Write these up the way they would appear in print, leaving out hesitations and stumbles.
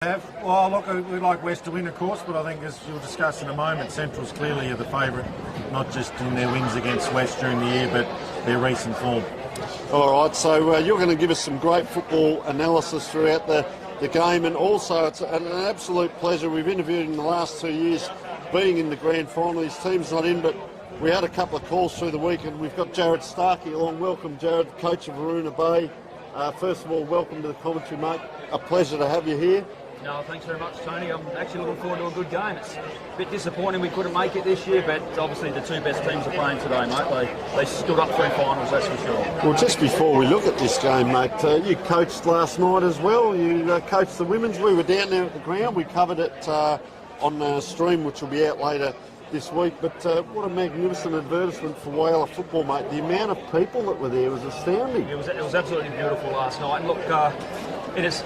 Well, look, we like West to win, of course, but I think, as you'll discuss in a moment, Central's clearly the favourite, not just in their wins against West during the year, but their recent form. All right, so you're going to give us some great football analysis throughout the game, and also it's an absolute pleasure. We've interviewed in the last 2 years being in the grand final. His team's not in, but we had a couple of calls through the week, and we've got Jared Starkey along. Welcome, Jared, coach of Whyalla Bay. First of all, welcome to the commentary, mate. A pleasure to have you here. No, thanks very much, Tony. I'm actually looking forward to a good game. It's a bit disappointing we couldn't make it this year, but obviously the two best teams are playing today, mate. They stood up through finals, that's for sure. Well, just before we look at this game, mate, you coached last night as well. You coached the women's. We were down there at the ground. We covered it on the stream, which will be out later this week. But what a magnificent advertisement for Whyalla football, mate. The amount of people that were there was astounding. It was absolutely beautiful last night. And look, it is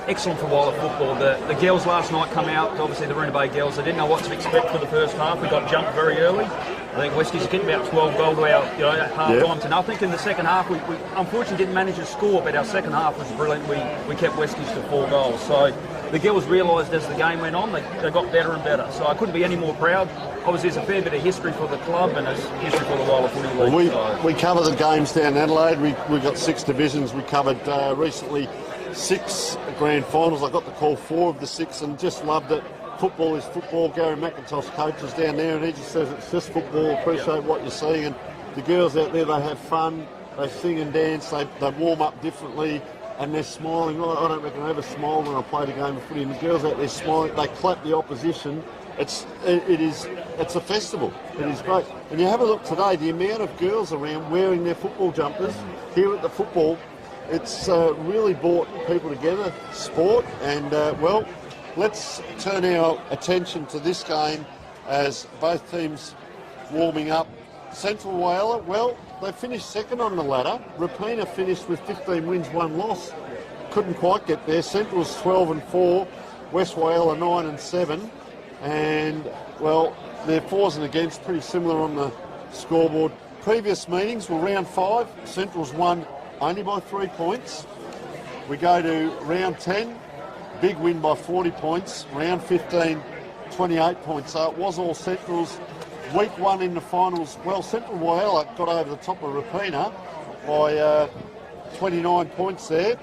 excellent for Whyalla football. The girls last night come out, obviously the Whyalla Bay girls, they didn't know what to expect for the first half. We got jumped very early. I think Westies are getting about 12 goals to our at half-time to nothing. In the second half, we unfortunately didn't manage to score, but our second half was brilliant. We kept Westies to 4 goals. So the girls realised as the game went on, they got better and better. So I couldn't be any more proud. Obviously, there's a fair bit of history for the club and there's history for the Whyalla Footy League. Well, we cover the games down in Adelaide. We've got 6 divisions. We covered recently 6 grand finals. I got to call 4 of the 6 and just loved it. Football is football. Gary McIntosh coaches down there and he just says it's just football. Appreciate what you're seeing. And the girls out there, they have fun. They sing and dance. They warm up differently and they're smiling. I don't reckon I ever smiled when I played a game of footy. And the girls out there smiling. They clap the opposition. It's a festival. It is great. And you have a look today, the amount of girls around wearing their football jumpers here at the football. It's really brought people together, sport, and well, let's turn our attention to this game as both teams warming up. Central Whyalla, well, they finished second on the ladder. Rapina finished with 15 wins, 1 loss. Couldn't quite get there. Central's 12-4, West Whyalla 9-7, and well, their fours and against pretty similar on the scoreboard. Previous meetings were round 5. Central's won only by 3 points. We go to round 10, big win by 40 points. Round 15, 28 points. So it was all Central's. Week 1 in the finals, well, Central Whyalla got over the top of Rapina by 29 points there,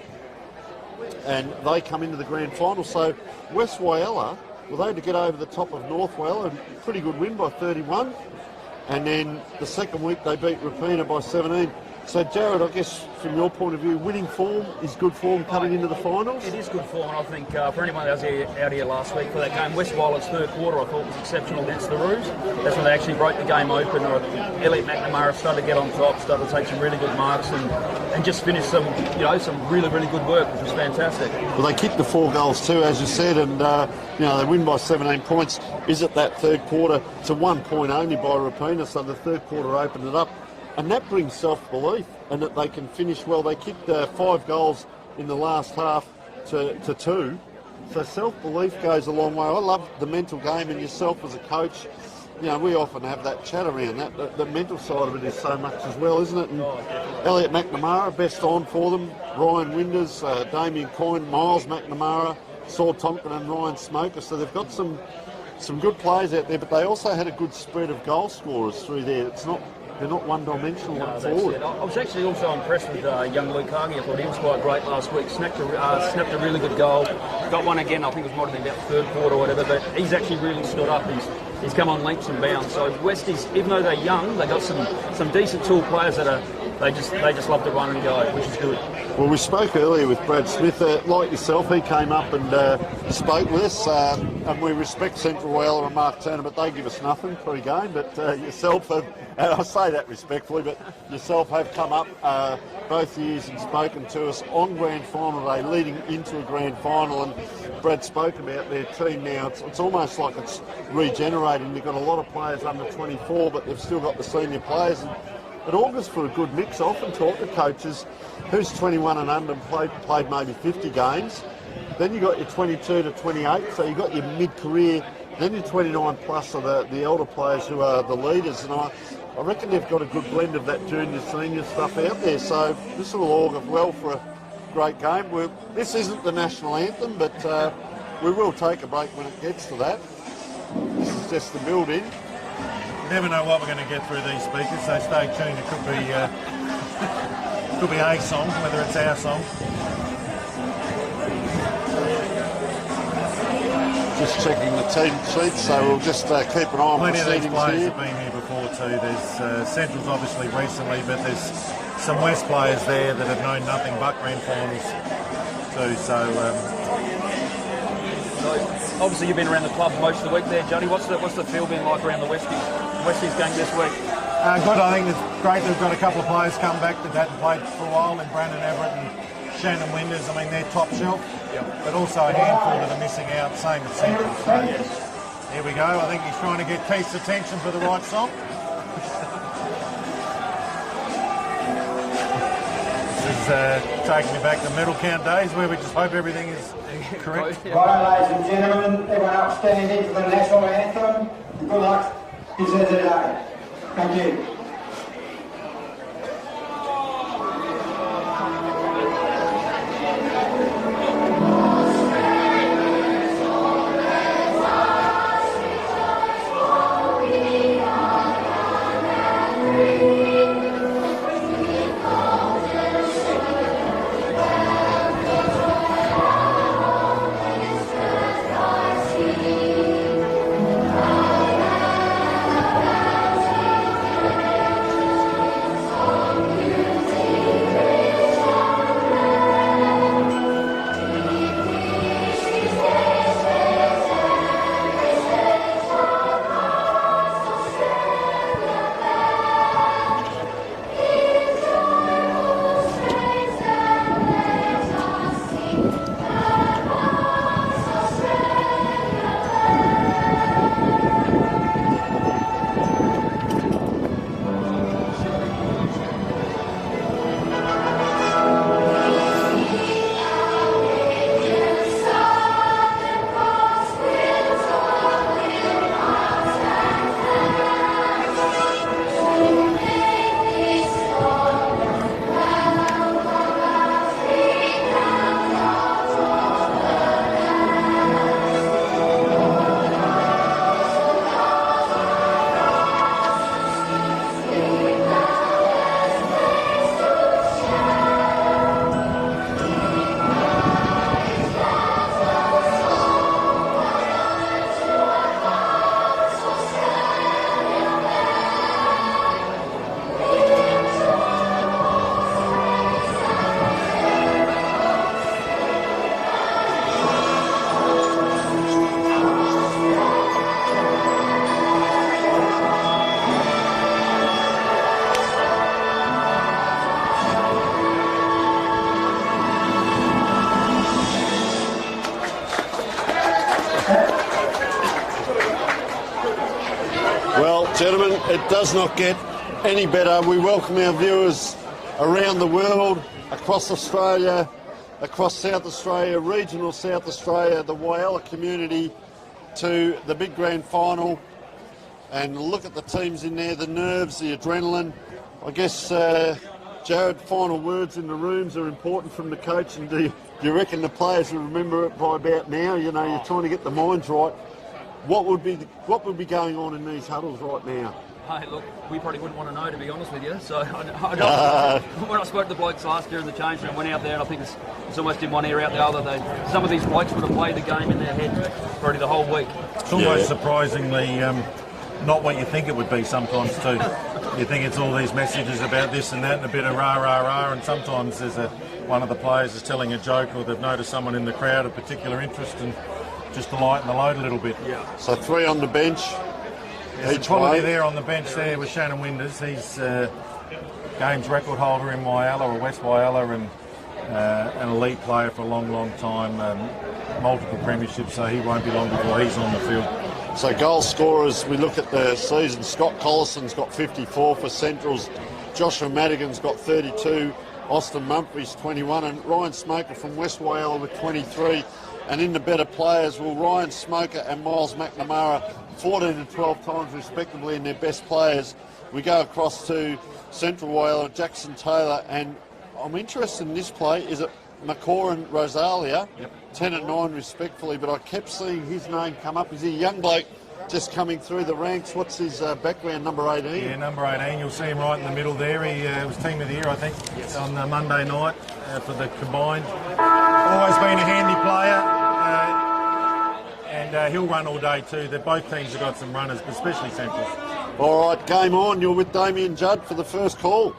and they come into the grand final. So West Whyalla, well, they had to get over the top of North Whyalla, and pretty good win by 31. And then the second week they beat Rapina by 17. So, Jared, I guess from your point of view, winning form is good form coming into the finals? It is good form, and I think for anyone that was out here last week for that game, West Whyallah's third quarter I thought was exceptional against the Roos. That's when they actually broke the game open. Elliot McNamara started to get on top, started to take some really good marks and just finish some really, really good work, which was fantastic. Well, they kicked the 4 goals too, as you said, and they win by 17 points. Is it that third quarter? It's a 1 point only by Rapina, so the third quarter opened it up. And that brings self-belief, and that they can finish well. They kicked 5 goals in the last half to 2. So self-belief goes a long way. I love the mental game, and yourself as a coach, we often have that chat around that. The mental side of it is so much as well, isn't it? And Elliot McNamara, best on for them. Ryan Winders, Damien Coyne, Miles McNamara, Saul Tompkin and Ryan Smoker. So they've got some good players out there, but they also had a good spread of goal scorers through there. They're not one-dimensional forward. I was actually also impressed with young Luke Hargey. I thought he was quite great last week. Snapped a really good goal. Got one again, I think it might have been about third quarter or whatever, but he's actually really stood up. He's come on leaps and bounds. So Westies, even though they're young, they got some decent tool players that they just love to run and go, which is good. Well, we spoke earlier with Brad Smith. Like yourself, he came up and spoke with us, and we respect Central Whyalla and Mark Turner, but they give us nothing pre-game. But yourself, and I say that respectfully, but yourself have come up both years and spoken to us on grand final day, leading into a grand final, and Brad spoke about their team now. It's almost like it's regenerating. They've got a lot of players under 24, but they've still got the senior players. And it augurs for a good mix. I often talk to coaches who's 21 and under and played maybe 50 games. Then you got your 22 to 28, so you got your mid-career. Then your 29 plus are the elder players who are the leaders. And I reckon they've got a good blend of that junior, senior stuff out there. So this will augur well for a great game. This isn't the national anthem, but we will take a break when it gets to that. This is just the build-in. You never know what we're going to get through these speakers, so stay tuned. It could be a song, whether it's our song. Just checking the team sheets, so we'll just keep an eye on Plenty of these proceedings players here. have been here before too. There's Central's obviously recently, but there's some West players there that have known nothing but grand finals too. So obviously you've been around the club most of the week there, Johnny. What's the feel been like around the Westies game this week? good. I think it's great that we've got a couple of players come back that hadn't played for a while, and Brandon Everett and Shannon Winders. I mean, they're top shelf, but also a handful that are missing out. Same at Central. So here we go. I think he's trying to get Keith's attention for the right song. This is taking me back to medal count days where we just hope everything is correct. Right, ladies and gentlemen, everyone upstanding for the national anthem. Good luck. This is the day. Thank you. Well, gentlemen, it does not get any better. We welcome our viewers around the world, across Australia, across South Australia, regional South Australia, the Whyalla community, to the big grand final. And look at the teams in there, the nerves, the adrenaline. I guess, Jared, final words in the rooms are important from the coach. And do you reckon the players will remember it by about now? You know, you're trying to get the minds right. What would be going on in these huddles right now? Hey, look, we probably wouldn't want to know, to be honest with you. So when I spoke to the blokes last year in the change room, went out there, and I think it's almost in one ear out the other. Some of these blokes would have played the game in their head probably the whole week. It's almost surprisingly not what you think it would be sometimes too. You think it's all these messages about this and that and a bit of rah, rah, rah, and sometimes there's one of the players is telling a joke or they've noticed someone in the crowd of particular interest and just to lighten the load a little bit. Yeah. So 3 on the bench. Each quality there on the bench there with Shannon Winders. He's games record holder in Whyalla or West Whyalla and an elite player for a long, long time. Multiple premierships, so he won't be long before he's on the field. So goal scorers, we look at the season. Scott Collison's got 54 for Centrals. Joshua Madigan's got 32. Austin Mumphrey's 21. And Ryan Smoker from West Whyalla with 23. And in the better players, well, Ryan Smoker and Miles McNamara, 14 and 12 times respectively in their best players. We go across to Central Whyalla, Jackson Taylor, and I'm interested in this play. Is it McCaw and Rosalia, 10 and 9 respectfully, but I kept seeing his name come up. Is he a young bloke just coming through the ranks? What's his background, number 18? Yeah, number 18. You'll see him right in the middle there. He was Team of the Year, I think, on Monday night for the combined. Always been a handy player, and he'll run all day too. Both teams have got some runners, but especially Central. All right, game on. You're with Damien Judd for the first call.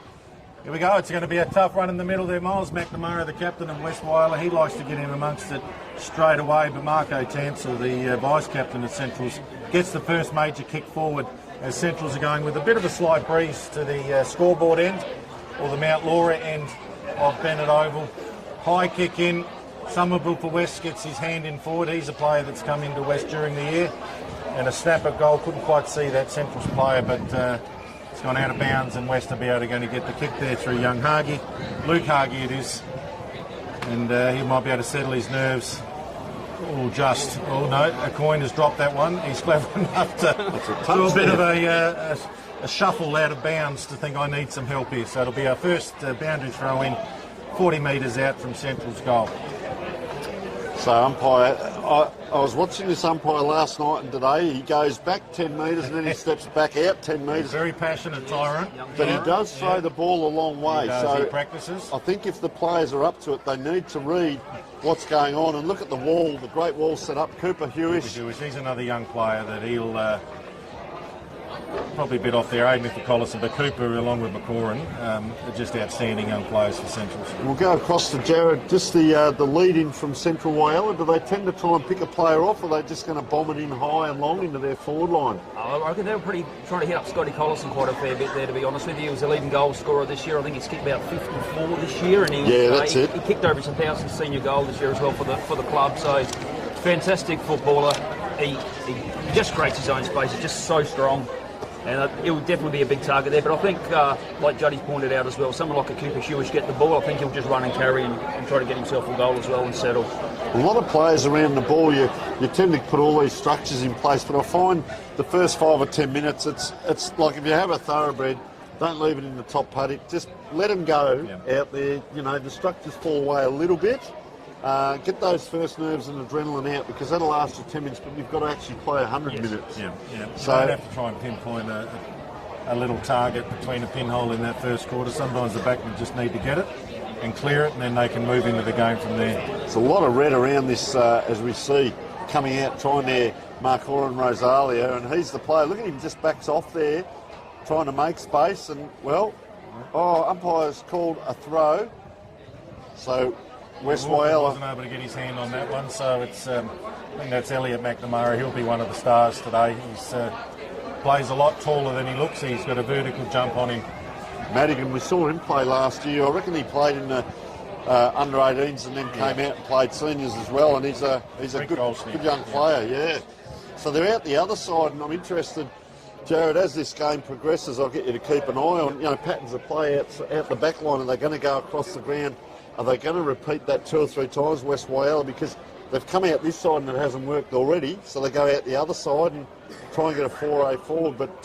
Here we go. It's going to be a tough run in the middle there. Miles McNamara, the captain of West Whyalla, he likes to get in amongst it straight away. But Marco Tansel, the vice-captain of Centrals, gets the first major kick forward as Centrals are going with a bit of a slight breeze to the scoreboard end, or the Mount Laura end of Bennett Oval. High kick in. Somerville for West gets his hand in forward. He's a player that's come into West during the year. And a snapper goal. Couldn't quite see that Centrals player, but it's gone out of bounds, and West will be able to get the kick there through young Hagi. Luke Hagi it is. And he might be able to settle his nerves. Oh, no, a coin has dropped that one. He's clever enough to do a bit of a shuffle out of bounds to think I need some help here. So it'll be our first boundary throw in, 40 metres out from Central's goal. So umpire, I was watching this umpire last night and today. He goes back 10 metres and then he steps back out 10 metres. Very passionate tyrant. But he does throw the ball a long way. He does, so he practices. I think if the players are up to it, they need to read what's going on and look at the wall, the great wall set up. Cooper Hewish. He's another young player that he'll probably a bit off there, Aidan Collison, but Cooper along with McCoran are just outstanding young players for Centrals. We'll go across to Jared. Just the lead in from Central Whyalla. Do they tend to try and pick a player off, or are they just going to bomb it in high and long into their forward line? I reckon they were trying to hit up Scotty Collison quite a fair bit there, to be honest with you. He was the leading goal scorer this year. I think he's kicked about 54 this year, and he kicked over his 1,000th senior goal this year as well for the club. So fantastic footballer. He just creates his own space. He's just so strong. And it would definitely be a big target there. But I think, like Juddy's pointed out as well, someone like a Cooper Hewish get the ball, I think he'll just run and carry and try to get himself a goal as well and settle. A lot of players around the ball, you tend to put all these structures in place, but I find the first 5 or 10 minutes, it's like if you have a thoroughbred, don't leave it in the top paddock, just let them go out there. You know, the structures fall away a little bit. Get those first nerves and adrenaline out, because that'll last you 10 minutes, but you've got to actually play 100 minutes. Yeah. So you don't have to try and pinpoint a little target between a pinhole in that first quarter. Sometimes the backmen just need to get it and clear it, and then they can move into the game from there. There's a lot of red around this, as we see, coming out, trying there, Mark and Rosalia, and he's the player. Look at him, just backs off there, trying to make space, and, umpire's called a throw. So West Whyalla wasn't able to get his hand on that one, so it's I think that's Elliot McNamara. He'll be one of the stars today. He's plays a lot taller than he looks. He's got a vertical jump on him. Madigan, we saw him play last year. I reckon he played in the under 18s and then came out and played seniors as well, and he's a good young player. Yeah. So they're out the other side, and I'm interested, Jared, as this game progresses, I'll get you to keep an eye on patterns of play out the back line. Are they going to go across the ground? Are they going to repeat that 2 or 3 times, West Whyalla? Because they've come out this side and it hasn't worked already, so they go out the other side and try and get a 4A forward, but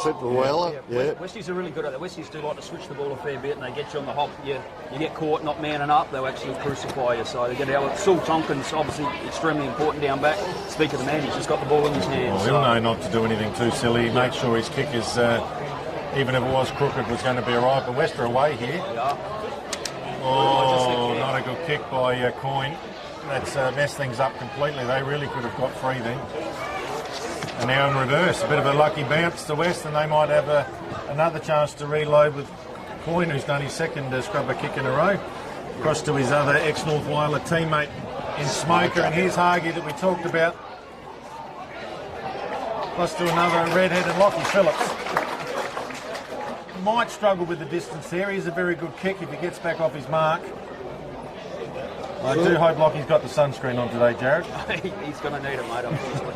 Central Whyalla, Westies are really good at that. Westies do like to switch the ball a fair bit, and they get you on the hop. You get caught not manning up, they'll actually crucify you. So they get out. Saul Tonkin's obviously extremely important down back. Speak of the man, he's just got the ball in his hands. Well, he'll know not to do anything too silly. He makes sure his kick is, even if it was crooked, was going to be all right. But West are away here. Oh, not a good kick by Coyne. That's messed things up completely. They really could have got free then. And now in reverse, a bit of a lucky bounce to West, and they might have another chance to reload with Coyne, who's done his second scrubber kick in a row. Across to his other ex-North Whyalla teammate in Smoker, and here's Hagi that we talked about. Plus to another red-headed Lockie Phillips. Might struggle with the distance there. He's a very good kick if he gets back off his mark. I do hope Lockie's got the sunscreen on today, Jared. He's going to need it, mate.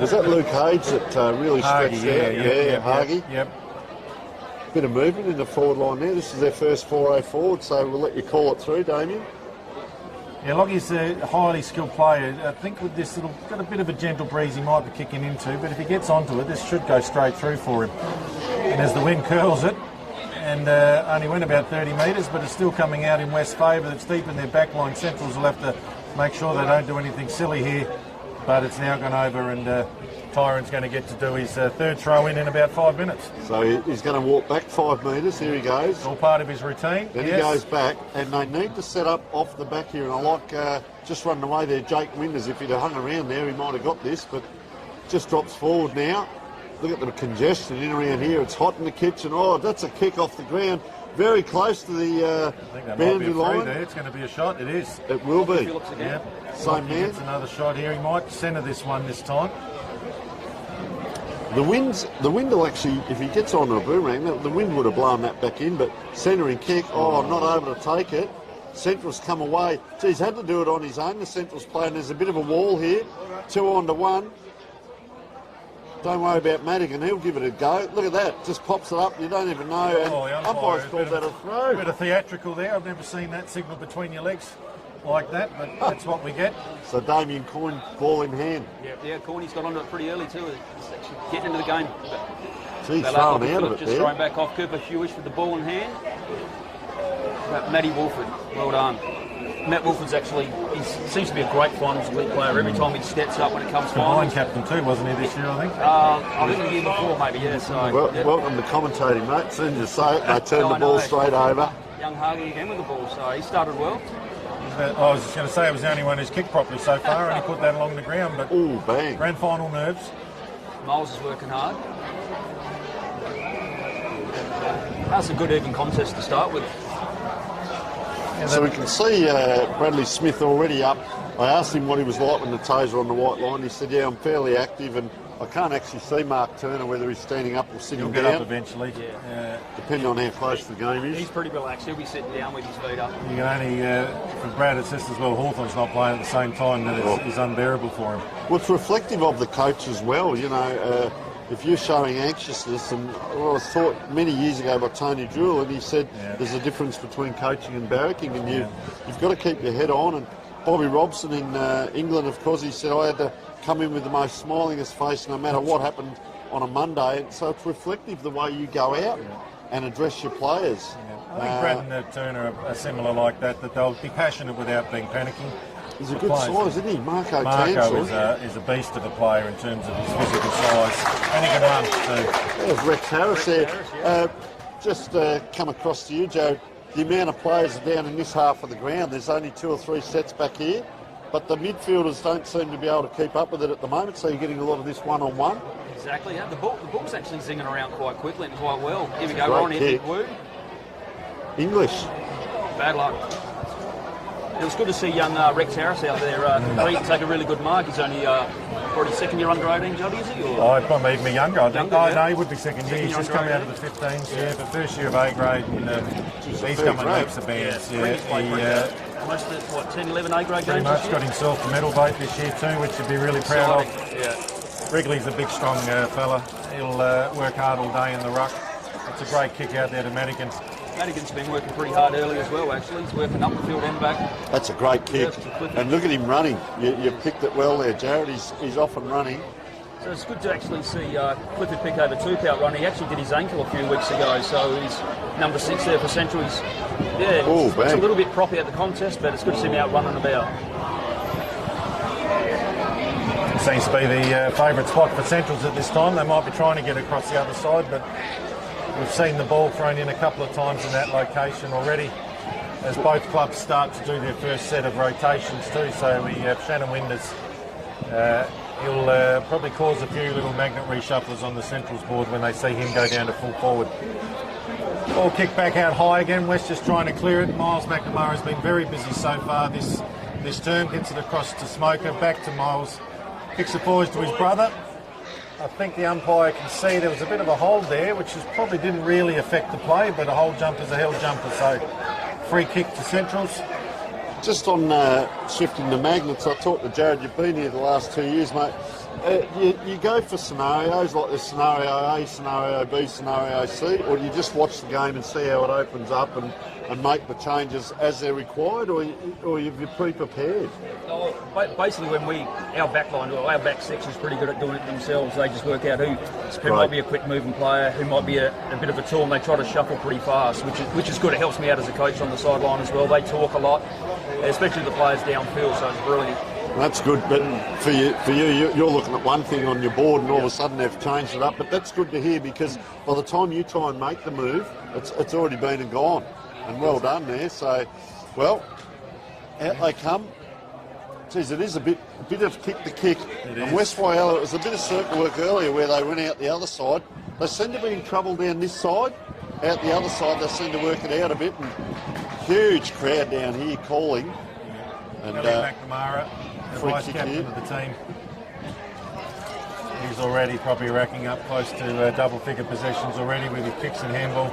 Is that Luke Hage that really stretched out? Hagi. Yep. Bit of movement in the forward line there. This is their first 4A forward, so we'll let you call it through, Damien. Yeah, Lockie's a highly skilled player. I think with this little, got a bit of a gentle breeze he might be kicking into, but if he gets onto it, this should go straight through for him. And as the wind curls it, and only went about 30 metres, but it's still coming out in West favour. It's deep in their back line. Centrals will have to make sure they don't do anything silly here, but it's now gone over, and Tyron's going to get to do his third throw in about 5 minutes. So he's going to walk back 5 metres. Here he goes. It's all part of his routine. Then he goes back, and they need to set up off the back here. And I like just running away there, Jake Winters. If he'd have hung around there, he might have got this, but just drops forward now. Look at the congestion in around here. It's hot in the kitchen. Oh, that's a kick off the ground. Very close to the boundary line. There. It's going to be a shot. It is. It will be. Yeah. Same man. Gets another shot here. He might centre this one this time. The wind will actually, if he gets onto a boomerang, the wind would have blown that back in, but centering kick, I'm not able to take it. Central's come away. He's had to do it on his own, the Central's playing. There's a bit of a wall here, 2 on to 1. Don't worry about Madigan, he'll give it a go. Look at that, just pops it up, you don't even know. And umpire's called that a throw. A bit of theatrical there. I've never seen that signal between your legs like that, but that's what we get. So Damien Coyne, ball in hand. Yeah, Coyne's got onto it pretty early too. He's actually getting into the game. He's thrown out of it just there. throwing back off Cooper Hewish with the ball in hand. Matty Wolford, well done. Matt Wolford's actually, he seems to be a great finals elite player. Every time he steps up when it comes to Combined finals. captain too, wasn't he, this year, I think? I think the year before maybe, yeah. So Welcome to commentating, mate. As soon as you say it, they turn the ball straight over. Young Hargey again with the ball, so he started well. I was just going to say it was the only one who's kicked properly so far, and he put that along the ground. But bang. Grand final nerves. Miles is working hard. That's a good even contest to start with. So we can see Bradley Smith already up. I asked him what he was like when the toes were on the white line. He said, yeah, I'm fairly active, and I can't actually see Mark Turner, whether he's standing up or sitting He'll down. get up eventually. Yeah. Depending on how close the game is. He's pretty relaxed. He'll be sitting down with his feet up. You can only, for Brad, it's just as well Hawthorn's not playing at the same time that it's unbearable for him. Well, it's reflective of the coach as well, you know. If you're showing anxiousness, and I was taught many years ago by Tony Jewell, and he said there's a difference between coaching and barracking, and you've got to keep your head on. And Bobby Robson in England, of course, he said, I had to come in with the most smilingest face no matter what happened on a Monday. And so it's reflective the way you go out and address your players. I think Brad and Turner are similar like that they'll be passionate without being panicking. He's a good size, isn't he? Marco is a beast of a player in terms of his physical size, and he can run too. There's Rex Harris there. Just come across to you, Joe. The amount of players are down in this half of the ground. There's only 2 or 3 sets back here, but the midfielders don't seem to be able to keep up with it at the moment, so you're getting a lot of this one-on-one. Exactly. Yeah. The ball's actually zinging around quite quickly and quite well. Here we go, Ron, Big Woo. English. Bad luck. It was good to see young Rex Harris out there take a really good mark. He's only already second year under 18, Jody, is he? Or? Probably even younger, I think. No, he would be second year. He's just come out of the 15s, but first year of A grade, and he's come in leaps of bands. Most of the, 10, 11 A grade games pretty much got himself the medal boat this year too, which he'd be really proud of. Yeah. Wrigley's a big, strong fella. He'll work hard all day in the ruck. It's a great kick out there to Madigan. Madigan's been working pretty hard early as well, actually. He's working up the field and back. That's a great kick. And look at him running. You picked it well there, Jared. He's off and running. So it's good to actually see Clifford pick over 2-pout run. He actually did his ankle a few weeks ago, so he's number 6 there for Central. It's a little bit proppy at the contest, but it's good to see him out running about. Seems to be the favourite spot for Centrals at this time. They might be trying to get across the other side, but we've seen the ball thrown in a couple of times in that location already as both clubs start to do their first set of rotations too. So we have Shannon Winders. He'll probably cause a few little magnet reshuffles on the Centrals board when they see him go down to full forward. Ball kicked back out high again. West just trying to clear it. Miles McNamara has been very busy so far this term. Gets it across to Smoker, back to Miles. Kicks it forward to his brother. I think the umpire can see there was a bit of a hold there, which probably didn't really affect the play, but a hold jumper's a held jumper, so free kick to Centrals. Just on shifting the magnets, I talked to Jared, you've been here the last 2 years, mate. you go for scenarios like this scenario A, scenario B, scenario C, or do you just watch the game and see how it opens up and make the changes as they're required, or you're pre-prepared? Basically, our backline, or our back section's pretty good at doing it themselves. They just work out who might be a quick moving player, who might be a bit of a tool, and they try to shuffle pretty fast, which is good. It helps me out as a coach on the sideline as well. They talk a lot, especially the players downfield, so it's brilliant. That's good, but for you, you're looking at one thing on your board, and all of a sudden they've changed it up. But that's good to hear, because by the time you try and make the move, it's already been and gone. And well done there. So, well, out they come. Geez, it is a bit of kick to kick. And West Whyalla, it was a bit of circle work earlier where they went out the other side. They seem to be in trouble down this side. Out the other side, they seem to work it out a bit. And huge crowd down here calling. And McNamara, the vice captain of the team. He's already probably racking up close to double-figure possessions already with his kicks and handball.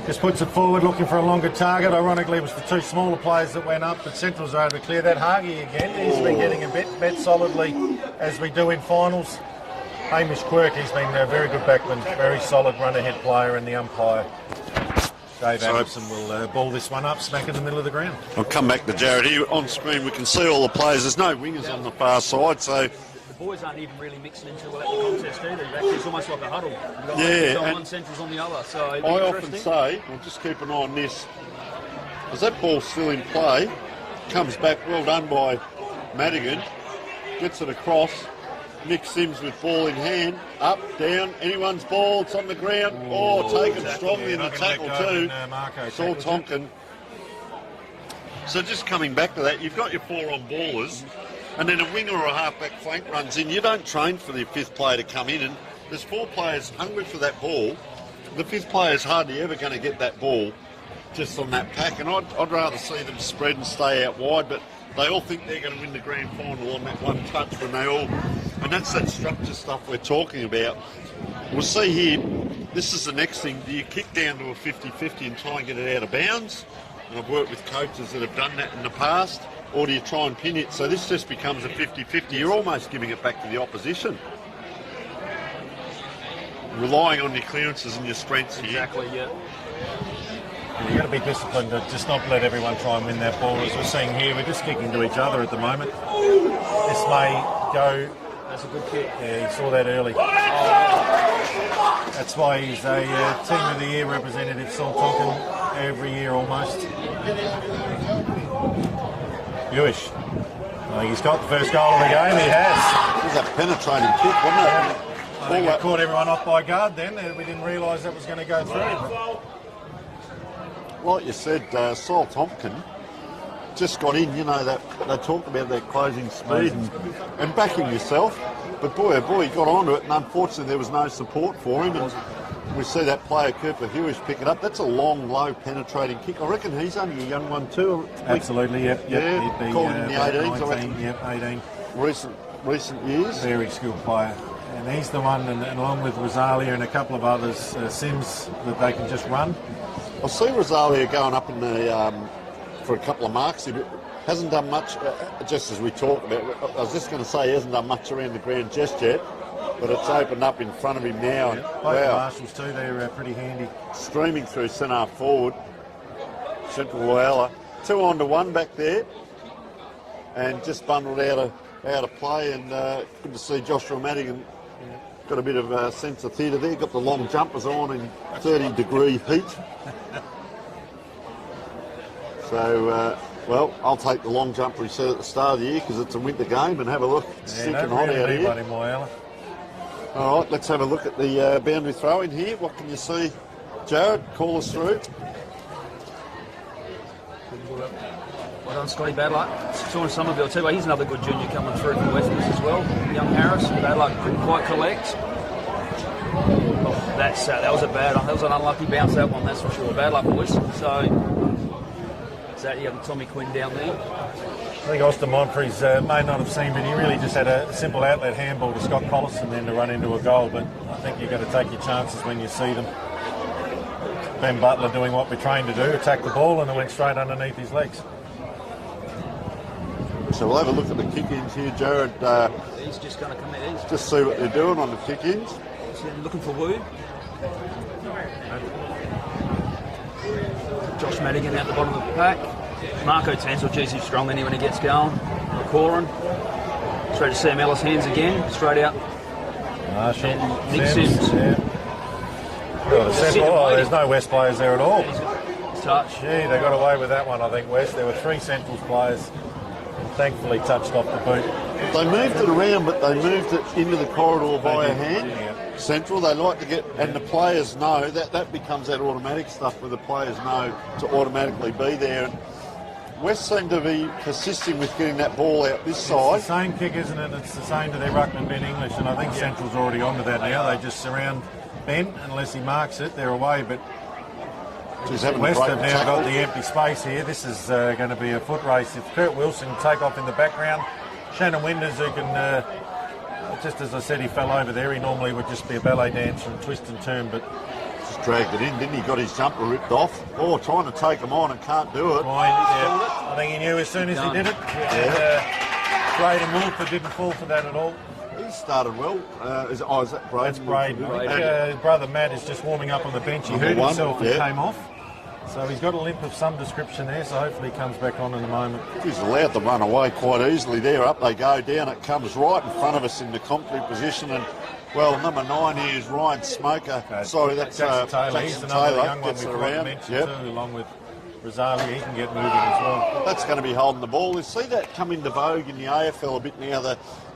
Just puts it forward, looking for a longer target. Ironically, it was the two smaller players that went up, but Central's are able to clear that. Hargy again, he's been getting a bet solidly, as we do in finals. Hamish Quirk, he's been a very good backman, very solid run-ahead player, and the umpire, Dave Anderson, will ball this one up, smack in the middle of the ground. I'll come back to Jared. Here on screen, we can see all the players. There's no wingers on the far side, so... The boys aren't even really mixing into the contest either. It's almost like a huddle. You've got on one, Central's on the other. So I often say, we'll just keep an eye on this, as that ball's still in play, comes back, well done by Madigan, gets it across, Nick Sims with ball in hand, up, down, anyone's ball, it's on the ground, taken strongly in the tackle too, Saul Tonkin. So just coming back to that, you've got your 4 on ballers, and then a winger or a halfback flank runs in. You don't train for the 5th player to come in, and there's 4 players hungry for that ball. The 5th player's hardly ever going to get that ball just on that pack, and I'd rather see them spread and stay out wide, but they all think they're going to win the grand final on that one touch when they all... And that's that structure stuff we're talking about. We'll see here, this is the next thing. Do you kick down to a 50-50 and try and get it out of bounds? And I've worked with coaches that have done that in the past. Or do you try and pin it? So this just becomes a 50-50. You're almost giving it back to the opposition. Relying on your clearances and your strengths here. Exactly, yeah. You've got to be disciplined to just not let everyone try and win that ball. As we're seeing here, we're just kicking to each other at the moment. This may go... That's a good kick. Yeah, he saw that early. That's why he's a Team of the Year representative, Saul Tonkin, every year almost. Buish. I think he's got the first goal of the game. He has. It was a penetrating kick, wasn't it? I think it caught everyone off by guard then. We didn't realise that was going to go through. Like you said, Saul Tompkin just got in. You know, that they talked about that closing speed and backing yourself. But boy, oh boy, he got onto it, and unfortunately there was no support for him. And we see that player, Cooper Hewish, pick it up. That's a long, low, penetrating kick. I reckon he's only a young one too. Absolutely, yep. Yeah, He'd be, called in the 18s, 19, yep, 18. Recent years. Very skilled player. And he's the one, and along with Rosalia and a couple of others, Sims, that they can just run. I see Rosalia going up in the for a couple of marks. He hasn't done much, just as we talked about. I was just going to say he hasn't done much around the ground just yet, but it's opened up in front of him now. And both the marshals too, they're pretty handy. Streaming through centre forward, Central Whyalla. 2 on to 1 back there, and just bundled out of play. And good to see Joshua Madigan. Got a bit of a sense of theatre there. Got the long jumpers on in 30-degree heat. So, well, I'll take the long jumper he said at the start of the year because it's a winter game, and have a look. It's sinking hot out here. All right, let's have a look at the boundary throw in here. What can you see, Jared? Call us through. Well done, Scotty. Bad luck. Sean Somerville too. He's another good junior coming through from Westerners as well. Young Harris. Bad luck. Couldn't quite collect. Oh, that was a bad one. That was an unlucky bounce, that one, that's for sure. Bad luck, boys. So, is that you have Tommy Quinn down there? I think Austin Montfrey's may not have seen, but he really just had a simple outlet handball to Scott Collison then to run into a goal. But I think you've got to take your chances when you see them. Ben Butler doing what we're trained to do, attack the ball, and it went straight underneath his legs. So we'll have a look at the kick-ins here, Jared. He's just going to come in. He's Just see what they're doing on the kick-ins. looking for Wu. Josh Madigan out the bottom of the pack. Marco Tansel, geez, he's strong then when he gets going. Corin. Straight to Sam Ellis' hands again. Straight out. Marshall. Nick Sims. Yeah. Well, there's no West players there at all. Touch. Gee, they got away with that one, I think, West. There were 3 Centrals players and thankfully touched off the boot. They moved it around, but they moved it into the corridor by a hand. Yeah. Central, they like to get, and the players know, that becomes that automatic stuff where the players know to automatically be there. And West seem to be persisting with getting that ball out this side. It's the same kick, isn't it? It's the same to their ruckman, Ben English, and I think Central's already onto that now. They just surround Ben, unless he marks it, they're away, but West have now got the empty space here. This is going to be a foot race. If Kurt Wilson can take off in the background, Shannon Winders, who can, just as I said, he fell over there. He normally would just be a ballet dancer and twist and turn, but just dragged it in, didn't he? Got his jumper ripped off. Oh, trying to take him on and can't do it. I think he knew as soon as he did it. Braden Wolford didn't fall for that at all. He started well. Is that Braden? That's Braden. I think brother Matt is just warming up on the bench. He hurt himself and came off. So he's got a limp of some description there, so hopefully he comes back on in a moment. He's allowed to run away quite easily there. Up they go, down it comes right in front of us in the concrete position. And, well, number 9 here is Ryan Smoker. Okay. Sorry, that's Jackson Taylor. He's another Taylor. young one Gets we've it got to around. mention too, along with Rosalia. He can get moving as well. That's going to be holding the ball. You see that come into vogue in the AFL a bit now.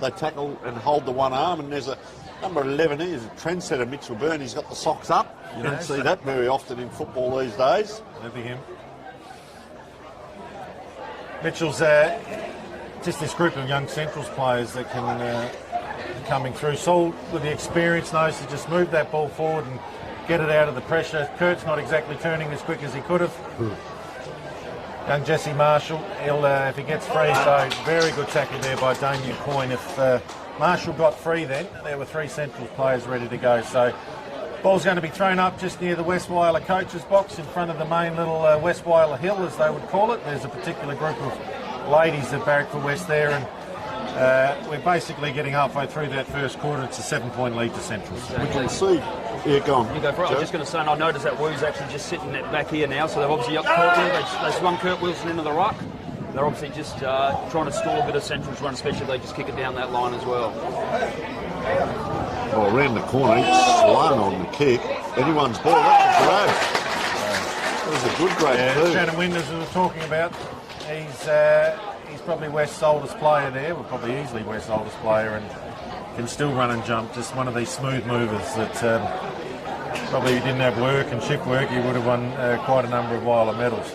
They tackle and hold the one arm, and there's a number 11 here, is a trendsetter, Mitchell Byrne. He's got the socks up. You don't see that very often in football these days. That'd be him. Mitchell's just this group of young Centrals players that can coming through. Saul, with the experience, knows to just move that ball forward and get it out of the pressure. Kurt's not exactly turning as quick as he could have. Young Jesse Marshall, he'll if he gets free, so very good tackle there by Damien Coyne. If Marshall got free then, there were 3 Central players ready to go. So ball's going to be thrown up just near the West Whyalla coach's box in front of the main little West Whyalla hill, as they would call it. There's a particular group of ladies that barrack for West there, and we're basically getting halfway through that first quarter. It's a 7-point lead to Central. We can see. Yeah, go on. You go for it. I was just going to say, and I noticed that Wu's actually just sitting back here now, so they've obviously up Kurt Wilson. They swung Kurt Wilson into the ruck. They're obviously just trying to stall a bit of Central's run, especially if they just kick it down that line as well. Well, around the corner, he swung on the kick. Anyone's ball, that's a grab. That was a good grab too. Shannon Winders, we were talking about, he's probably West's oldest player there, well, probably easily West's oldest player, and can still run and jump. Just one of these smooth movers that probably if he didn't have work and shift work, he would have won quite a number of Whyalla medals.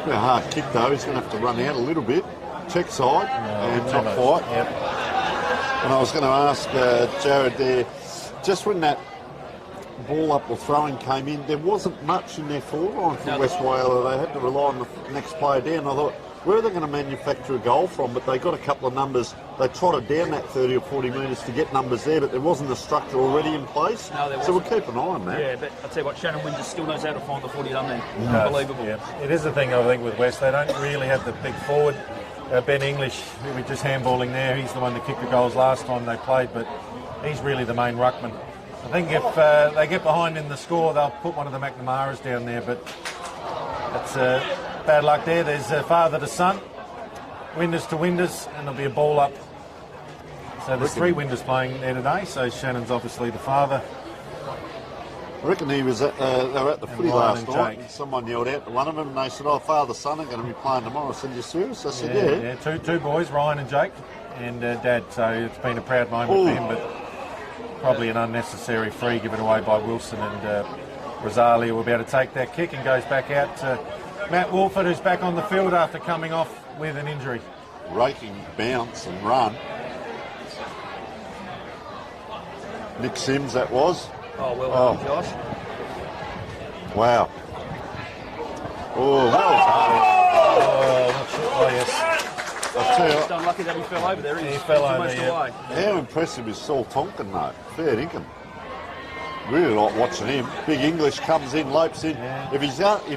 A hard kick though, he's going to have to run out a little bit. Check side, and not quite. Yep. And I was going to ask Jared there, just when that ball up or throwing came in, there wasn't much in their forward line for West Whyalla. They had to rely on the next player down. I thought, where are they going to manufacture a goal from? But they got a couple of numbers. They trotted down that 30 or 40 metres to get numbers there, but there wasn't a structure already in place. No, there so we'll keep an eye on that. Yeah, but I'll tell you what, Shannon Winders still knows how to find the footy, doesn't he? Unbelievable. Yeah. It is the thing, I think, with West. They don't really have the big forward. Ben English, who was just handballing there, he's the one that kicked the goals last time they played, but he's really the main ruckman. I think if they get behind in the score, they'll put one of the McNamaras down there, but that's bad luck there. There's father to son, Winders to Winders, and there'll be a ball up. So there's 3 Winders playing there today, so Shannon's obviously the father. I reckon he was they were at the footy Ryan last and night. Jake. Someone yelled out to one of them and they said, oh, father, son are going to be playing tomorrow. I said, you serious? I said, Yeah, two boys, Ryan and Jake, and Dad. So it's been a proud moment for him, but probably an unnecessary free given away by Wilson, and Rosalia will be able to take that kick and goes back out to Matt Wolford, who's back on the field after coming off with an injury. Raking bounce and run. Nick Sims, that was. Oh, well done, Josh. Wow. Oh, well done. Oh, yes. I'll tell you Just unlucky that he fell over there. He fell over, almost yeah. away. how impressive is Saul Tonkin, though? Fair dinkum. Really like watching him. Big English comes in, lopes in. Yeah. If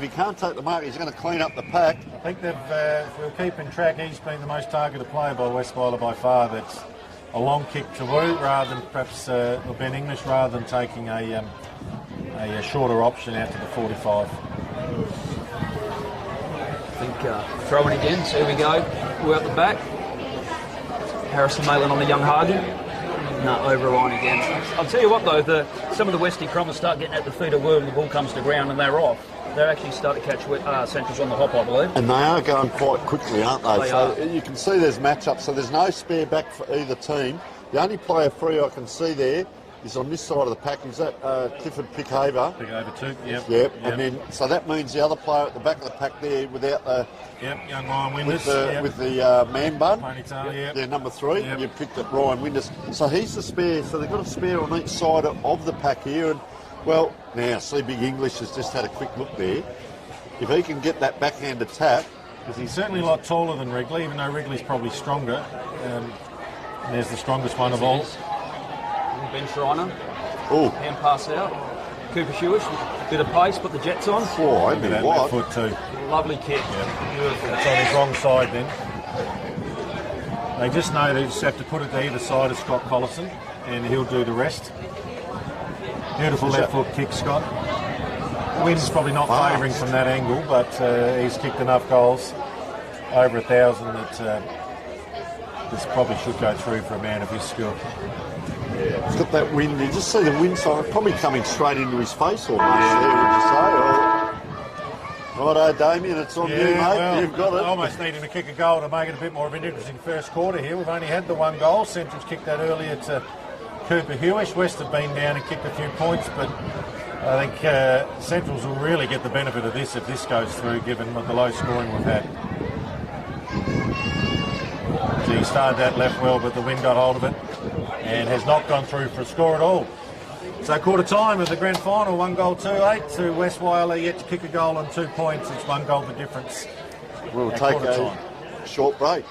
he can't take the mark, he's going to clean up the pack. I think they've, if we're keeping track, he's been the most targeted player by West Whyalla by far. That's a long kick to Wu rather than perhaps or Ben English rather than taking a shorter option out to the 45. I think throwing again, so here we go. We're at the back. Harrison Maitland on the young Hagen. No, over line again. I'll tell you what though, some of the Westie Crommers start getting at the feet of Wu and the ball comes to ground and they're off. They're actually starting to catch Centrals on the hop, I believe. And they are going quite quickly, aren't they? They so are. you can see there's matchups, so there's no spare back for either team. The only player free I can see there is on this side of the pack. Is that Clifford Pickhaver? Big over two, yep. Yep. And then so that means the other player at the back of the pack there without the Young Ryan Winders. with the man bun. Ponytail, yep. Yeah, number 3. Yep. You picked up Ryan Winders. So he's the spare. So they've got a spare on each side of the pack here. And well, now see, Big English has just had a quick look there. If he can get that backhanded tap, Because he's certainly a lot taller than Wrigley, even though Wrigley's probably stronger. And there's the strongest one of all. Ben Schreiner, oh, hand pass out. Cooper Hewish, bit of pace, put the Jets on. oh, I Look at mean, that what? left foot too. Lovely kick. Beautiful. It's on his wrong side then. They just know they just have to put it to either side of Scott Collison and he'll do the rest. Beautiful left foot kick, Scott. Wind's probably not favouring from that angle, but he's kicked enough goals, over 1,000, that this probably should go through for a man of his skill. He's got that wind. You just see the wind side probably coming straight into his face almost there, would you say? Righto, Damien, it's on you, mate. Well, You've got it. Almost needing to kick a goal to make it a bit more of an interesting first quarter here. We've only had the one goal. Central's kicked that earlier to Cooper Hewish. West have been down and kicked a few points, but I think Centrals will really get the benefit of this if this goes through, given the low scoring we've had. So he started that left well, but the wind got hold of it and has not gone through for a score at all. So quarter time of the grand final, 1 goal 2-8 to West Whyalla, yet to kick a goal on 2 points. It's 1 goal the difference. We'll at take quarter a time. short break.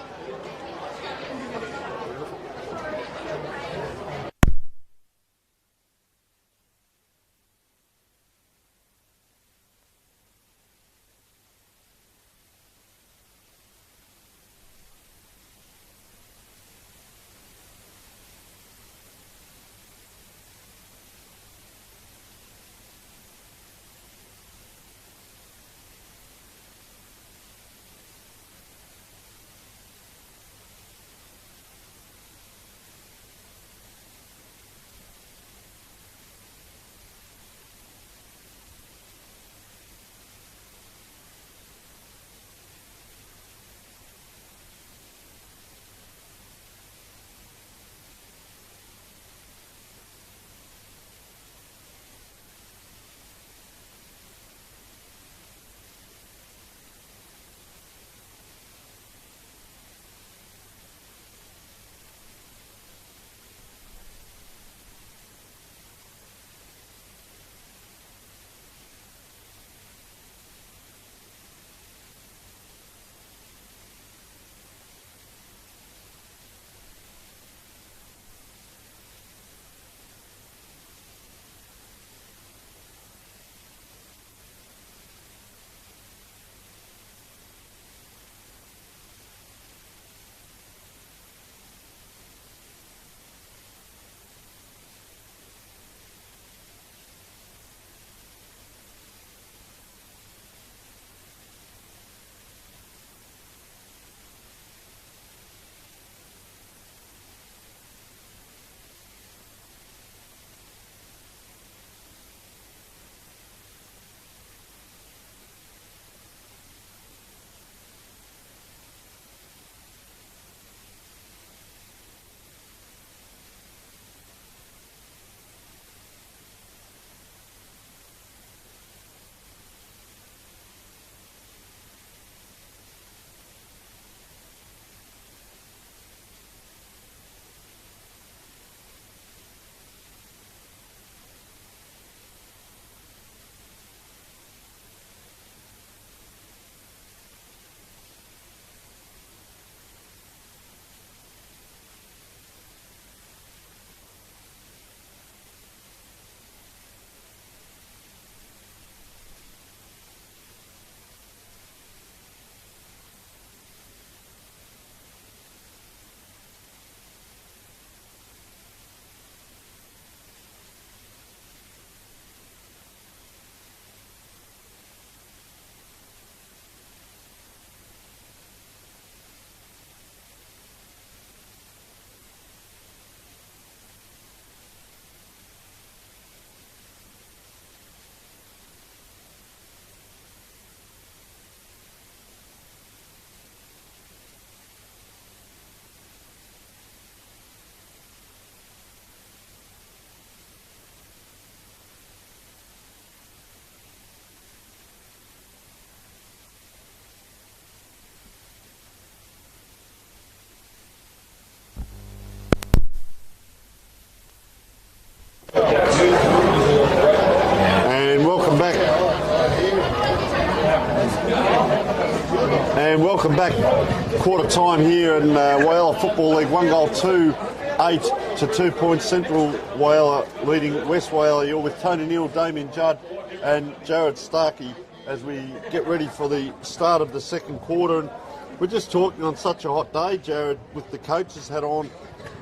back. Quarter time here in Whyalla Football League. 1 goal, 8 to 2 points. Central Whyalla leading West Whyalla. You're with Tony Neal, Damien Judd and Jared Starkey as we get ready for the start of the second quarter. And we're just talking on such a hot day, Jared, with the coaches hat on.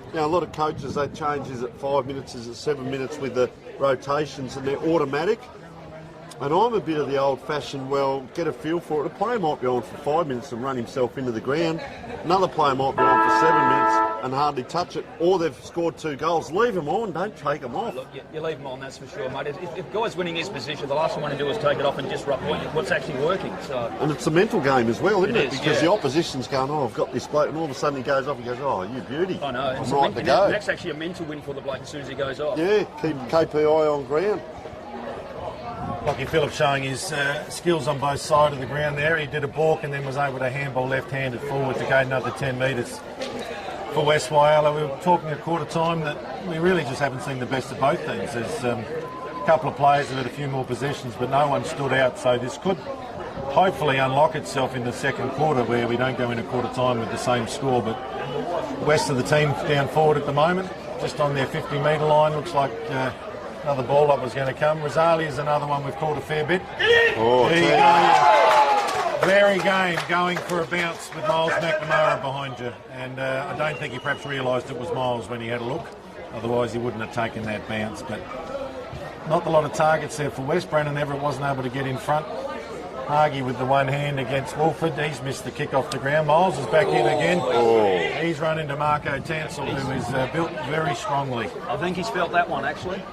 You know, a lot of coaches, they change, is it 5 minutes, is it 7 minutes with the rotations, and they're automatic. And I'm a bit of the old-fashioned, well, get a feel for it. A player might be on for 5 minutes and run himself into the ground. Another player might be on for 7 minutes and hardly touch it. Or they've scored 2 goals. Leave them on, don't take them off. Look, you leave them on, that's for sure, mate. If guys winning his position, the last thing I want to do is take it off and disrupt what's actually working. So. And it's a mental game as well, isn't it? Is, because yeah. the opposition's going, oh, I've got this bloke, and all of a sudden he goes off and goes, oh, you beauty. I know. I'm right to go. That's actually a mental win for the bloke as soon as he goes off. Yeah, keep KPI on ground. Lachie Phillips showing his skills on both sides of the ground there. He did a balk and then was able to handball left-handed forward to gain another 10 metres for West Whyalla. We were talking at quarter time that we really just haven't seen the best of both teams. There's a couple of players that had a few more possessions, but no one stood out. So this could hopefully unlock itself in the second quarter where we don't go into quarter time with the same score. But West of the team down forward at the moment, just on their 50-metre line, looks like... another ball up was going to come. Rosalie is another one we've caught a fair bit. Oh, very game, going for a bounce with Miles McNamara behind you. And I don't think he perhaps realised it was Miles when he had a look. Otherwise he wouldn't have taken that bounce. But not a lot of targets there for West. Brandon Everett wasn't able to get in front. Hargy with the one hand against Wolford. He's missed the kick off the ground. Miles is back in again. He's run into Marco Tansel, who is built very strongly. I think he's felt that one, actually.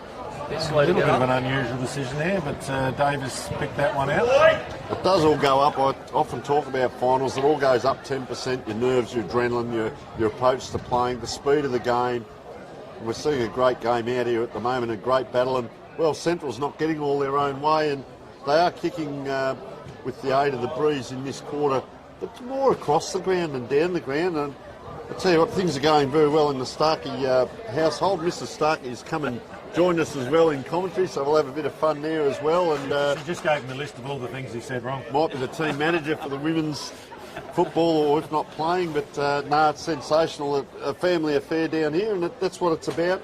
It's a little bit of an unusual decision there, but Davis picked that one out. It does all go up. I often talk about finals. It all goes up 10%. Your nerves, your adrenaline, your approach to playing, the speed of the game. We're seeing a great game out here at the moment, a great battle. And, well, Central's not getting all their own way, and they are kicking with the aid of the breeze in this quarter, but more across the ground than down the ground. And I tell you what, things are going very well in the Starkey household. Mr. Starkey is coming... joined us as well in commentary, so we'll have a bit of fun there as well. And she just gave him the list of all the things he said wrong. Might be the team manager for the women's football, or if not playing, but no, it's sensational. A family affair down here, and that's what it's about.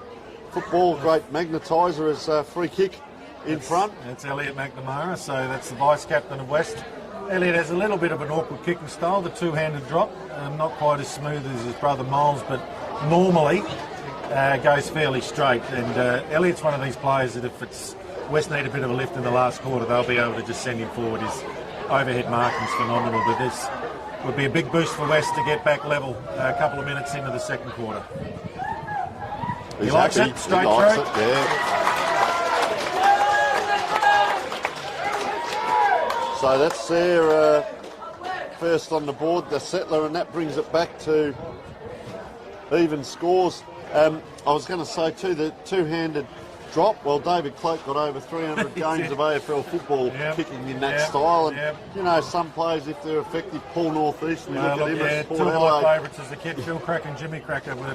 Football, great magnetiser as a free kick in front. That's Elliot McNamara, so that's the vice-captain of West. Elliot has a little bit of an awkward kicking style, the two-handed drop, not quite as smooth as his brother Miles, but normally goes fairly straight. And Elliot's one of these players that if it's West need a bit of a lift in the last quarter, they'll be able to just send him forward. His overhead marking's phenomenal, but this would be a big boost for West to get back level a couple of minutes into the second quarter. He likes it, straight through. So that's their first on the board, the settler, and that brings it back to even scores. I was going to say too, the two-handed drop. Well, David Cloak got over 300 games of AFL football kicking in that style. And, you know, some players, if they're effective, Paul North East, we look at him as Port two of Adelaide. my favourites as a kid, Phil Crack and Jimmy Cracker were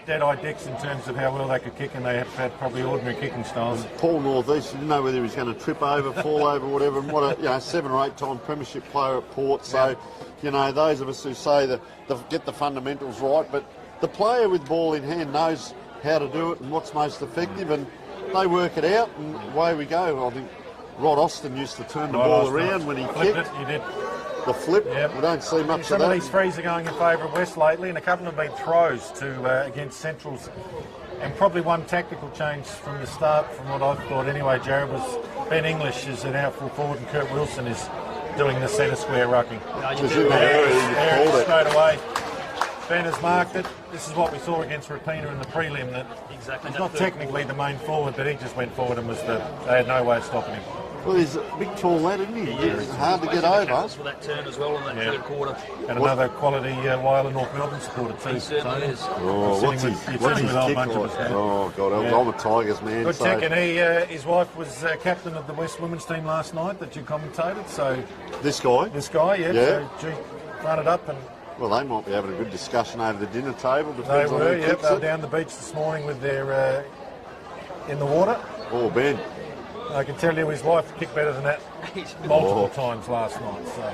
dead-eye dicks in terms of how well they could kick, and they have had probably ordinary kicking styles. Paul North East, you didn't know whether he was going to trip over, fall over, whatever, and what a 7 or 8 time premiership player at Port. So, you know, those of us who say that they get the fundamentals right, but the player with ball in hand knows how to do it and what's most effective, and they work it out, and away we go. I think Rod Austin used to turn the ball around when he kicked. He did. The flip, we don't see much of that. Some of these frees are going in favour of West lately, and a couple have been throws to against Centrals. And probably one tactical change from the start, from what I thought anyway, Jared, was Ben English is an out full forward and Kurt Wilson is doing the centre square rucking. Straight away. Ben has marked it. This is what we saw against Rapina in the prelim, that he's not technically the main forward, but he just went forward and they had no way of stopping him. Well, he's a big tall lad, isn't he? It's hard to get over. For that turn as well in that third quarter. And another quality Whyalla North Melbourne supporter too. He certainly is. Oh, what's his kick like? Oh, God, I'm a Tigers man. Good check, and his wife was captain of the West women's team last night that you commentated, so... This guy? So she ran it up and... Well, they might be having a good discussion over the dinner table. They were, they were down the beach this morning with their in the water. Oh, Ben. I can tell you his wife kicked better than that multiple times last night. So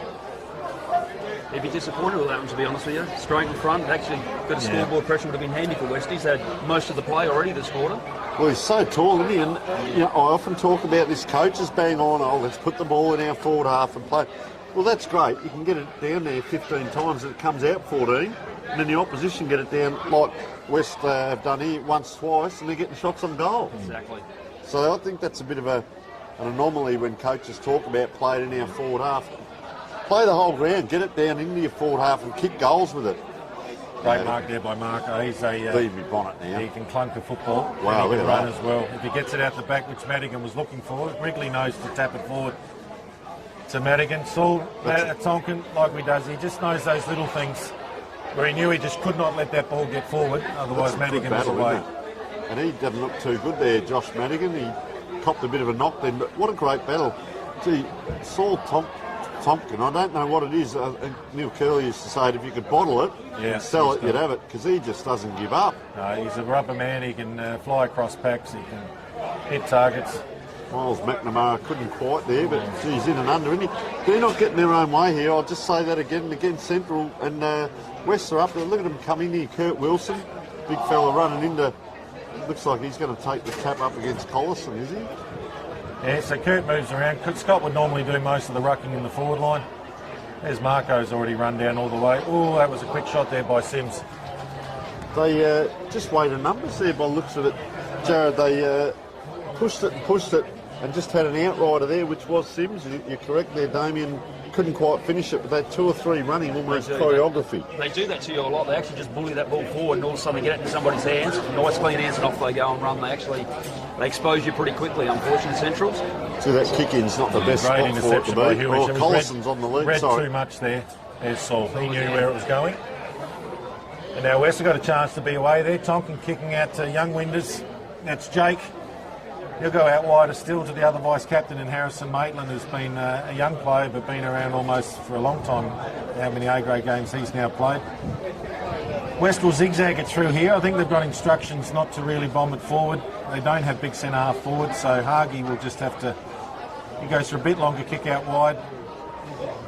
He'd be disappointed with that one, to be honest with you. Straight in front, actually, got a scoreboard pressure would have been handy for Westies. They had most of the play already this quarter. Well, he's so tall, isn't he? And you know, I often talk about this coaches bang on, oh, let's put the ball in our forward half and play. Well, that's great. You can get it down there 15 times and it comes out 14. And then the opposition get it down like West have done here once, twice, and they're getting shots on goal. Exactly. So I think that's a bit of an anomaly when coaches talk about playing in our forward half. Play the whole ground, get it down into your forward half and kick goals with it. Great mark there by Marco. He's a Leave me bonnet now. he can clunk the football. Wow, and he look can at run that. as well. If he gets it out the back, which Madigan was looking for, Wrigley knows to tap it forward to Madigan. Saul Tonkin, like he does, he just knows those little things where he knew he just could not let that ball get forward, otherwise Madigan was away. Isn't it? And he didn't look too good there, Josh Madigan. He copped a bit of a knock then, but what a great battle. Gee, Saul Tompkin, I don't know what it is. Neil Curley used to say, if you could bottle it and sell it, you'd have it, because he just doesn't give up. No, he's a rubber man. He can fly across packs. He can hit targets. Miles McNamara couldn't quite there, but he's in and under, isn't he? They're not getting their own way here. I'll just say that again and again. Central and West are up there. Look at him come in here. Kurt Wilson, big fella running into. Looks like he's going to take the tap up against Collison, is he? Yeah, so Kurt moves around. Scott would normally do most of the rucking in the forward line. There's Marco's already run down all the way. Oh, that was a quick shot there by Sims. They just weighted numbers there by the looks of it, Jared. They pushed it and just had an outrider there, which was Sims. You're correct there, Damien. Couldn't quite finish it, but they had 2 or 3 running, almost choreography. They do that to you a lot. They actually just bully that ball forward and all of a sudden they get it into somebody's hands. Nice clean hands and off they go and run. They expose you pretty quickly, unfortunately, Centrals. So that kick-in's not the best Great spot for it to interception by be. Hewitt. Oh, It was Collison's on the lead, read sorry. too much there. There's Saul. He knew where it was going. And now West have got a chance to be away there. Tonkin kicking out to young Winders. That's Jake. He'll go out wider still to the other vice-captain in Harrison Maitland, who's been a young player but been around almost for a long time. How many A-grade games he's now played. West will zigzag it through here. I think they've got instructions not to really bomb it forward. They don't have big centre-half forward, so Hargy will just have to... He goes for a bit longer kick out wide.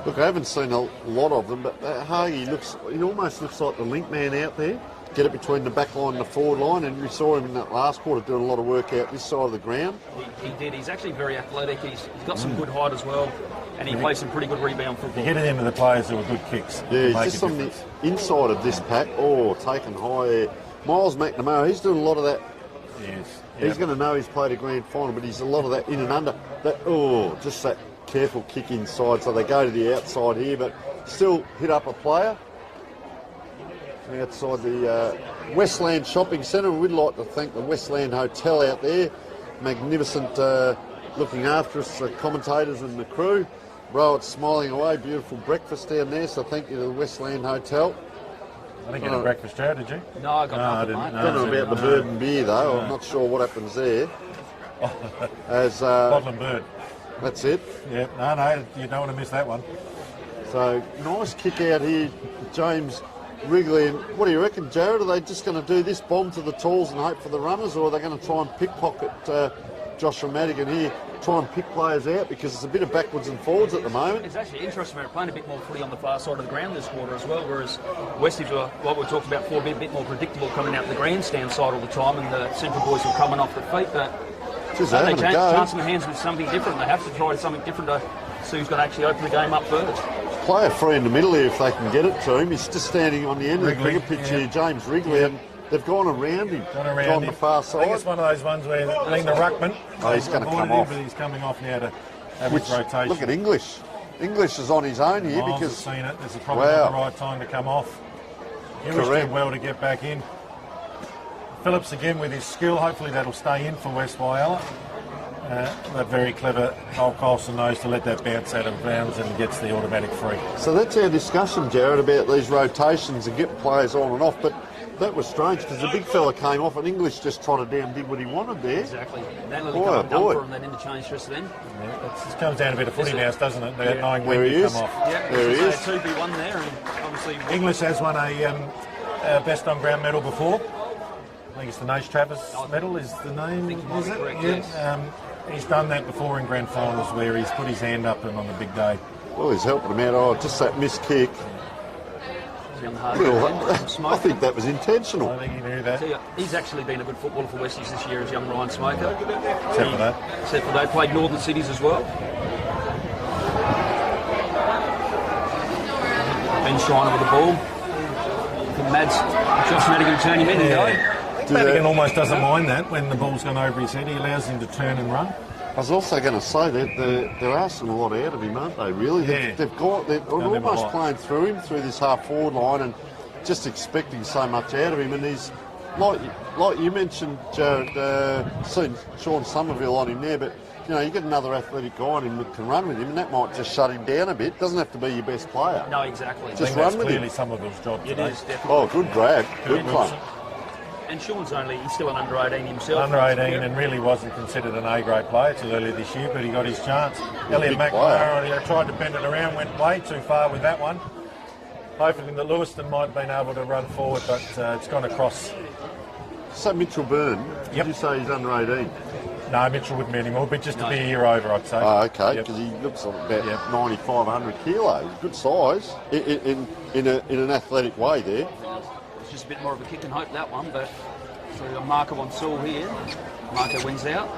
Look, I haven't seen a lot of them, but Hargy he almost looks like the link man out there. Get it between the back line and the forward line, and we saw him in that last quarter doing a lot of work out this side of the ground. He did. He's actually very athletic. He's got some good height as well, and he plays some pretty good rebound football. He hit it into the players who were good kicks. Yeah, he's Make just a on the difference. inside of this pack. Oh, taken high there. Miles McNamara, he's doing a lot of that. Yes. He's going to know he's played a grand final, but he's a lot of that in and under. Just that careful kick inside, so they go to the outside here, but still hit up a player. Outside the Westland Shopping Centre. We'd like to thank the Westland Hotel out there. Magnificent looking after us, the commentators and the crew. Rowett's smiling away. Beautiful breakfast down there, so thank you to the Westland Hotel. I didn't get a breakfast, Jared, did you? No, I got No, I nothing, didn't. mate. No. I don't know about the bird and beer though. I'm not sure what happens there. As Bodland Bird. that's it. Yeah, no, you don't want to miss that one. So nice kick out here, James Wrigley. And what do you reckon, Jared? Are they just going to do this bomb to the talls and hope for the runners, or are they going to try and pickpocket Joshua Madigan here, try and pick players out, because it's a bit of backwards and forwards at the moment? It's actually interesting. They're playing a bit more footy on the far side of the ground this quarter as well, whereas Westies were, what we talked about before, a bit more predictable coming out the grandstand side all the time, and the Central boys were coming off the feet. But Just they having a go. chance in the hands with something different. They have to try something different to see who's going to actually open the game up first. Player free in the middle here if they can get it to him. He's just standing on the end Wrigley, of the cricket pitch yeah. here, James Wrigley, and they've gone around him. Gone the far I think side. it's one of those ones where being the ruckman. Oh, he's gonna avoided come him, off. But he's coming off now to have his rotation. Look at English. English is on his own here Miles because has seen it. This is probably not the right time to come off. Hewitt Correct. did well to get back in. Phillips again with his skill. Hopefully that'll stay in for West Whyalla. But very clever. Cole Colson knows to let that bounce out of bounds and gets the automatic free. So that's our discussion, Jared, about these rotations and getting players on and off. But that was strange because the big fella came off and English just trotted down, did what he wanted there. Exactly. That little Boy, come done boy. for them, they interchanged just then. Yeah, it comes down to a bit of footy now, doesn't it? Yeah. Knowing There when he you is. come off. Yeah, There he is. 2v1 there, and obviously English has won a best on ground medal before. I think it's the Nash Travis medal is the name, think you might is be it? correct, Yeah. yes. He's done that before in grand finals where he's put his hand up and on the big day. Well, he's helping him out. Oh, just that missed kick. penalty on the hard Well, I think that was intentional. I think he knew that. He's actually been a good footballer for Westies this year as young Ryan Smoker. Except for that. Except for they played Northern Cities as well. Ben Shiner with the ball. From Mads, Josh Madigan to turn him in and go. Madigan almost doesn't mind that when the ball's gone over his head. He allows him to turn and run. I was also going to say that they're asking a lot out of him, aren't they? Really, Yeah. they're almost playing through him through this half forward line and just expecting so much out of him. And he's like you mentioned, Jared, seen Sean Somerville on him there, but you know you get another athletic guy on him that can run with him, and that might just shut him down a bit. Doesn't have to be your best player. No, exactly. Just I run think with that's clearly him. Somerville's job It today. is definitely. Oh, good grab, good play. And Sean's he's still an under 18 himself. Under 18 and really wasn't considered an A-grade player till earlier this year, but he got his chance. Elliot big McNamara tried to bend it around, went way too far with that one. Hoping that Lewiston might have been able to run forward, but it's gone across. So Mitchell Byrne, Yep. did you say he's under 18? No, Mitchell wouldn't be anymore, but just to be a year over, I'd say. Oh, okay, Yep. because he looks like about 95, 100 kilos. Good size in an athletic way there. It's just a bit more of a kick and hope, that one, but through a Marco on Saul here. Marco wins out.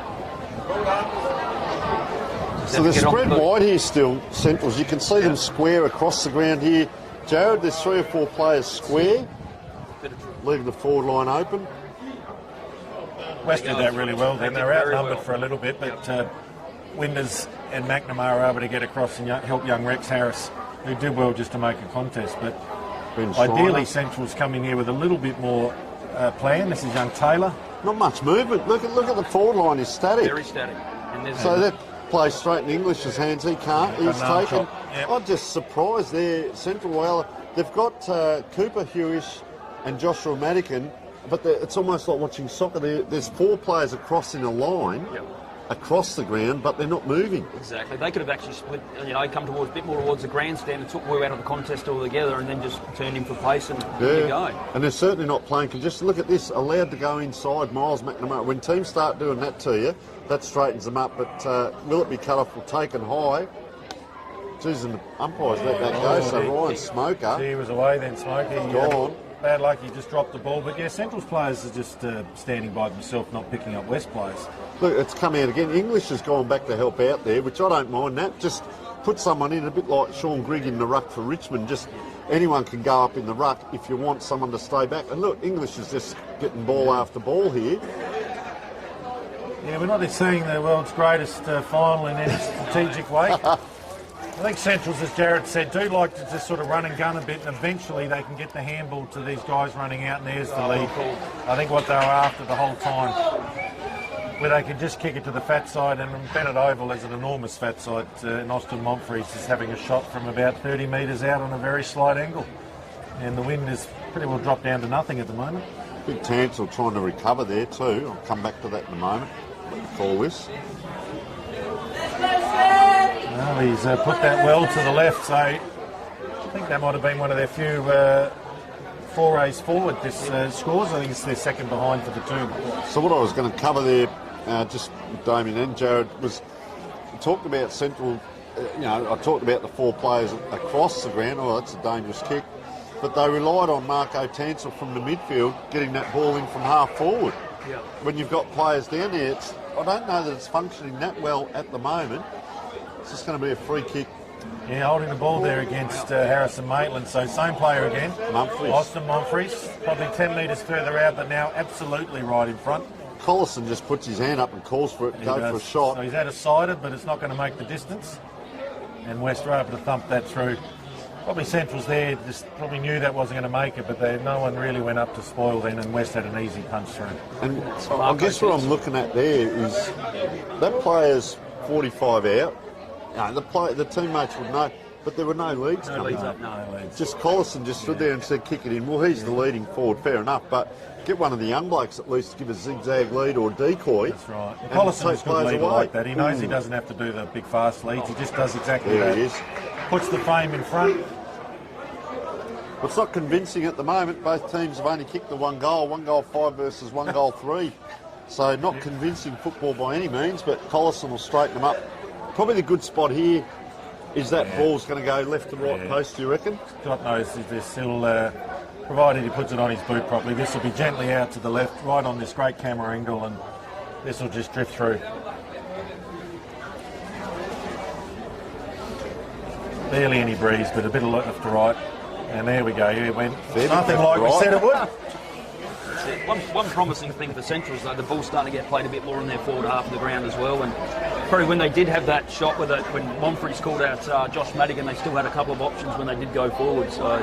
So they're spread wide here still, Centrals. You can see them square across the ground here. Jared, there's 3 or 4 players square, leaving the forward line open. West did that really well then. They were Very outnumbered well. for a little bit, but Winders and McNamara were able to get across and help young Rex Harris, who did well just to make a contest. But Ben ideally, Shiner. Central's coming here with a little bit more plan. This is young Taylor. Not much movement. Look at the forward line is static. Very static. And there's So that plays straight in English's hands. He can't. He's An arm taken. shot, yep. I'm just surprised there. Central Whyalla. They've got Cooper Hewish and Joshua Madigan, but it's almost like watching soccer. There's 4 players across in a line, across the ground, but they're not moving. Exactly. They could have actually split, come towards a bit more towards the grandstand and took Wu out of the contest altogether and then just turned him for pace and there you go. And they're certainly not playing. Because just look at this, allowed to go inside. Miles McNamara. When teams start doing that to you, that straightens them up. But will it be cut off or taken high? Jeez, and the umpires let that go. So Ryan Smoker. He was away then, Smokey. Gone. Bad luck, he just dropped the ball. But yeah, Central's players are just standing by themselves, not picking up West players. Look, it's come out again. English has gone back to help out there, which I don't mind that. Just put someone in, a bit like Sean Grigg in the ruck for Richmond. Just anyone can go up in the ruck if you want someone to stay back. And look, English is just getting ball after ball here. Yeah, we're not seeing the world's greatest final in any strategic way. I think Centrals, as Jared said, do like to just sort of run and gun a bit, and eventually they can get the handball to these guys running out, and there's the lead. I think what they were after the whole time, where they could just kick it to the fat side, and Bennett Oval is an enormous fat side, and Austin Montfries is having a shot from about 30 metres out on a very slight angle. And the wind is pretty well dropped down to nothing at the moment. Big Tansel trying to recover there too. I'll come back to that in a moment. Call this. Well, he's put that well to the left, so I think that might have been one of their few forays forward this scores. I think it's their second behind for the term. So what I was going to cover there, just with Damien and Jared, was talked about Central. I talked about the 4 players across the ground. Oh, that's a dangerous kick. But they relied on Marco Tansel from the midfield getting that ball in from half forward. Yeah. When you've got players down there, I don't know that it's functioning that well at the moment. It's just going to be a free kick. Yeah, holding the ball there against Harrison Maitland. So same player again. Montfries. Austin Montfries, probably 10 metres further out, but now absolutely right in front. Collison just puts his hand up and calls for it, He go does. for a shot. So he's out of sided, but it's not going to make the distance. And West were able to thump that through. Probably Central's there, just probably knew that wasn't going to make it, but no one really went up to spoil then, and West had an easy punch through. And I guess what I'm looking at there is that player's 45 out. The teammates would know, but there were no leads coming up. No leads. Just Collison just stood there and said, kick it in. Well, he's the leading forward, fair enough, but get one of the young blokes at least to give a zigzag lead or decoy. That's right. And Collison's take good players leader away. like that. He knows he doesn't have to do the big fast leads. He just does exactly There that. he is. Puts the frame in front. Well, it's not convincing at the moment. Both teams have only kicked the 1 goal 5 versus 1 goal 3. So not convincing football by any means, but Collison will straighten them up. Probably the good spot here Is that ball's going to go left to right post, do you reckon? God knows if there's still, provided he puts it on his boot properly, this will be gently out to the left, right on this great camera angle, and this will just drift through. Barely any breeze, but a bit of left to right. And there we go, here it went. Nothing like we said it would. One promising thing for Centrals, though, the ball's starting to get played a bit more on their forward half of the ground as well. And probably when they did have that shot with it, when Monfrey's called out Josh Madigan, they still had a couple of options when they did go forward. So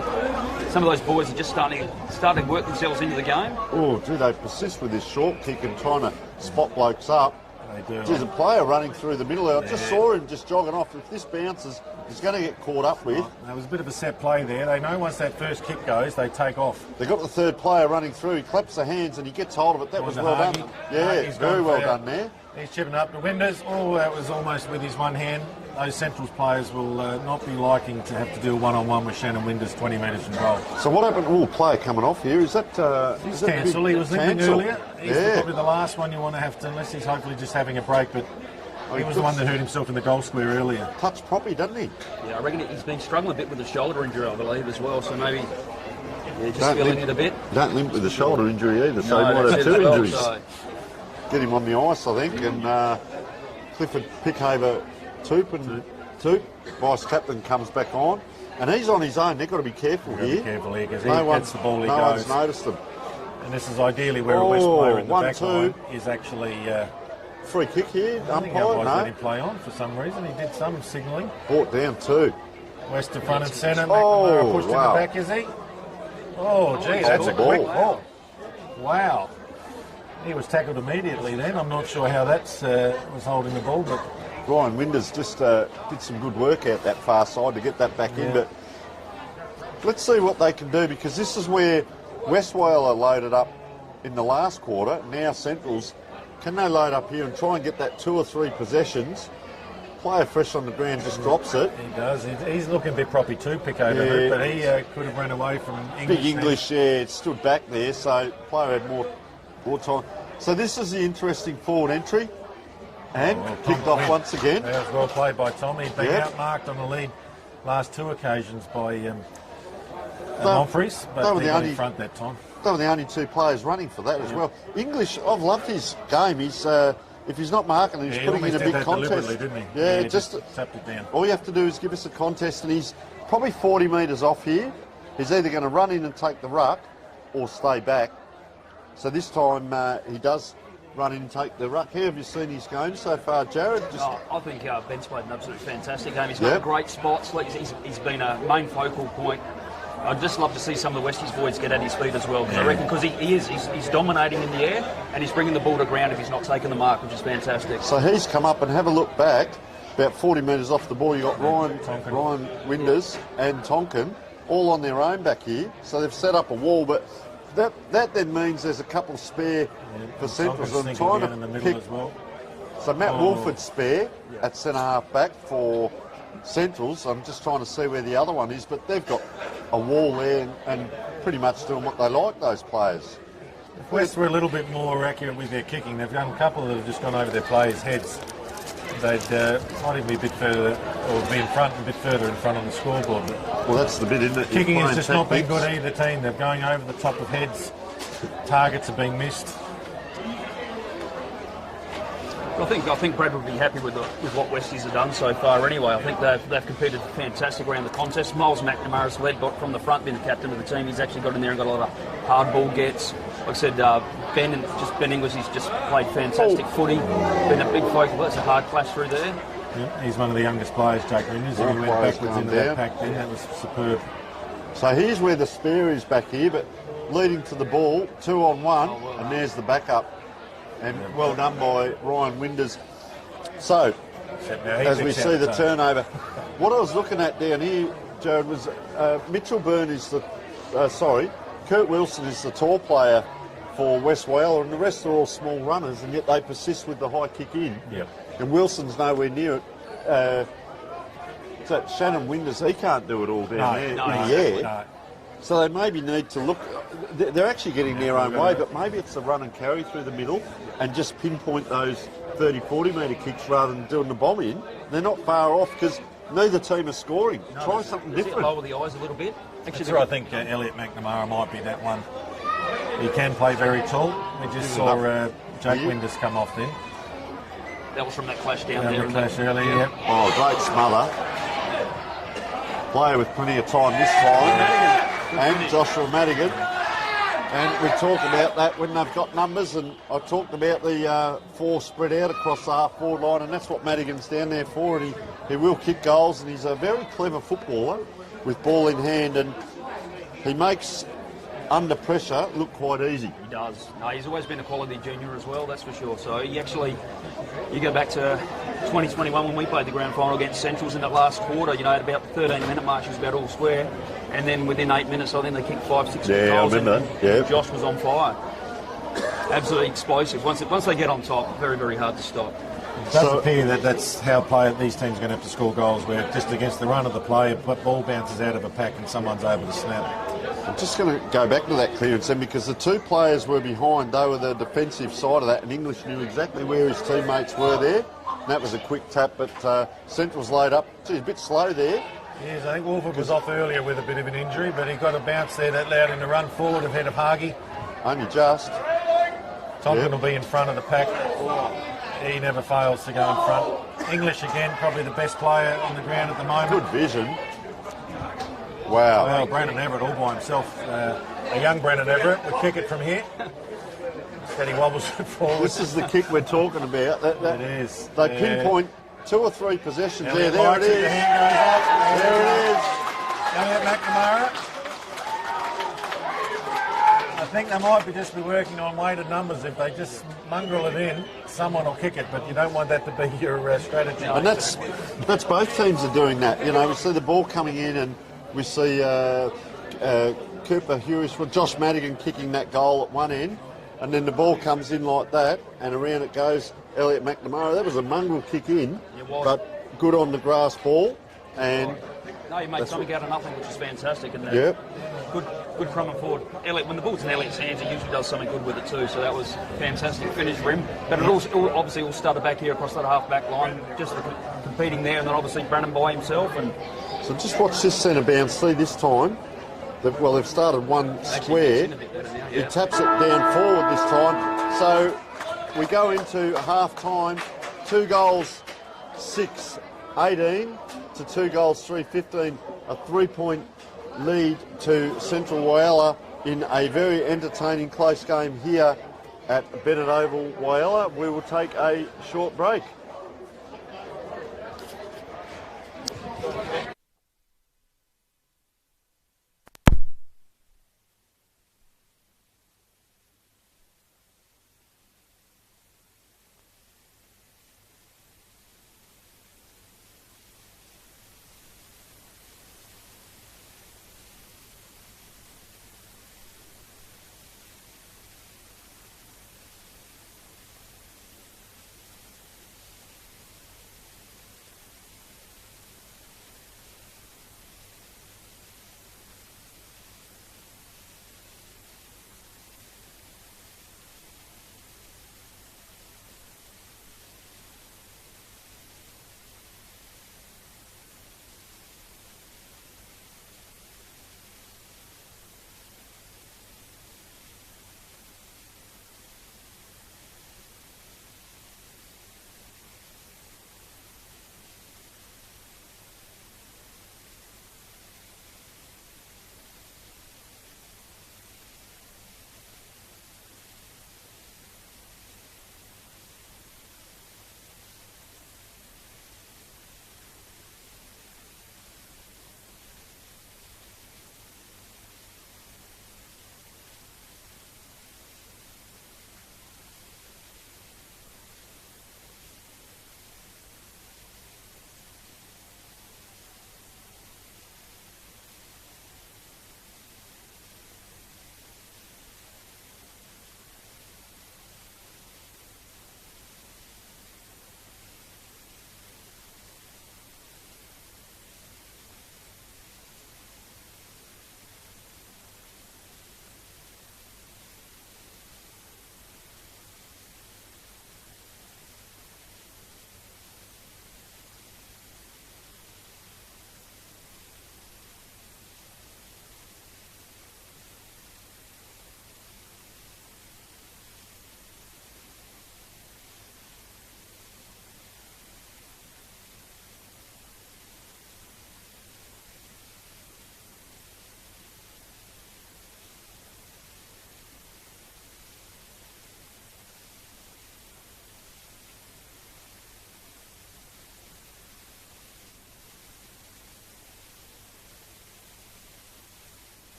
some of those boys are just starting to work themselves into the game. Oh, do they persist with this short kick and trying to spot blokes up? They do. There's a player running through the middle there. I just saw him just jogging off. If this bounces, he's going to get caught up with. There was a bit of a set play there. They know once that first kick goes, they take off. They got the third player running through. He claps the hands and he gets hold of it. That was well done. Yeah, He's very well done there. He's chipping up the windows. Oh, that was almost with his one hand. Those Centrals players will not be liking to have to deal one-on-one with Shannon Winders 20 metres from goal. So what happened? Oh, player coming off here. Is that... He's cancelled. He was limping earlier. He's probably the last one you want to have to, unless he's hopefully just having a break, but he was the one that hurt himself in the goal square earlier. Touch properly, doesn't he? Yeah, I reckon he's been struggling a bit with the shoulder injury, I believe, as well, so maybe just feeling it a bit. Don't limp with the shoulder injury either, so he might have two injuries. Get him on the ice, I think, and Clifford Pickhaver Toop, vice captain, comes back on, and he's on his own. They've got to be careful here. Be careful here because he gets the ball, he goes. No one's noticed him. And this is ideally where a West player in the back line is actually... free kick here, I think umpire, let him play on for some reason. He did some signalling. Brought down two. West to front and centre. McNamara pushed in the back, is he? Oh, gee, that's a quick ball. Wow. He was tackled immediately then. I'm not sure how that was holding the ball, but... Ryan Winders just did some good work out that far side to get that back in, but let's see what they can do, because this is where West Whyalla loaded up in the last quarter. Now Centrals, can they load up here and try and get that 2 or 3 possessions? Player fresh on the ground just drops it. He does. He's looking a bit proppy too, Pickover, but he could have run away from English. Big English, it stood back there, so player had more time. So this is the interesting forward entry. And kicked off once again. That was well played by Tom. He'd been outmarked on the lead last 2 occasions by Monfreys, but he got in front that time. They were the only 2 players running for that as well. English, I've loved his game. He's if he's not marking, he's putting in a big contest. Didn't he? Yeah, just tapped it down. All you have to do is give us a contest, and he's probably 40 metres off here. He's either going to run in and take the ruck or stay back. So this time he does run in and take the ruck. How have you seen his game so far, Jared? I think Ben's played an absolutely fantastic game. He's got great spots. He's been a main focal point. I'd just love to see some of the Westies boys get at his feet as well, because I reckon he's dominating in the air, and he's bringing the ball to ground if he's not taking the mark, which is fantastic. So he's come up, and have a look back, about 40 metres off the ball. You got Ryan Winders and Tonkin all on their own back here. So they've set up a wall, but that then means there's a couple spare for Centrals. I'm trying to pick. As well. So Matt Wolford's spare at centre half back for Centrals. I'm just trying to see where the other one is, but they've got a wall there and pretty much doing what they like, those players. If West were a little bit more accurate with their kicking, they've done a couple that have just gone over their players' heads. They'd might even be a bit further, or be in front, a bit further in front on the scoreboard. But well, that's the bit, isn't it? Kicking has just not been good either team. They're going over the top of heads. Targets are being missed. I think Brad would be happy with what Westies have done so far anyway. I think they've competed fantastic around the contest. Miles McNamara's led from the front, been the captain of the team. He's actually got in there and got a lot of hard ball gets. Like I said, Ben English, he's just played fantastic footy. Been a big focal. That's a hard clash through there. Yeah, he's one of the youngest players, Jake Winders. He went backwards into that pack then. That was superb. So here's where the spare is back here, but leading to the ball, 2-on-1, and there's the backup. And well done by Ryan Winders. So, as we see the turnover, what I was looking at down here, Jared, was Mitchell Byrne is Kurt Wilson is the tall player for West Whyalla, and the rest are all small runners, and yet they persist with the high kick in. Yep. And Wilson's nowhere near it. So Shannon Winders, he can't do it all down there in the air. No. So they maybe need to look. They're actually getting their own way, but maybe it's a run and carry through the middle and just pinpoint those 30, 40 metre kicks rather than doing the bomb in. They're not far off, because neither team are scoring. No, Try does something it different. lower the eyes a little bit? Actually, That's where I think Elliot McNamara might be that one. He can play very tall. We just saw Jake Winders come off then. that was from that clash down there. The clash earlier, yeah. Oh, great smother. Player with plenty of time this time. And Joshua Madigan. And we talked about that when they've got numbers, and I talked about the 4 spread out across the half-forward line, and that's what Madigan's down there for, and he will kick goals, and he's a very clever footballer with ball in hand, and he makes under pressure look quite easy. He does. No, he's always been a quality junior as well, that's for sure. So he actually, you go back to 2021 when we played the grand final against Centrals in that last quarter, you know, at about the 13-minute mark, she was about all square. And then within 8 minutes, I think they kicked 5, 6 Yeah, goals. I remember that. Yeah. Josh was on fire. Absolutely explosive. Once they get on top, very, very hard to stop. It does appear that that's how these teams are going to have to score goals, where just against the run of the play, a ball bounces out of a pack and someone's able to snap. I'm just going to go back to that clearance then, because the 2 players were behind. They were the defensive side of that, and English knew exactly where his teammates were there. And that was a quick tap, but Central's laid up. Gee, a bit slow there. Yes, I think Wolford was off earlier with a bit of an injury, but he got a bounce there that allowed him to run forward ahead of Hargy. Only just. Tonkin will be in front of the pack. He never fails to go in front. English again, probably the best player on the ground at the moment. Good vision. Wow. Well, Brandon Everett all by himself. A young Brandon Everett would kick it from here. Instead he wobbles it forward. This is the kick we're talking about. It is. They pinpoint 2 or 3 possessions there. Elliot There it likes it, is. the hand goes up. There it is. Elliot McNamara. I think they might just be working on weighted numbers. If they just mongrel it in, someone will kick it, but you don't want that to be your strategy. And that's both teams are doing that. You know, we see the ball coming in, and we see Cooper Hughes, Josh Madigan kicking that goal at one end, and then the ball comes in like that, and around it goes Elliot McNamara. That was a mongrel kick in, but good on the grass ball, and No, he made something out of nothing, which is fantastic. And yep. Good crumb and forward. Elliot, when the ball's in Elliot's hands, he usually does something good with it too. So that was fantastic finish for him. But it also obviously all started back here across that half-back line, just competing there, and then obviously Brandon by himself. And so just watch this centre bounce. See this time. They've started one square. He taps it down forward this time. So we go into half-time. 2 goals, 6-18 to 2 goals, 3-15. A 3-point lead to Central Whyalla in a very entertaining close game here at Bennett Oval, Whyalla. We will take a short break.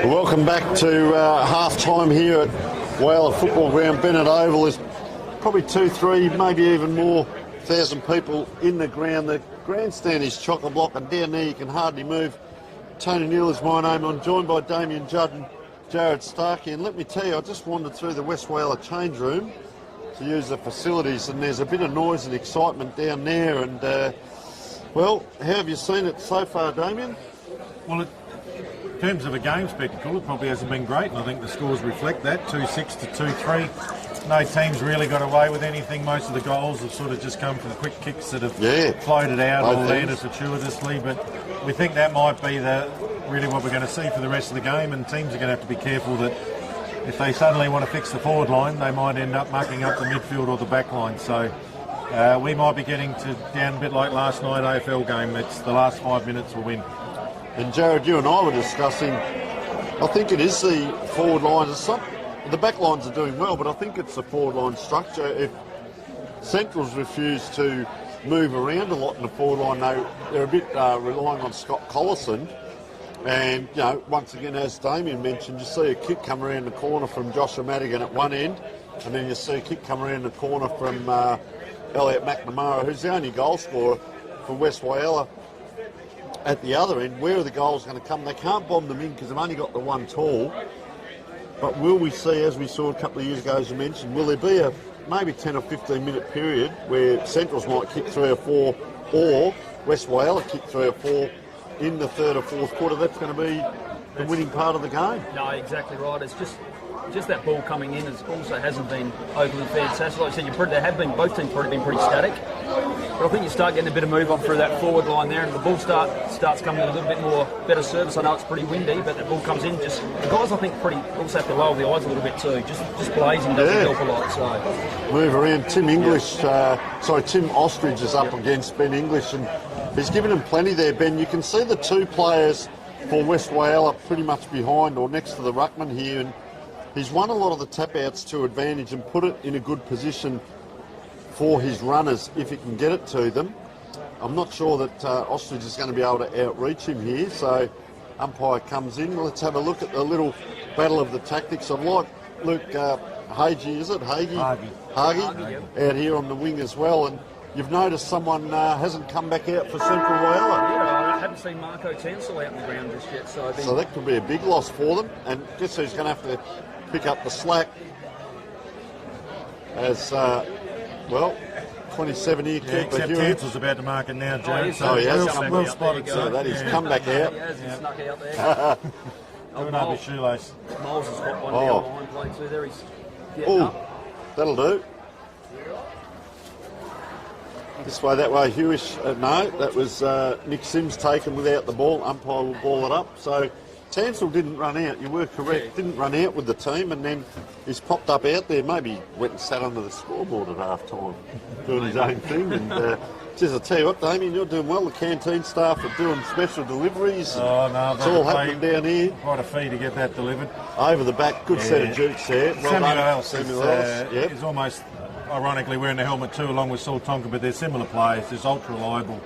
Welcome back to half-time here at Whyalla Football Ground. Bennett Oval is probably 2, 3, maybe even more thousand people in the ground. The grandstand is chock-a-block, and down there you can hardly move. Tony Neal is my name. I'm joined by Damien Judd and Jared Starkey. And let me tell you, I just wandered through the West Whyalla change room to use the facilities, and there's a bit of noise and excitement down there. And, well, how have you seen it so far, Damien? Well, in terms of a game spectacle, it probably hasn't been great, and I think the scores reflect that, 2-6 to 2-3. No team's really got away with anything. Most of the goals have sort of just come from quick kicks that have floated out or landed fortuitously, but we think that might be really what we're going to see for the rest of the game, and teams are going to have to be careful that if they suddenly want to fix the forward line, they might end up mucking up the midfield or the back line. So we might be getting down a bit like last night AFL game. It's the last 5 minutes will win. And Jared, you and I were discussing, I think it is the forward lines. The back lines are doing well, but I think it's the forward line structure. If Central's refuse to move around a lot in the forward line, they're a bit relying on Scott Collison. And, you know, once again, as Damien mentioned, you see a kick come around the corner from Joshua Madigan at one end, and then you see a kick come around the corner from Elliot McNamara, who's the only goal scorer for West Whyalla. At the other end, where are the goals going to come? They can't bomb them in because they've only got the one tall. But will we see, as we saw a couple of years ago, as you mentioned, will there be a maybe 10 or 15 minute period where Centrals might kick 3 or 4, or West Whyalla kick 3 or 4 in the third or fourth quarter? That's going to be the winning part of the game. No, exactly right. It's just that ball coming in also hasn't been overly fantastic. Like I said, both teams have been pretty static. But I think you start getting a bit of move on through that forward line there, and the ball starts coming in a little bit more better service. I know it's pretty windy, but the ball comes in. Just the guys, I think, also have to lower the eyes a little bit too. Just blazing doesn't help a lot. So move around. Tim Ostrich is up against Ben English, and he's given him plenty there. Ben, you can see the two players for West Whyalla pretty much behind or next to the ruckman here, and he's won a lot of the tap outs to advantage and put it in a good position for his runners if he can get it to them. I'm not sure that Ostrich is going to be able to outreach him here, so umpire comes in. Let's have a look at the little battle of the tactics. I'd like Luke Hagee, is it? Hagee out here on the wing as well, and you've noticed someone hasn't come back out for Central Whyalla. Yeah, I haven't seen Marco Tansel out in the ground just yet, so that could be a big loss for them, and guess who's going to have to pick up the slack as 27-year keeper. Except Tansel's about to mark it now, Jared. Well spotted. So that is come back out. He has snuck out there. Doing up his shoelace. Miles has got one down line play too. There he's getting up. That'll do. This way, that way, Hewish. No, that was Nick Sims taken without the ball. Umpire will ball it up. So Tansel didn't run out. You were correct. Didn't run out with the team, and then he's popped up out there. Maybe went and sat under the scoreboard at half time, doing his own thing. And just I tell you what, Damien, you're doing well. The canteen staff are doing special deliveries. Oh no, it's all happening down here. Quite a fee to get that delivered. Over the back, good set of jukes there. Samuel Ellis is almost ironically wearing the helmet too, along with Saul Tonka, but they're similar players. There's ultra reliable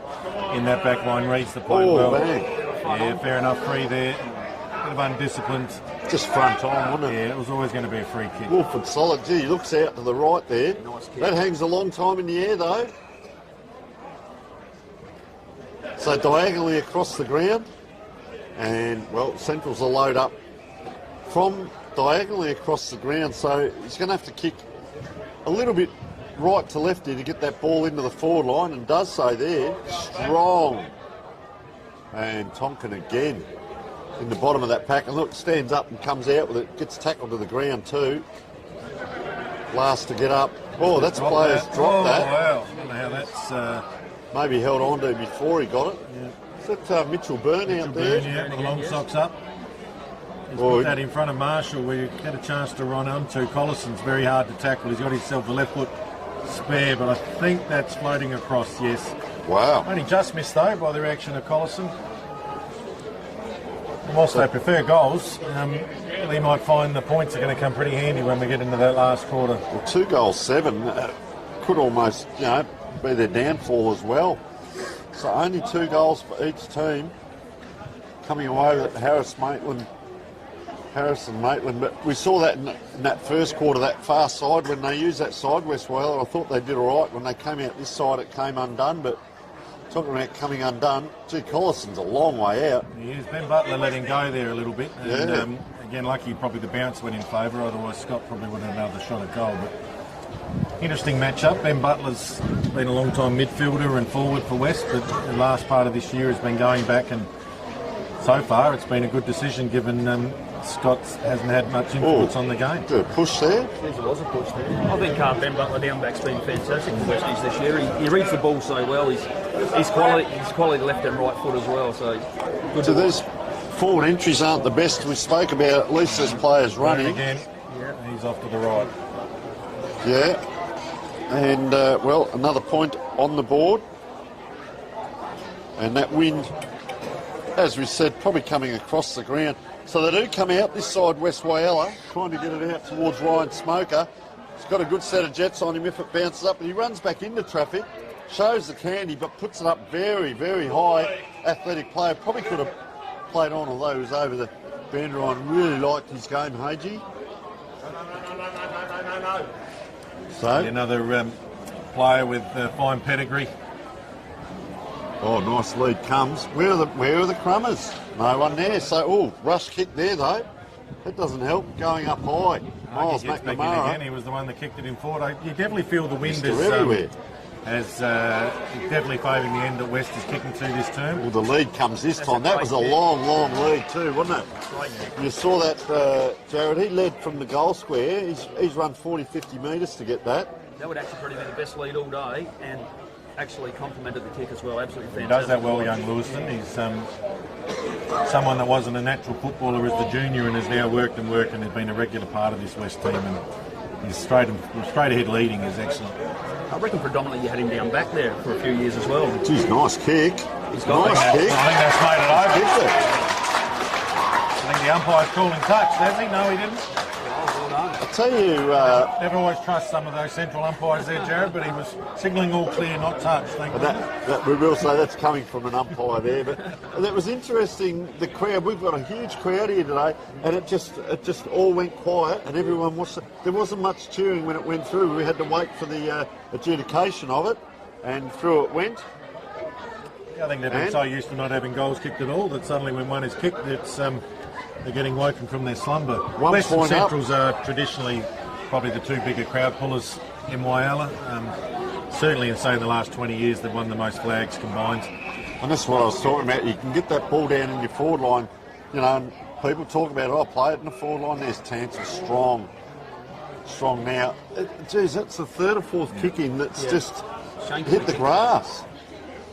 in that back line. Reads the play well. Bang. Yeah, fair enough. Free there. Bit of undisciplined. Just front on, wasn't it? Yeah, it was always going to be a free kick. Wolford solid. Gee, he looks out to the right there. Nice kick. That hangs a long time in the air though. So diagonally across the ground, and well, Central's a load up from diagonally across the ground, so he's going to have to kick a little bit right to left here to get that ball into the forward line, and does so there. Strong. And Tonkin again in the bottom of that pack, and look, stands up and comes out with it, gets tackled to the ground too. Last to get up. Oh, that's players dropped that. Wow, I don't know how that's... Maybe held on to before he got it. Yeah. Is that Mitchell Byrne out there? Yeah, with the long socks up. He's put that in front of Marshall where you get a chance to run onto. Collison's very hard to tackle. He's got himself a left foot spare, but I think that's floating across, yes. Wow. Only just missed though by the reaction of Collison. And whilst they prefer goals, they might find the points are going to come pretty handy when we get into that last quarter. Well, 2 goals, 7 could almost, be their downfall as well. So only 2 goals for each team coming away with Harris Maitland Harrison Maitland, but we saw that in that first quarter, that far side, when they used that side, West Whyalla, I thought they did all right. When they came out this side, it came undone, but talking about coming undone, gee, Collison's a long way out. He is. Ben Butler let him go there a little bit. And, Yeah. Again, lucky probably the bounce went in favour, otherwise Scott probably would have had another shot at goal. But interesting matchup. Ben Butler's been a long time midfielder and forward for West, but the last part of this year has been going back, and so far it's been a good decision given Scott hasn't had much influence on the game. Good push there. There was a push there. I think Ben Butler down back's been fantastic for Westies this year. He reads the ball so well. He's quality left and right foot as well. So good. So those forward entries aren't the best. We spoke about at least there's players running. Again, he's off to the right. Yeah. And, well, another point on the board. And that wind, as we said, probably coming across the ground. So they do come out this side, West Whyalla, trying to get it out towards Ryan Smoker. He's got a good set of jets on him if it bounces up, but he runs back into traffic, shows the candy, but puts it up very, very high. Athletic player, probably could have played on, although he was over the boundary line. Really liked his game, Hagee. So Another player with fine pedigree. oh, nice lead comes. Where are the crummers? No one there. So, rush kick there though. That doesn't help. Going up high. Miles He gets back in McNamara. again. He was the one that kicked it in forward. You definitely feel the wind They're everywhere. is definitely favouring the end that West is kicking to this term. Well, the lead comes this time. That was a long, long lead too, wasn't it? You saw that, Jared. He led from the goal square. He's run 40, 50 metres to get that. That would actually probably be the best lead all day, and actually complemented the kick as well. Absolutely He fantastic. does that well, young Lewiston. He's someone that wasn't a natural footballer as the junior and has now worked and has been a regular part of this West team. And his straight ahead leading is excellent. I reckon predominantly you had him down back there for a few years as well. Geez, nice kick. He's got Nice I kick. think that's made it over. Kicked it. I think the umpire's calling touch, hasn't he? No, he didn't. I tell you, Never always trust some of those central umpires there, Jared, but he was signalling all clear, not touch. Thank you. that we will say that's coming from an umpire there, but that was interesting. The crowd, we've got a huge crowd here today, and it just all went quiet, and everyone was. There wasn't much cheering when it went through. We had to wait for the adjudication of it, and through it went. Yeah, I think they've been so used to not having goals kicked at all that suddenly when one is kicked, it's they're getting woken from their slumber. West and point up. Centrals are traditionally probably the two bigger crowd pullers in Whyalla. Certainly in, say, the last 20 years, they've won the most flags combined. And that's what I was talking about. You can get that ball down in your forward line, and people talk about, play it in the forward line. There's Tanser strong now. Geez, that's the third or fourth kick in that's just hit the grass.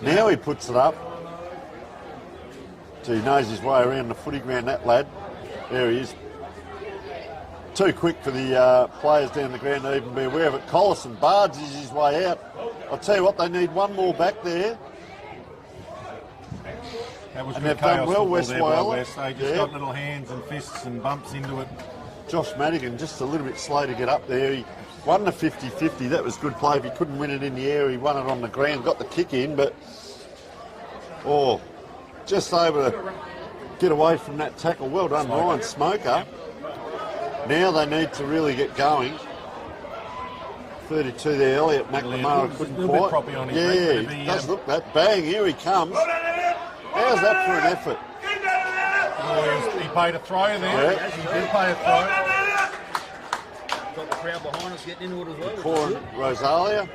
Now he puts it up. He knows his way around the footy ground, that lad. There he is. Too quick for the players down the ground to even be aware of it. Collison barges his way out. I'll tell you what, they need one more back there. That was And good they've done chaos well, football West there by Whyalla. West. They just Yeah. got little hands and fists and bumps into it. Josh Madigan just a little bit slow to get up there. He won the 50-50. That was good play. If he couldn't win it in the air, he won it on the ground. Got the kick in, but just able to get away from that tackle. Well done, Ryan Smoker. Now they need to really get going. 32 there, Elliot McNamara couldn't a little bit quite. proppy on his feet, Yeah, but he he, does look that. Bang, here he comes. How's that for an effort? He paid a throw there. Yeah. He did pay a throw. Got the crowd behind us getting into it as well. Corin Rosalia.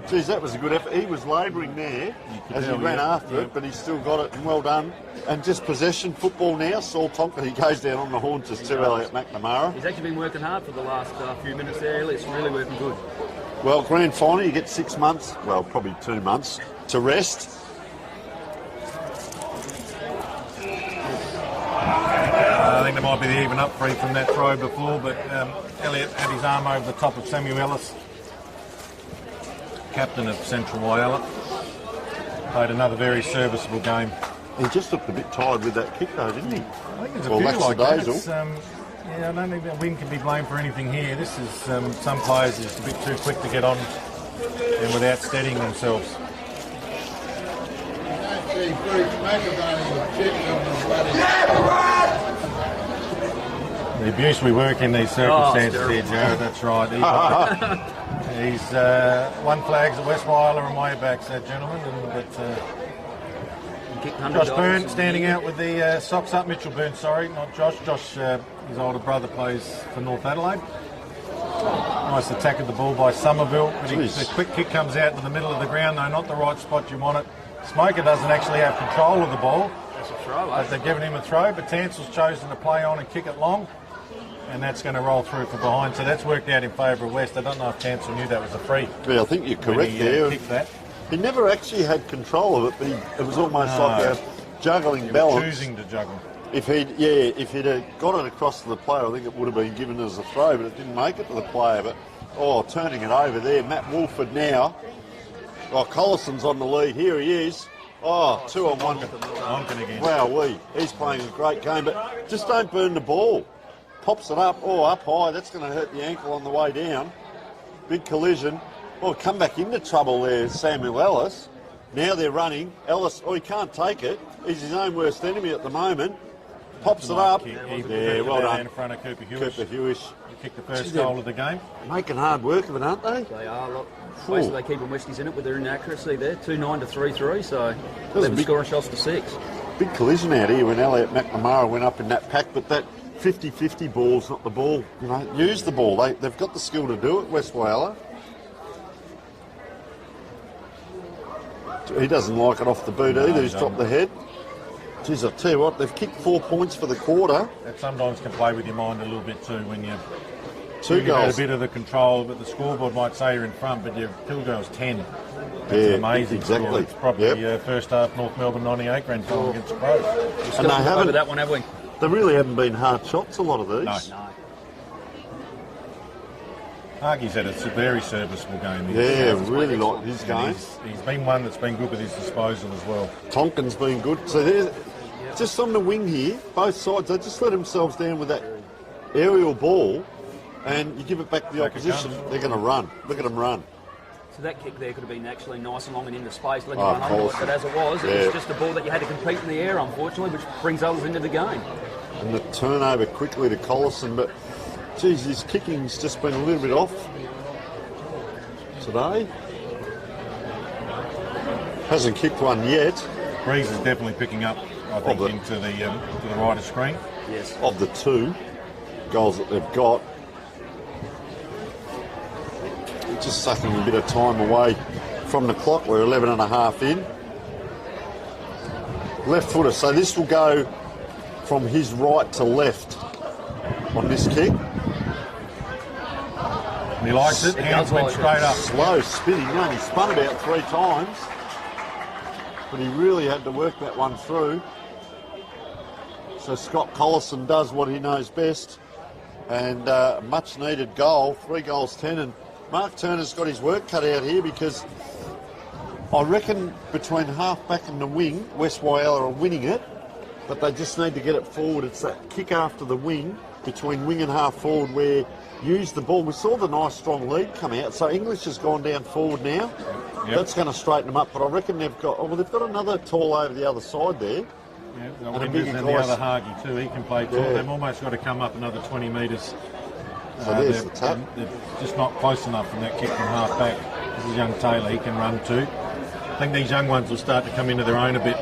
Geez, that was a good effort. He was labouring there as he tell, ran yeah. after it, but he still got it, and well done. And just possession football now. Saul Tonkin, he goes down on the haunches to Elliot McNamara. He's actually been working hard for the last few minutes there. It's really working good. Well, grand final, you get 6 months, well, probably 2 months to rest. I think there might be the even up free from that throw before, but Elliot had his arm over the top of Samuel Ellis, captain of Central Whyalla. Played another very serviceable game. He just looked a bit tired with that kick though, didn't he? I think there's a Well, few that's like the that. Daisel. It's, I don't think that wind can be blamed for anything here. This is some players are just a bit too quick to get on and without steadying themselves. abuse we work in these circumstances Oh, here, Jared. That's right. He's won flags at West Whyalla and way back, that gentleman. Josh Byrne standing out with the socks up. Mitchell Byrne, sorry, not Josh. Josh, his older brother, plays for North Adelaide. Nice attack of the ball by Somerville. But the quick kick comes out to the middle of the ground, though not the right spot you want it. Smoker doesn't actually have control of the ball. That's a throw, But they've given him a throw, but Tansel's chosen to play on and kick it long. And that's going to roll through for behind. So that's worked out in favour of West. I don't know if Tansel knew that was a free. Yeah, I think you're correct there. Kicked that. He never actually had control of it, but it was almost like a juggling balance. Choosing to juggle. If he'd got it across to the player, I think it would have been given as a throw, but it didn't make it to the player. But turning it over there, Matt Wolford now. Collison's on the lead. Here he is. 2-on-1. Lonkin again. Wow, he's playing a great game, but just don't burn the ball. Pops it up, up high. That's going to hurt the ankle on the way down. Big collision. Come back into trouble there, Samuel Ellis. Now they're running. Ellis, he can't take it. He's his own worst enemy at the moment. Pops it up. Yeah, well done. In front of Cooper Hewish. He kicked the first goal of the game. Making hard work of it, aren't they? They are. Look, basically, they keep Westies in it with their inaccuracy there. 2-9 to 3-3, so they've been scoring shots to 6. Big collision out here when Elliot McNamara went up in that pack, but that 50-50 ball's not the ball. Use the ball. They've got the skill to do it, West Whyalla. He doesn't like it off the boot either. He's dropped the head. Geez, I tell you what, they've kicked 4 points for the quarter. That sometimes can play with your mind a little bit too when you Two goals. Had a bit of the control, but the scoreboard might say you're in front, but your field goal's 10. That's an amazing exactly. score. It's probably first half North Melbourne 98 grand final against Crows. And they haven't that one, have we? They really haven't been hard shots, a lot of these. No. Harky's had a very serviceable game. Yeah, really like his game. He's been one that's been good with his disposal as well. Tonkin's been good. So there's just on the wing here, both sides, they just let themselves down with that aerial ball, and you give it back to the opposition, they're going to run. Look at them run. So that kick there could have been actually nice and long and into space, letting you run under it, but as it was just a ball that you had to compete in the air, unfortunately, which brings others into the game. And the turnover quickly to Collison, but geez, his kicking's just been a little bit off today. Hasn't kicked one yet. Breeze is definitely picking up, I think, into the right of screen. Yes. Of the 2 goals that they've got. Just sucking a bit of time away from the clock. We're 11 and a half in. Left footer. So this will go from his right to left on this kick. And he likes it. Hands went straight up. Slow spinning. He only spun about 3 times. But he really had to work that one through. So Scott Collison does what he knows best. And much needed goal. 3 goals 10. And Mark Turner's got his work cut out here because I reckon between half-back and the wing, West Whyalla are winning it, but they just need to get it forward. It's that kick after the wing, between wing and half-forward, where use the ball. We saw the nice strong lead come out, so English has gone down forward now. Yep. That's going to straighten them up, but I reckon they've got another tall over the other side there. Yeah, and the other Hargy too, he can play tall. Yeah. They've almost got to come up another 20 metres. So there's the tap. They're just not close enough from that kick from half back. This is young Taylor, he can run too. I think these young ones will start to come into their own a bit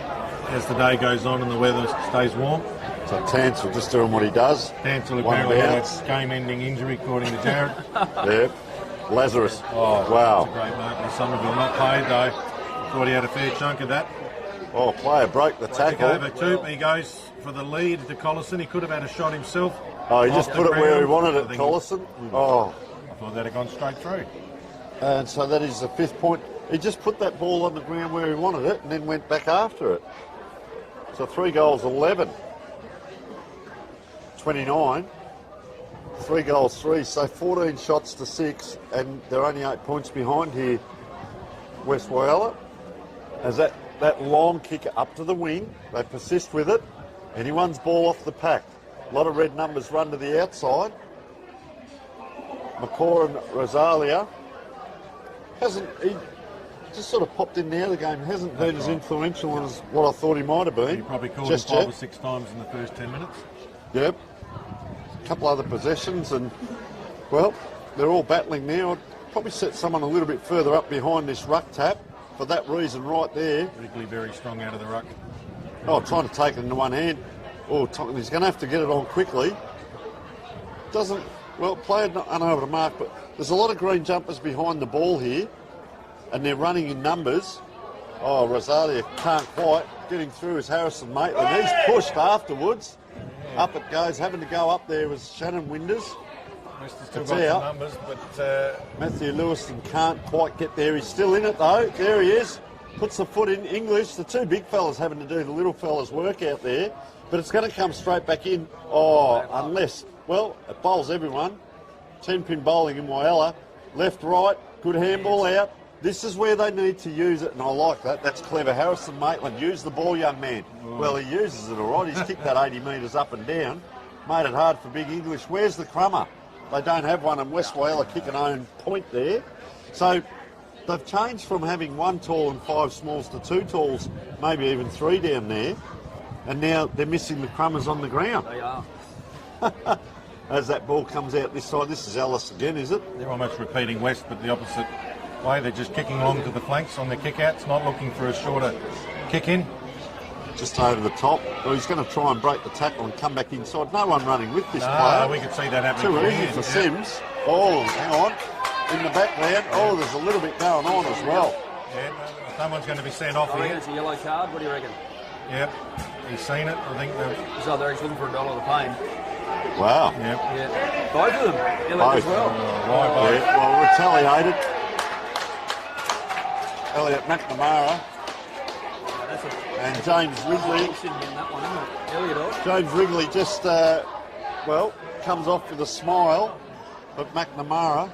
as the day goes on and the weather stays warm. So Tansel just doing what he does. Tansel apparently had a game-ending injury according to Jared. Yeah, Lazarus. Oh, wow. That's a great mark by Somerville. Not paid though. Thought he had a fair chunk of that. Oh, player broke the tackle. Over two, he goes for the lead to Collison. He could have had a shot himself. Oh, he just put it where he wanted it, Collison. Oh. I thought that had gone straight through. And so that is the 5th point. He just put that ball on the ground where he wanted it and then went back after it. So 3 goals, 11. 29. 3 goals, 3. So 14 shots to 6, and they're only 8 points behind here, West Whyalla. As that long kick up to the wing, they persist with it. Anyone's ball off the pack. A lot of red numbers run to the outside. McCaw and Rosalia. He just sort of popped in the other game. Hasn't been as influential as what I thought he might have been. He probably called him 5 or 6 times in the first 10 minutes. Yep. couple other possessions, and, well, they're all battling now. I'd probably set someone a little bit further up behind this ruck tap for that reason right there. Wrigley very strong out of the ruck. Oh, trying to take it into one hand. Oh, he's going to have to get it on quickly. Doesn't, well, player not unable to mark, but there's a lot of green jumpers behind the ball here, and they're running in numbers. Oh, Rosalia can't quite. Getting through is Harrison Maitland. He's pushed afterwards. Up it goes. Having to go up there was Shannon Winders. West has still got some numbers, but... Matthew Lewiston can't quite get there. He's still in it, though. There he is. Puts the foot in. English, the two big fellas having to do the little fellas' work out there. But it's going to come straight back in. Oh, unless... Well, it bowls everyone. 10-pin bowling in Whyalla. Left, right. Good handball out. This is where they need to use it, and I like that. That's clever. Harrison Maitland, use the ball, young man. Well, he uses it all right. He's kicked that 80 metres up and down. Made it hard for Big English. Where's the crummer? They don't have one, and West Whyalla kick an own point there. So they've changed from having 1 tall and 5 smalls to 2 talls, maybe even 3 down there. And now they're missing the crummers on the ground. They are. As that ball comes out this side, this is Ellis again, is it? They're almost repeating West, but the opposite way. They're just kicking along to the flanks on their kick-outs, not looking for a shorter kick-in. Just over the top. Well, he's going to try and break the tackle and come back inside. No one running with this player. We could see that happening. Too easy for Sims. Oh, hang on. In the background. Oh, there's a little bit going on as well. Yeah, someone's going to be sent off I reckon here. it's a yellow card. What do you reckon? Yep, he's seen it. I think. So there he's looking for $1 of the pain. Wow. Yep. Yeah. Both of them. Yellow Both. as well. Yeah, well, retaliated. Elliot McNamara and James Wrigley. James Wrigley just, well, comes off with a smile, but McNamara.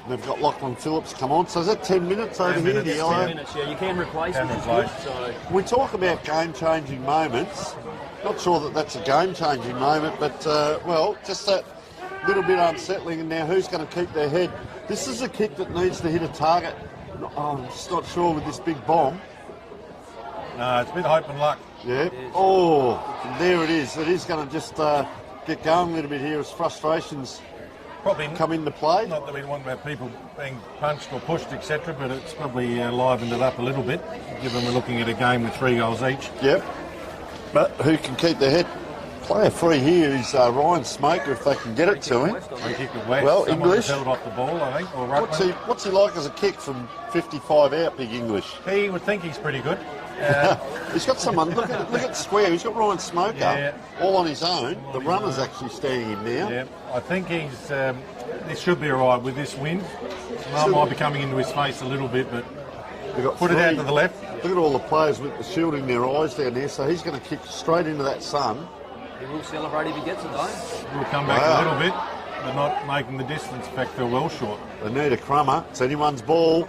They've got Lachlan Phillips come on. So is that 10 minutes over 10 here? minutes, The yellow? 10 minutes, yeah. You can replace Can them. replace. So. We talk about game-changing moments. Not sure that that's a game-changing moment, but, well, just that little bit unsettling. And now who's going to keep their head? This is a kick that needs to hit a target. Oh, I'm just not sure with this big bomb. No, it's a bit hope and luck. Yeah. Oh, there it is. It is going to just get going a little bit here as frustrations Probably come into play. Not that we want about people being punched or pushed, etc., but it's probably livened it up a little bit, given we're looking at a game with 3 goals each. Yep. But who can keep their head? Player free here is Ryan Smoker, if they can get it to him. Free kick of West. Well, Someone English. held off the ball, I think, or What's he like as a kick from 55 out, Big English? He would think he's pretty good. He's got someone, look at Square, he's got Ryan Smoker, Yeah. all on his own. The runner's actually standing him now. Yeah, I think he's. This should be all right with this wind. It might be coming into his face a little bit, but We've got put it out three. to the left. Look at all the players with the shielding their eyes down there, so he's going to kick straight into that sun. He will celebrate if he gets it, though. We'll come back Wow. a little bit, but not making the distance. In fact, they're well short. They need a crummer. It's anyone's ball.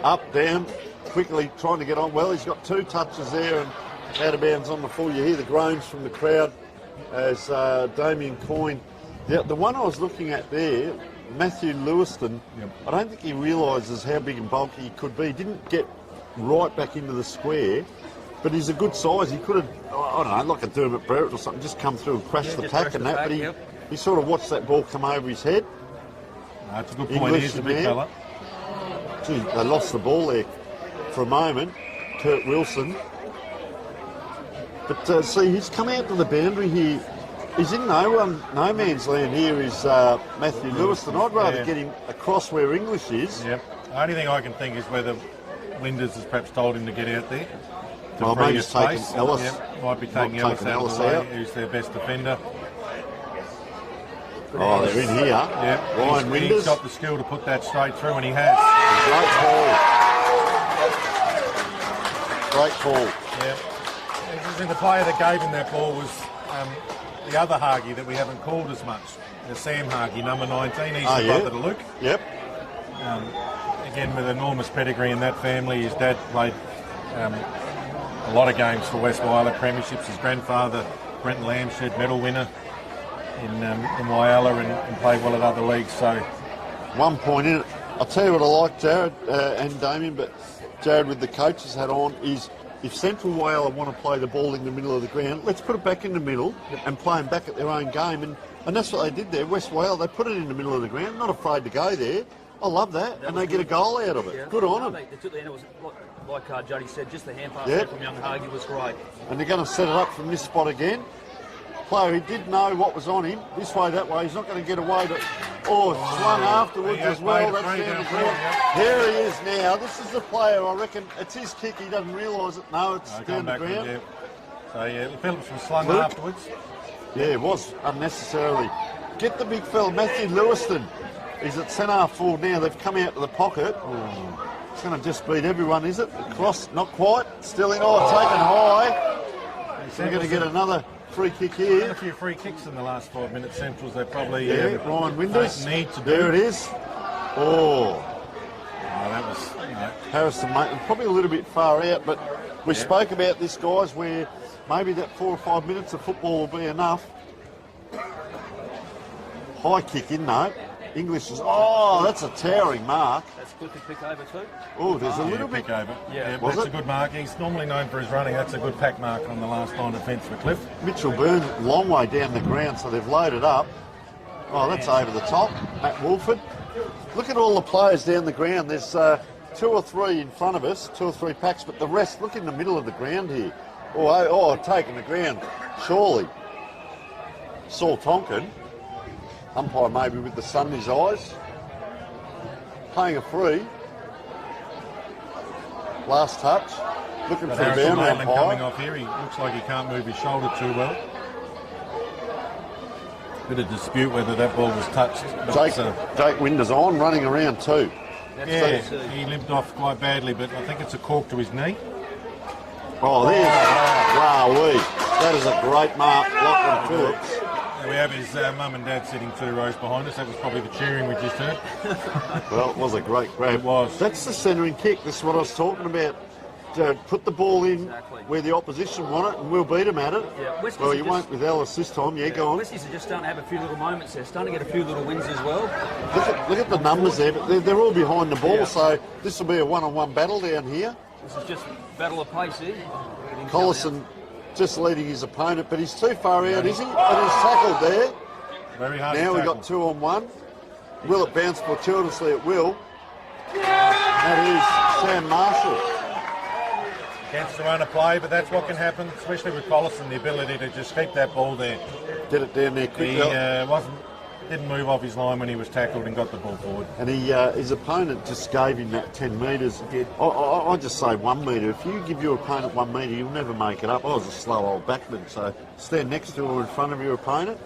Up, down, quickly trying to get on. Well, he's got 2 touches there and out of bounds on the full. You hear the groans from the crowd as Damien Coyne. The one I was looking at there, Matthew Lewiston, I don't think he realises how big and bulky he could be. He didn't get right back into the square, but he's a good size. He could have, I don't know, like a Dermot Barrett or something, just come through and crash the just pack crash and the that, pack, but yep. he sort of watched that ball come over his head. No, it's a good point. English He's a in big there. fella. Gee, they lost the ball there for a moment. Kurt Wilson. But see, he's come out to the boundary here. He's in no man's land here is Matthew Lewiston. I'd rather get him across where English is. Yep. The only thing I can think is whether Linders has perhaps told him to get out there. Well, maybe he's taken Ellis. Yep. Might be taking Not Ellis taking out Ellis of the way, out. who's their best defender. Oh, they're in here. Yeah, Ryan he's Winders. got the skill to put that straight through, and he has. Great ball. Yeah. I think the player that gave him that ball was the other Hargie that we haven't called as much. Sam Hargie, number 19. He's the brother to Luke. Yep. Again, with enormous pedigree in that family. His dad played a lot of games for West Whyalla premierships. His grandfather, Brent Lambshed, medal winner in Whyalla and played well at other leagues. So 1 point in it. I'll tell you what I like, Jared and Damien, but Jared with the coach's hat on is if Central Whyalla want to play the ball in the middle of the ground, let's put it back in the middle and play them back at their own game. And that's what they did there. West Whyalla, they put it in the middle of the ground, not afraid to go there. I love that. And they get a goal out of it. Yeah. Good on them. They took the end. It was like Jody said, just the hand pass Yep. from Young Hagi was great. And they're going to set it up from this spot again. Player, he did know what was on him. This way, that way. He's not going to get away. But swung afterwards as well. That's down the ground. Here he is now. This is the player. I reckon it's his kick. He doesn't realise it. No, it's down the ground. Yeah. So yeah, Phillips was slung afterwards. Yeah, it was unnecessarily. Get the big fella, Matthew Lewiston. He's at centre forward now. They've come out to the pocket. It's going to just beat everyone, is it? Cross, not quite. Still in. Taken high. We're going to get another free kick here. A few free kicks in the last 5 minutes. Centrals, they probably Ryan Winders. need to do. There it is. That was Harrison Maitland, probably a little bit far out, but we spoke about this, guys, where maybe that 4 or 5 minutes of football will be enough. High kick in though. English is, that's a towering mark. That's Cliffy pick over too. Oh, there's a little bit. pick over. Yeah. Was that's it? a good mark. He's normally known for his running. That's a good pack mark on the last line defence for Cliff. Mitchell Burns, long way down the ground, so they've loaded up. Oh, that's over the top. Matt Wolford. Look at all the players down the ground. There's 2 or 3 in front of us, 2 or 3 packs, but the rest, look in the middle of the ground here. Taking the ground, surely. Saul Tonkin, umpire maybe with the sun in his eyes. Paying a free. Last touch. Looking for a Harrison boundary Maitland coming umpire. off here. He looks like he can't move his shoulder too well. Bit of dispute whether that ball was touched. But, Jake Winders on, running around too. he limped off quite badly, but I think it's a cork to his knee. Oh, there's wowee. That is a great mark, Lachlan Phillips. There we have his mum and dad sitting 2 rows behind us. That was probably the cheering we just heard. Well, it was a great grab. It was. That's the centering kick. This is what I was talking about. Put the ball in where the opposition want it, and we'll beat them at it. Yeah, well, you won't with Ellis this time. Yeah, go on. Westies are just starting to have a few little moments there, starting to get a few little wins as well. Look at the numbers there, but they're all behind the ball, so this will be a one-on-one battle down here. This is just battle of pace here. Collison just leading his opponent, but he's too far out, is he? And he's tackled there. Very hard Now to we've tackle. got 2-on-1. Will it bounce fortuitously? It will. That is Sam Marshall. Against the run of play, but that's what can happen, especially with Collison, the ability to just keep that ball there. Get it down there He quickly. didn't move off his line when he was tackled and got the ball forward. And his opponent just gave him that 10 metres. I just say 1 metre. If you give your opponent 1 metre, you'll never make it up. I was a slow old backman, so stand next to or in front of your opponent.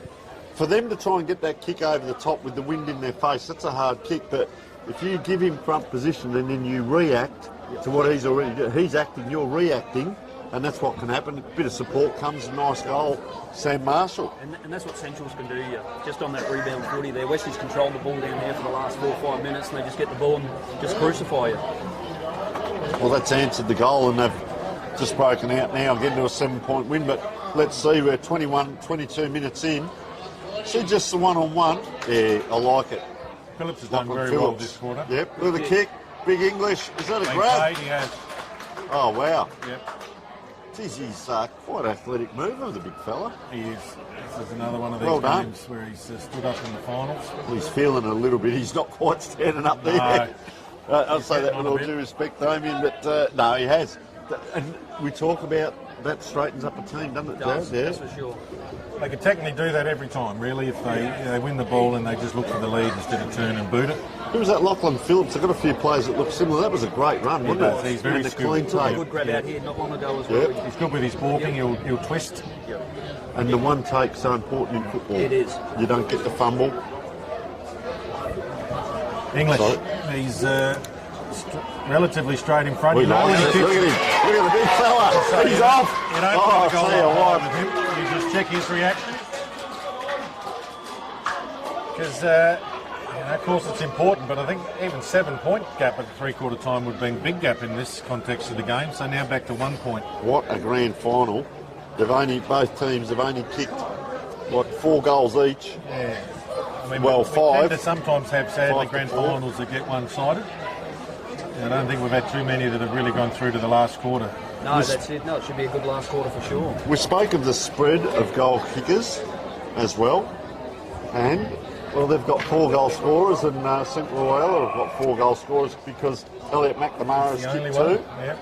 For them to try and get that kick over the top with the wind in their face, that's a hard kick. But if you give him front position and then you react to what he's acting, you're reacting, and that's what can happen. A bit of support comes, a nice goal. Sam Marshall. And that's what Centrals can do here. Just on that rebound footy there. Westies controlled the ball down there for the last 4 or 5 minutes, and they just get the ball and just crucify you. Well, that's answered the goal, and they've just broken out now, getting to a 7-point win. But let's see, we're 22 minutes in. See, just the one-on-one. Yeah, I like it. Phillips has done Lachlan very well Phillips. this quarter. Yep, with a kick. Big English. Is that a Been grab? paid, he has. Oh, wow. Yep, Geez, he's quite athletic mover, the big fella. he is. This is another one of these Well done. games where he's stood up in the finals. Well, he's feeling it a little bit. He's not quite standing up there. No. I'll say that getting with on a all bit. due respect, Damien, but no, he has. And we talk about that straightens up a team, doesn't it, Does, Jared? that's for sure. They could technically do that every time, really, if they win the ball and they just look for the lead instead of turn and boot it. Who was that? Lachlan Phillips. I've got a few players that look similar. That was a great run, wasn't does. it? He's very And the skilled. clean take. Good grab out here not long ago as well. Yep. He's good with his walking, he'll twist. And the one take so important in football. It is. You don't get the fumble. English, Sorry. he's relatively straight in front. Look You know, when he at him. kicks- Look at the big fella. So He's you don't- off. You don't Oh, put the goal see you line what. with him. You just check his reaction. Because, of course, it's important, but I think even 7-point gap at the three-quarter time would have been a big gap in this context of the game. So now back to 1 point. What a grand final. Both teams have only kicked, 4 goals each. Yeah. I mean, Well, we 5. tend to sometimes have, sadly, 5 to grand 4. finals that get one-sided. I don't think we've had too many that have really gone through to the last quarter. No, that's it. No, it should be a good last quarter for sure. We spoke of the spread of goal kickers as well, and well, they've got 4 goal scorers, and Central Whyalla have got 4 goal scorers because Elliot McNamara has kicked 2. Yeah.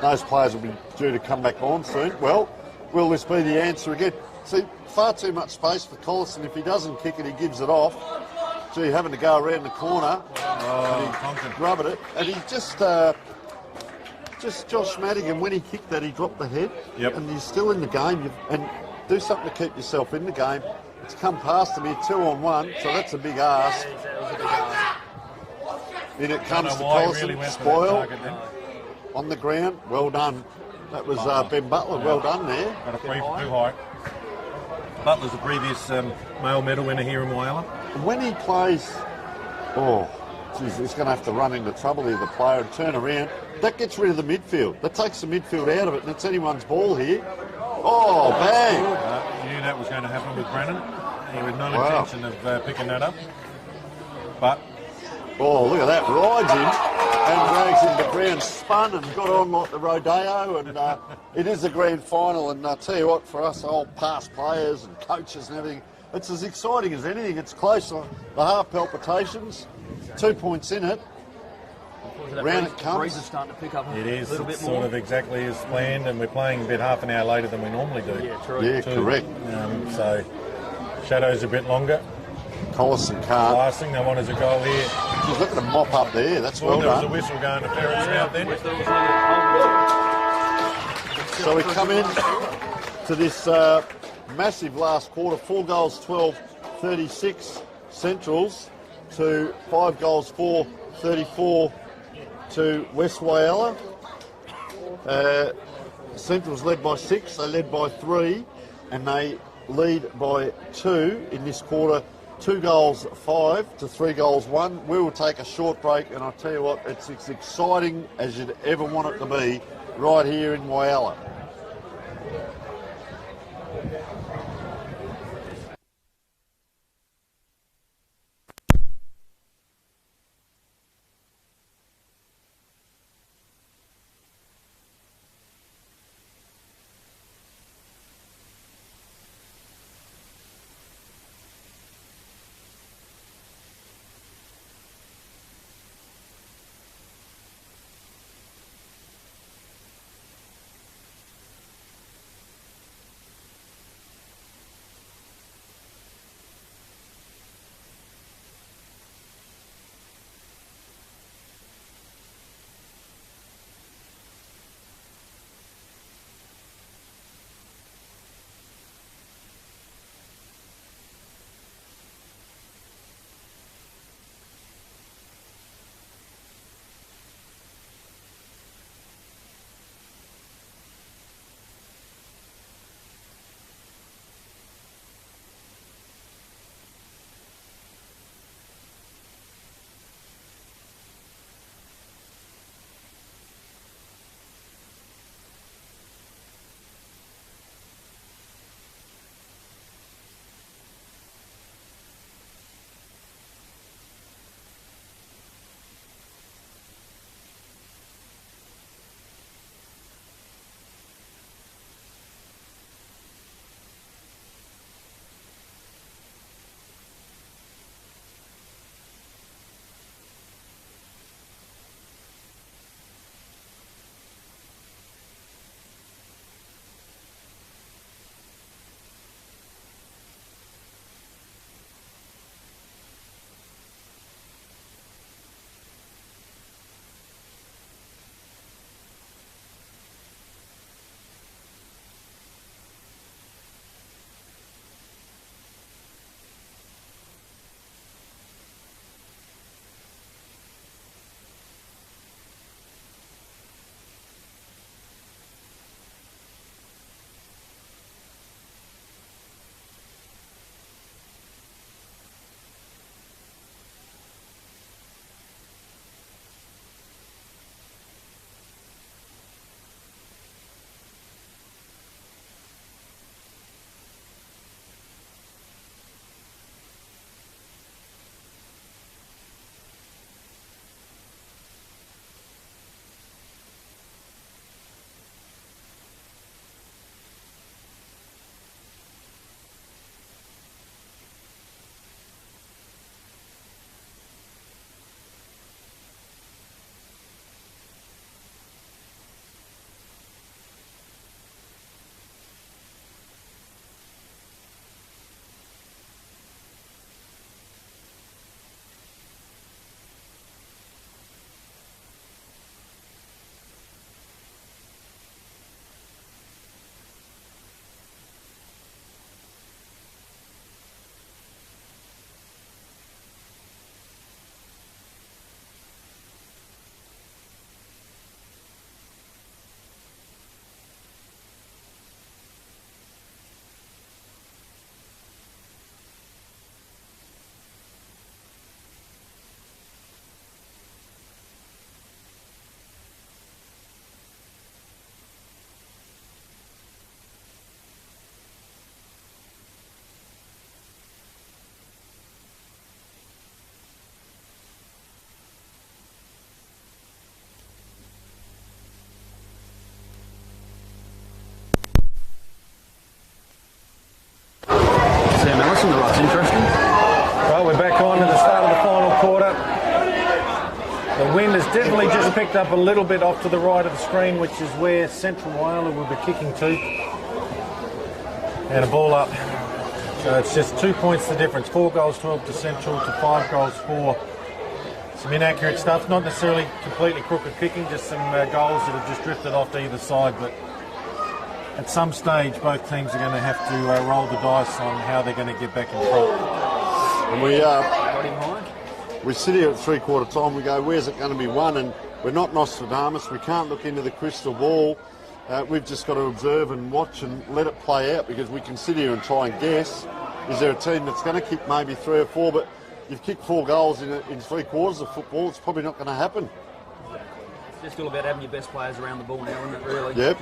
Those players will be due to come back on soon. Well, will this be the answer again? See, far too much space for Collison. If he doesn't kick it, he gives it off. Gee, having to go around the corner and he grub it, and he just Josh Madigan, when he kicked that, he dropped the head, and he's still in the game. And do something to keep yourself in the game. It's come past him here, 2-on-1, so that's a big ask. In it comes to Collison, spoil on the ground. Well done. That was Ben Butler. Well done there. Got a free for too high. Butler's a previous male medal winner here in Whyalla. When he plays, geez, he's going to have to run into trouble here, the player, and turn around. That gets rid of the midfield. That takes the midfield out of it, and it's anyone's ball here. Oh, bang! You knew that was going to happen with Brennan. He had no intention of picking that up. But oh, look at that. Rides him and drags him to ground, spun and got on like the rodeo. And it is the grand final. And I tell you what, for us old past players and coaches and everything, it's as exciting as anything. It's close. The heart palpitations, 2 points in it. Round it comes. Breeze is starting to pick up it is a little bit sort more. of exactly as planned, and we're playing a bit half an hour later than we normally do. Yeah, true. Yeah, correct. So shadow's a bit longer. Collison can't. Last thing they want is a goal here. He's looking to mop up there. That's well There was a done. whistle going to Ferret's mouth then. So we come in to this massive last quarter. 4 goals, 12-36 Centrals to 5 goals, 4-34 to West Whyalla. Centrals led by 6, they led by 3, and they lead by 2 in this quarter. 2 goals, 5 to 3 goals, 1. We will take a short break, and I'll tell you what, it's as exciting as you'd ever want it to be right here in Whyalla. listen to us. Interesting. Well, we're back on at the start of the final quarter. The wind has definitely just picked up a little bit off to the right of the screen, which is where Central Whyalla will be kicking to. And a ball up. So it's just 2 points the difference. 4 goals 12 to Central to 5 goals 4. Some inaccurate stuff, not necessarily completely crooked kicking, just some goals that have just drifted off to either side. But at some stage, both teams are going to have to roll the dice on how they're going to get back in front. And we sit here at 3/4 time, we go, where's it going to be won? And we're not Nostradamus, we can't look into the crystal ball. We've just got to observe and watch and let it play out, because we can sit here and try and guess, is there a team that's going to kick maybe 3 or 4, but you've kicked 4 goals in 3/4 of football, it's probably not going to happen. It's just all about having your best players around the ball now, isn't it, really? Yep.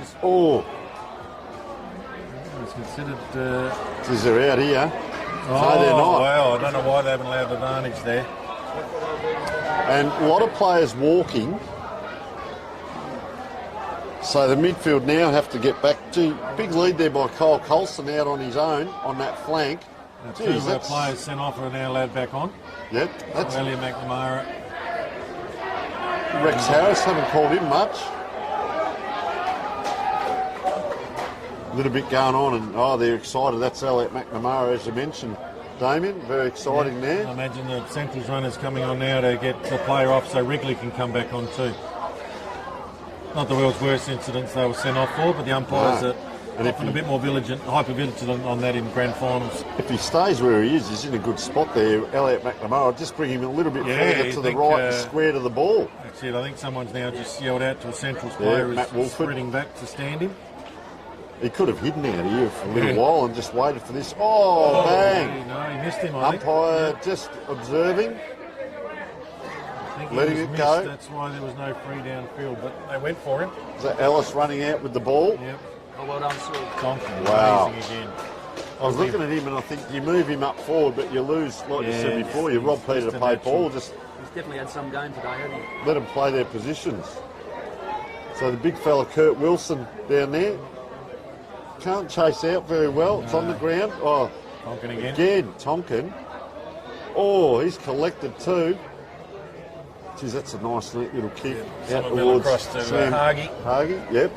It's considered... Is they're out here? Oh, no, they're not. Wow, I don't know why they haven't allowed advantage there. And a lot of players walking. So the midfield now have to get back to... Big lead there by Kyle Colson out on his own, on that flank. Two players sent off are now allowed back on. Yep. That's Elliot McNamara. Rex Harris, haven't called him much. A little bit going on, and they're excited. That's Elliot McNamara, as you mentioned, Damien. Very exciting there. I imagine the Central's runners coming on now to get the player off so Wrigley can come back on too. Not the world's worst incidents they were sent off for, but the umpires are often a bit more hyper-vigilant on that in grand finals. If he stays where he is, he's in a good spot there. Elliot McNamara, just bring him a little bit further to the right and square to the ball. That's it. I think someone's now just yelled out to a Central's player who's sprinting back to stand him. He could have hidden out here for a little while and just waited for this. Oh, bang! No, he missed him, I think. Umpire just observing, letting it go. That's why there was no free downfield, but they went for him. Is that Ellis running out with the ball? Yep. Oh, well done, Saul. Tonkin, wow. Amazing again. I was looking at him and I think you move him up forward, but you lose, like you said before, you rob Peter to pay Paul. Just He's definitely had some game today, hasn't he? let them play their positions. So the big fella, Kurt Wilson, down there, can't chase out very well. It's on the ground. Oh, Tonkin again. Again, Tonkin. Oh, he's collected too. Geez, that's a nice little kick out towards across to Hargy. Hargy, yep.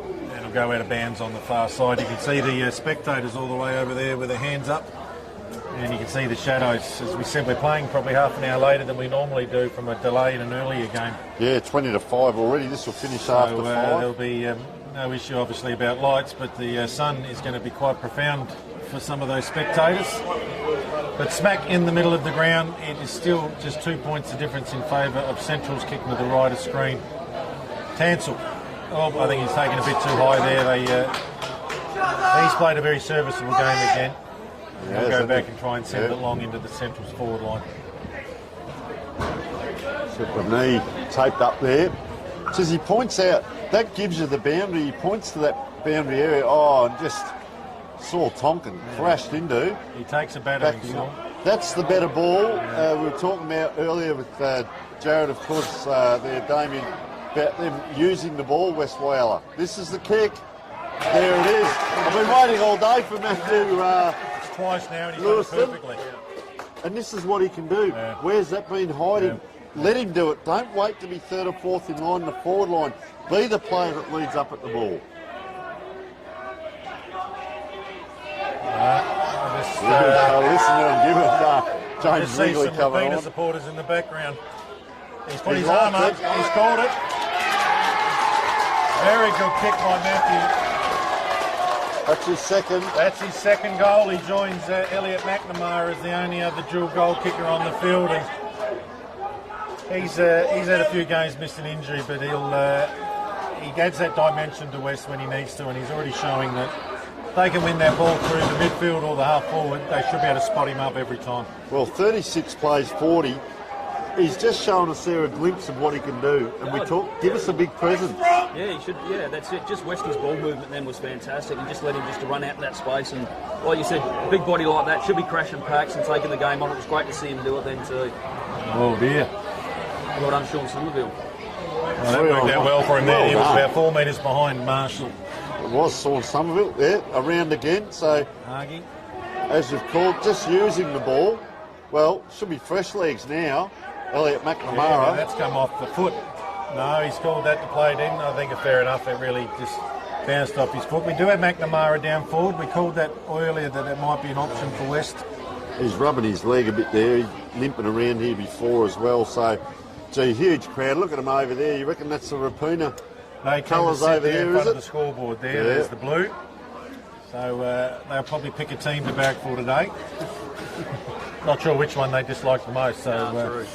And it'll go out of bounds on the far side. You can see the spectators all the way over there with their hands up. And you can see the shadows. As we said, we're playing probably half an hour later than we normally do from a delay in an earlier game. Yeah, 20 to 5 already. This will finish after 5. There'll be no issue, obviously, about lights, but the sun is going to be quite profound for some of those spectators. But smack in the middle of the ground, it is still just 2 points the difference in favour of Central's kicking to the right of screen. Tansel. Oh, I think he's taken a bit too high there. He's played a very serviceable game again. He'll go back and try and send it long into the Central's forward line. Super knee taped up there. As he points out, that gives you the boundary. He points to that boundary area. Oh, and just saw Tonkin crashed into. He takes a battering, Saul. That's the better ball. We were talking about earlier with Jared, of course, there, Damien, about them using the ball, West Whyalla. This is the kick. There it is. I've been waiting all day for Matthew. It's twice now and he's done it perfectly. And this is what he can do. Yeah. Where's that been hiding? Yeah. Let him do it. Don't wait to be 3rd or 4th in line in the forward line. Be the player that leads up at the ball. Listen to him give it James Wrigley coming on. Just see some supporters in the background. He's put his arm up. He's called it. Very good kick by Matthew. That's his second. That's his second goal. He joins Elliot McNamara as the only other dual goal kicker on the field. And he's had a few games missed an injury, but he adds that dimension to West when he needs to, and he's already showing that they can win that ball through the midfield or the half forward. They should be able to spot him up every time. Well, 36 plays 40. He's just showing us there a glimpse of what he can do, and give us a big presence. Yeah, he should. Yeah, that's it. Just Westy's ball movement then was fantastic, and just let him just to run out in that space. And like you said, a big body like that should be crashing packs and taking the game on. It was great to see him do it then too. Oh dear. Well done, Sean Somerville. Well, that worked out well for him there. He was about 4 metres behind Marshall. It was Sean Somerville there, around again. So Hargy. as you've called, just using the ball. Well, should be fresh legs now. Elliot Yeah, McNamara. that's come off the foot. No, he's called that to play it in. I think it's fair enough. It really just bounced off his foot. We do have McNamara down forward. We called that earlier that it might be an option for West. He's rubbing his leg a bit there. He's limping around here before as well. So, gee, huge crowd. Look at him over there. You reckon that's the Rapuna They colours over over there there, in front is of it? the scoreboard there. Yeah. There's the blue. So they'll probably pick a team to back for today. Not sure which one they dislike the most. So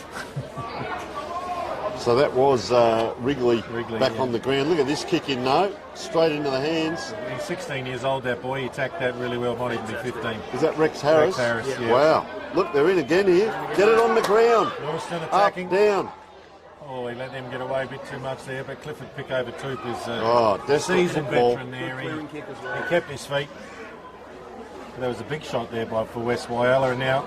So that was Wrigley back yeah. on the ground. Look at this kick in, though. Straight into the hands. he's 16 years old, that boy. He attacked that really well. Might even be 15. Is that Rex Harris? Rex Harris, yeah. Wow. Look, they're in again here. Get it on the ground. Lewiston Up, attacking. down. Oh, he let them get away a bit too much there, but Clifford Pickover Toop is desperate seasoned football. veteran there. He kept his feet. There was a big shot there for West Whyalla, and now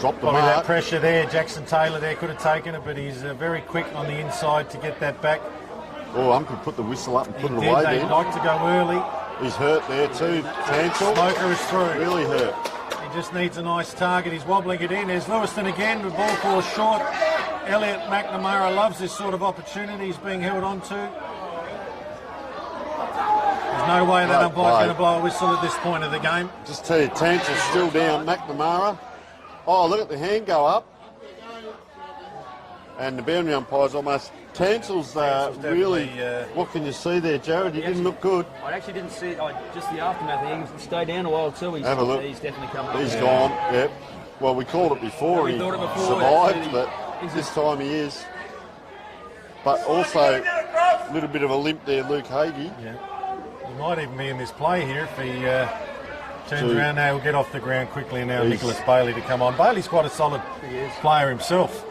Drop the probably that mark. pressure there. Jackson Taylor there could have taken it, but he's very quick on the inside to get that back. Oh, Uncle put the whistle up and put He it did. away They'd then. like to go early. He's hurt there too. Tansel. Smoker is through. Really hurt. He just needs a nice target. He's wobbling it in. There's Lewiston again. The ball falls short. Elliot McNamara loves this sort of opportunity he's being held on to. There's no way that Right umpire's play. going to blow a whistle at this point of the game. Just tell you, Tansel's still down. McNamara. Oh, look at the hand go up. And the boundary umpire's almost... Tansel's Tansel's really... definitely, what can you see there, Jared? He didn't look good. I actually didn't see it. Just the aftermath. He stayed down a while too. Have a look. He's definitely come up. He's gone, yep. Well, we called it before We and he thought it before, survived, yeah, but this time he is. But also, a little bit of a limp there, Luke Hagee. Yeah. He might even be in this play here if he turns Two. around now. He'll get off the ground quickly and now He's- Nicholas Bailey to come on. Bailey's quite a solid player himself.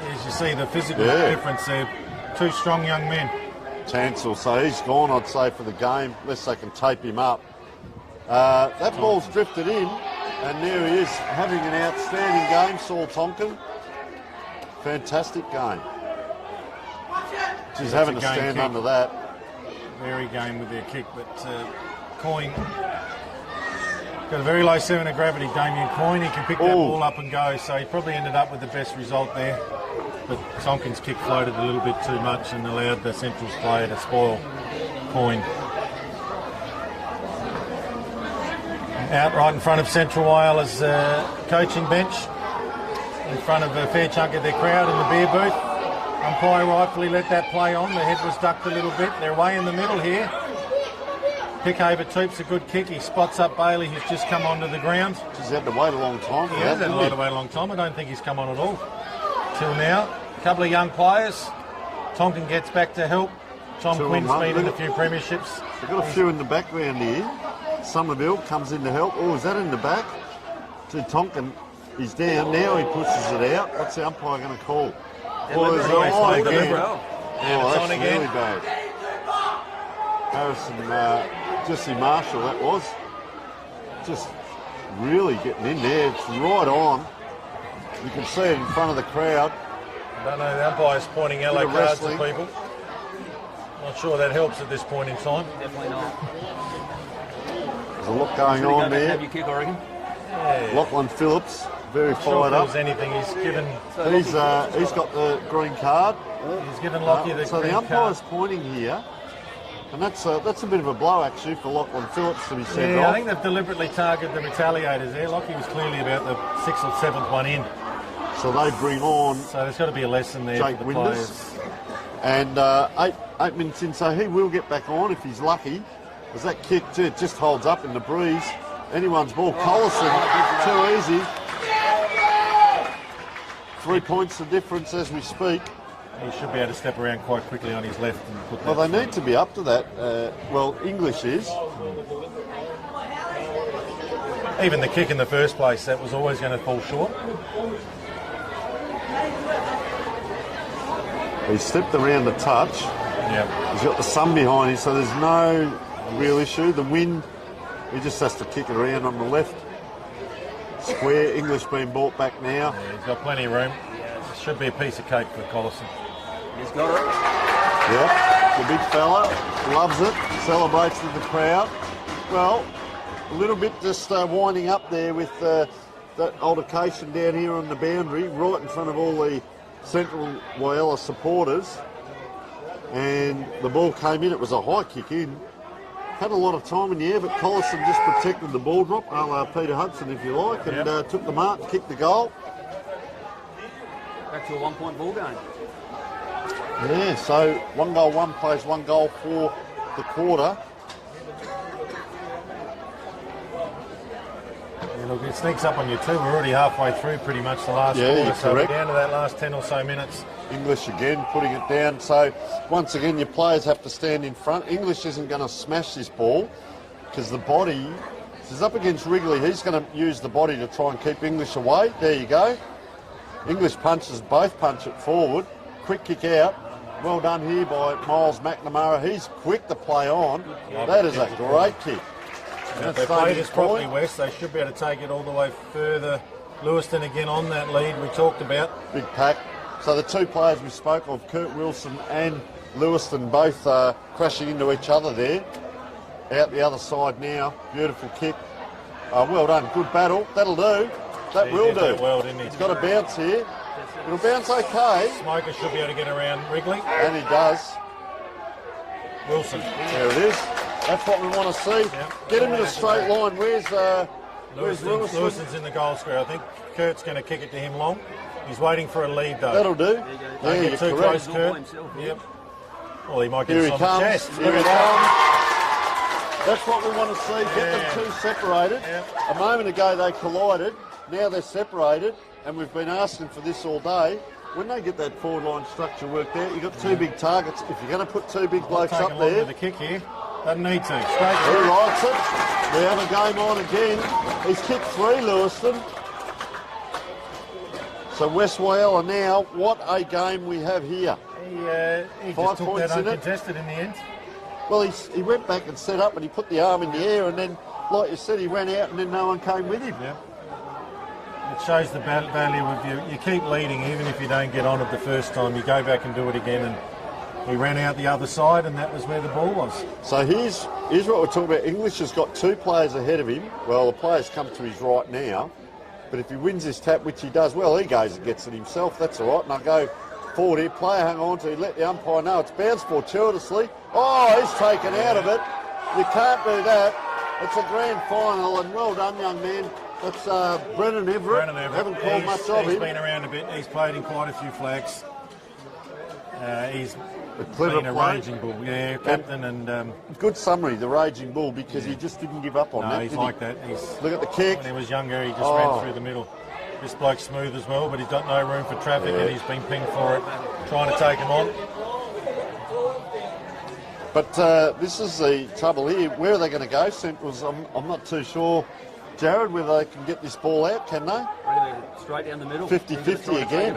As you see the physical Yeah. difference there. Two strong young men. Tansel, so he's gone, I'd say, for the game, unless they can tape him up. That ball's drifted in, and there he is, having an outstanding game, Saul Tonkin. Fantastic game. She's having to game stand kick. under that. Very game with their kick, but Coyne got a very low centre of gravity. Damien Coyne, he can pick that Ooh. ball up and go, so he probably ended up with the best result there. But Tonkin's kick floated a little bit too much and allowed the Central's player to spoil Coyne. Out right in front of Central Whyala's coaching bench, in front of a fair chunk of their crowd in the beer booth. Umpire rightfully let that play on. The head was ducked a little bit. They're way in the middle here. Pickover Toop's a good kick. He spots up Bailey, who's just come onto the ground. She's had to wait a long time for He that, has had hasn't to wait a long time. I don't think he's come on at all till now. A couple of young players. Tonkin gets back to help. Tom Two Quinn's on one. been in a Look few premierships. They've got a few in the background here. Somerville comes in to help. Oh, is that in the back? To Tonkin. He's down. Now he pushes it out. What's the umpire going to call? Oh, is it Deliberate. on Deliberate. again? And Oh, it's that's on again. really bad. Harrison, Jesse Marshall, that was. Just really getting in there. It's right on. You can see it in front of the crowd. I don't know, the umpire's pointing yellow Bit of cards at wrestling. people. Not sure that helps at this point in time. Definitely not. There's a lot going on Have there. your kick, I reckon. Lachlan Phillips, very Not sure fired if there up. was anything. He's got the green card. He's given Lockie the So green the umpire's card. pointing here, and that's a bit of a blow actually for Lachlan Phillips to be sent Yeah, I off. think they've deliberately targeted the retaliators there. Lockie was clearly about the 6th or 7th one in. So they bring on So there's got to be a lesson there Jake for the Winders. players. And 8 minutes in, so he will get back on if he's lucky. As that kick just holds up in the breeze. Anyone's ball. Collison, too easy. 3 points the difference as we speak. He should be able to step around quite quickly on his left and put Well, that they need to be up to that. Well, English is. Even the kick in the first place, that was always going to fall short. He stepped around the touch. Yeah. He's got the sun behind him, so there's no real issue. The wind, he just has to kick it around on the left. Square, English being brought back now. Yeah, he's got plenty of room. Should be a piece of cake for Collison. He's got it. Yep, the big fella loves it, celebrates with the crowd. Well, A little bit just winding up there with that altercation down here on the boundary, right in front of all the Central Whyalla supporters. And the ball came in, it was a high kick in. Had a lot of time in the air, but Collison just protected the ball drop, a la Peter Hudson if you like, and took the mark and kicked the goal. Back to a 1 point ball game. Yeah, so 1 goal, 1 plays 1 goal for the quarter. Yeah, look, it sneaks up on you too. We're already halfway through pretty much the last quarter, so we're down to that last 10 or so minutes. English again putting it down. So once again, your players have to stand in front. English isn't going to smash this ball because the body is up against Wrigley. He's going to use the body to try and keep English away. There you go. English punches, both punch it forward. Quick kick out. Well done here by Miles McNamara. He's quick to play on. That is a great kick. If they play this properly, West, they should be able to take it all the way further. Lewiston again on that lead we talked about. Big pack. So the two players we spoke of, Kurt Wilson and Lewiston, both crashing into each other there. Out the other side now. Beautiful kick. Well done. Good battle. That'll do. That will do. Well, didn't he? He's got a bounce here. It'll bounce okay. Smoker should be able to get around Wrigley. And he does. Wilson. There it is. That's what we want to see. Yep. Get him in a straight line. Where's Lewiston? Lewiston's in the goal square. I think Kurt's going to kick it to him long. He's waiting for a lead though. That'll do. Don't get too close, Kurt. Yep. Well, he might get Here he us on comes. the chest. Here he comes. That's what we want to see. Get them two separated. A moment ago they collided. Now they're separated, and we've been asking for this all day. When they get that forward line structure worked out, you've got two big targets. If you're going to put two big blokes up there, with the kick here. Doesn't need to. Straight he likes it. We have a game on again. He's kicked 3, Lewiston. So West Whyalla now, what a game we have here. He 5 just took points that in it. uncontested in the end. Well, he went back and set up and he put the arm in the air, and then, like you said, he ran out and then no one came with him. Yeah. It shows the value of you keep leading even if you don't get on it the first time. You go back and do it again, and he ran out the other side, and that was where the ball was. So here's what we're talking about. English has got 2 players ahead of him. Well, the players come to his right now, but if he wins this tap, which he does, well, he goes and gets it himself. That's all right. And I go forward here. Player hang on to it. Let the umpire know it's bounced fortuitously. Oh, he's taken out of it. You can't do that. It's a grand final, and well done, young man. That's Brennan Everett. Haven't called much of him. He's been around a bit. He's played in quite a few flags. He's clever been a play. raging bull. Yeah, captain and... good summary, the raging bull, because he just didn't give up on that. No, he's like that. Look at the kick. When he was younger, he just ran through the middle. This bloke's smooth as well, but he's got no room for traffic, and he's been pinged for it, trying to take him on. But this is the trouble here. Where are they going to go? Central's, I'm not too sure, Jared, whether they can get this ball out, can they? Straight down the middle. 50-50 again.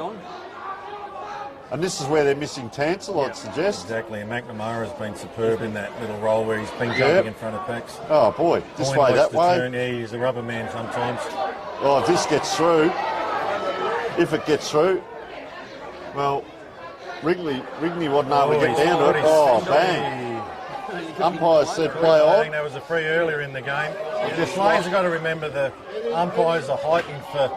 And this is where they're missing Tansel, I'd suggest. Exactly, and McNamara's been superb in that little role where he's been jumping in front of packs. Oh, boy. This way, that way. Turn. Yeah, he's a rubber man sometimes. Oh, if this gets through, if it gets through, well, Wrigley wasn't able to get down to it. Oh, bang. Umpire said play on. I think that was a free earlier in the game. The players have got to remember the umpires are heightened for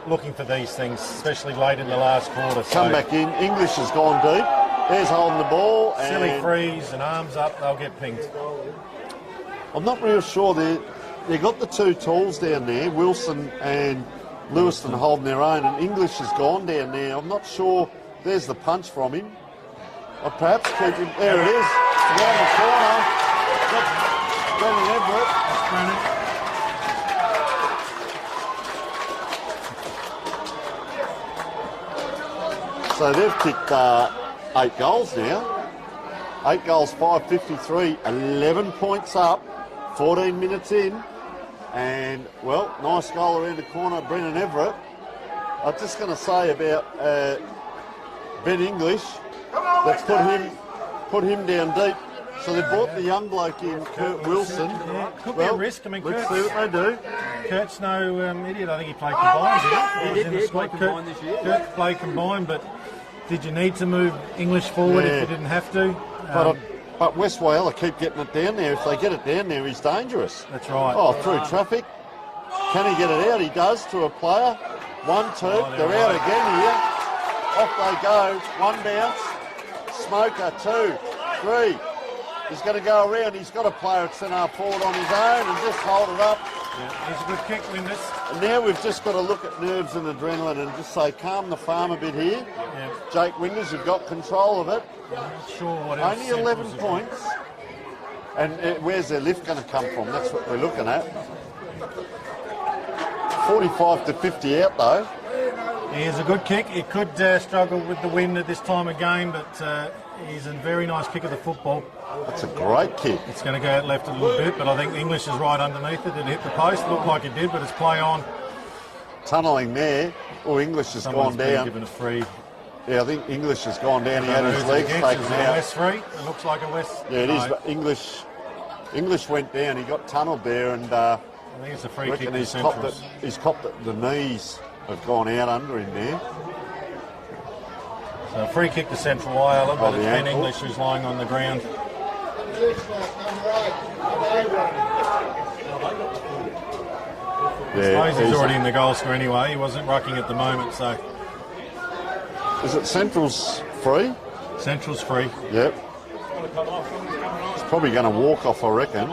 looking for these things, especially late in the last quarter. Come back in. English has gone deep. There's holding the ball. Silly freeze and arms up, they'll get pinged. I'm not real sure. They've got the 2 tools down there, Wilson and Lewiston holding their own, and English has gone down there. I'm not sure. There's the punch from him. Or perhaps keep him. There it is. Down the corner. That's Brennan Everett. So they've kicked 8 goals now. 8 goals, 5:53, 11 points up, 14 minutes in. And, well, nice goal around the corner, Brennan Everett. I was just going to say about Ben English. Let's put him down deep. So they brought the young bloke in, Kurt Wilson. Yeah, could be a risk. I mean, let's see what they do. Kurt's no idiot. I think he played combined. He did play combined this year. Kurt played combined, but did you need to move English forward if you didn't have to? But But West Whyalla keep getting it down there. If they get it down there, he's dangerous. That's right. Oh, through traffic. Can he get it out? He does to a player. 1, 2. They're out again here. Off they go. 1 bounce. Smoker, 2, 3. He's going to go around. He's got a player at centre forward on his own and just hold it up. Yeah, he's a good kick, Windus. And now we've just got to look at nerves and adrenaline and just say, calm the farm a bit here. Yeah. Jake Winders, you've got control of it. I'm not sure what else. Only 11 points. And where's their lift going to come from? That's what we're looking at. 45 to 50 out though. He is a good kick. He could struggle with the wind at this time of game, but he's a very nice kick of the football. That's a great kick. It's going to go out left a little bit, but I think English is right underneath it. It hit the post. Looked like it did, but it's play on. Tunnelling there. Oh, English has Someone's gone been down. given a free. Yeah, I think English has gone down. He had his Who's it legs against? taken Is it a out. West free? It looks like a West. Yeah, it is. No, But English went down. He got tunnelled there, and I think it's a free kick reckon to he's copped it. Centrals. He's copped it. The knees have gone out under him there. So a free kick to Central Whyalla, but the it's been ankle. English who's lying on the ground. I suppose he's already in the goal square anyway. He wasn't rucking at the moment, so Is it Central's free? Central's free. Yep. He's probably going to walk off, I reckon.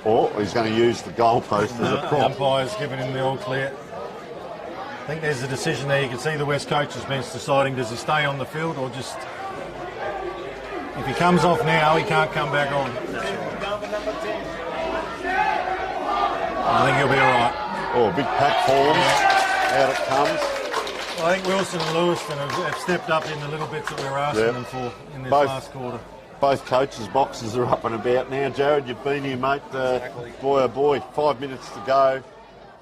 Or he's going to use the goalpost as a The prop. umpire's given him the all clear. I think there's a decision there. You can see the West coaches bench deciding, does he stay on the field or just... If he comes off now, he can't come back on. I think he'll be all right. Oh, big pack forms. Out it comes. I think Wilson and Lewiston have stepped up in the little bits that we were asking them for in this Both. last quarter. Both coaches' boxes are up and about now. Jared, you've been here, mate. Boy, oh boy, 5 minutes to go.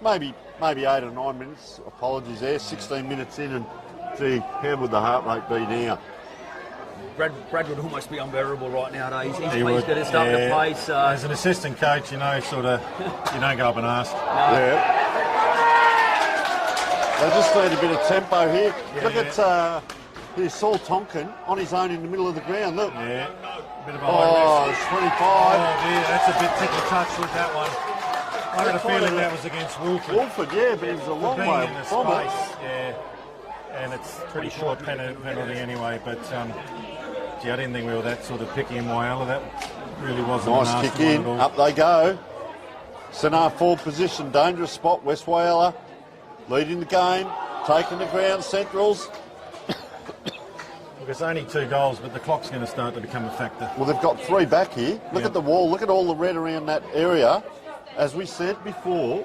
Maybe 8 or 9 minutes. Apologies there. 16 minutes in, and gee, how would the heart rate be now? Brad would almost be unbearable right now. He's He would, got to start to yeah. place. As an assistant coach, you know, sort of, you don't go up and ask. Yeah. They just need a bit of tempo here. Look at here's Saul Tonkin on his own in the middle of the ground. Look. Yeah, bit of a high risk. It's 25. Oh dear, that's a bit tickle touch with that one. I had a feeling that was against Wolford. Wolford, yeah, but he was a long Being way in the from it. space, yeah. And it's pretty short penalty anyway, but gee, I didn't think we were that sort of picky in Whyalla. That really wasn't a Nice nasty kick one in. at all. Up they go. Centre forward position, dangerous spot. West Whyalla leading the game, taking the ground. Centrals. Look, it's only 2 goals, but the clock's going to start to become a factor. Well, they've got 3 back here. Look Yep. at the wall. Look at all the red around that area. As we said before,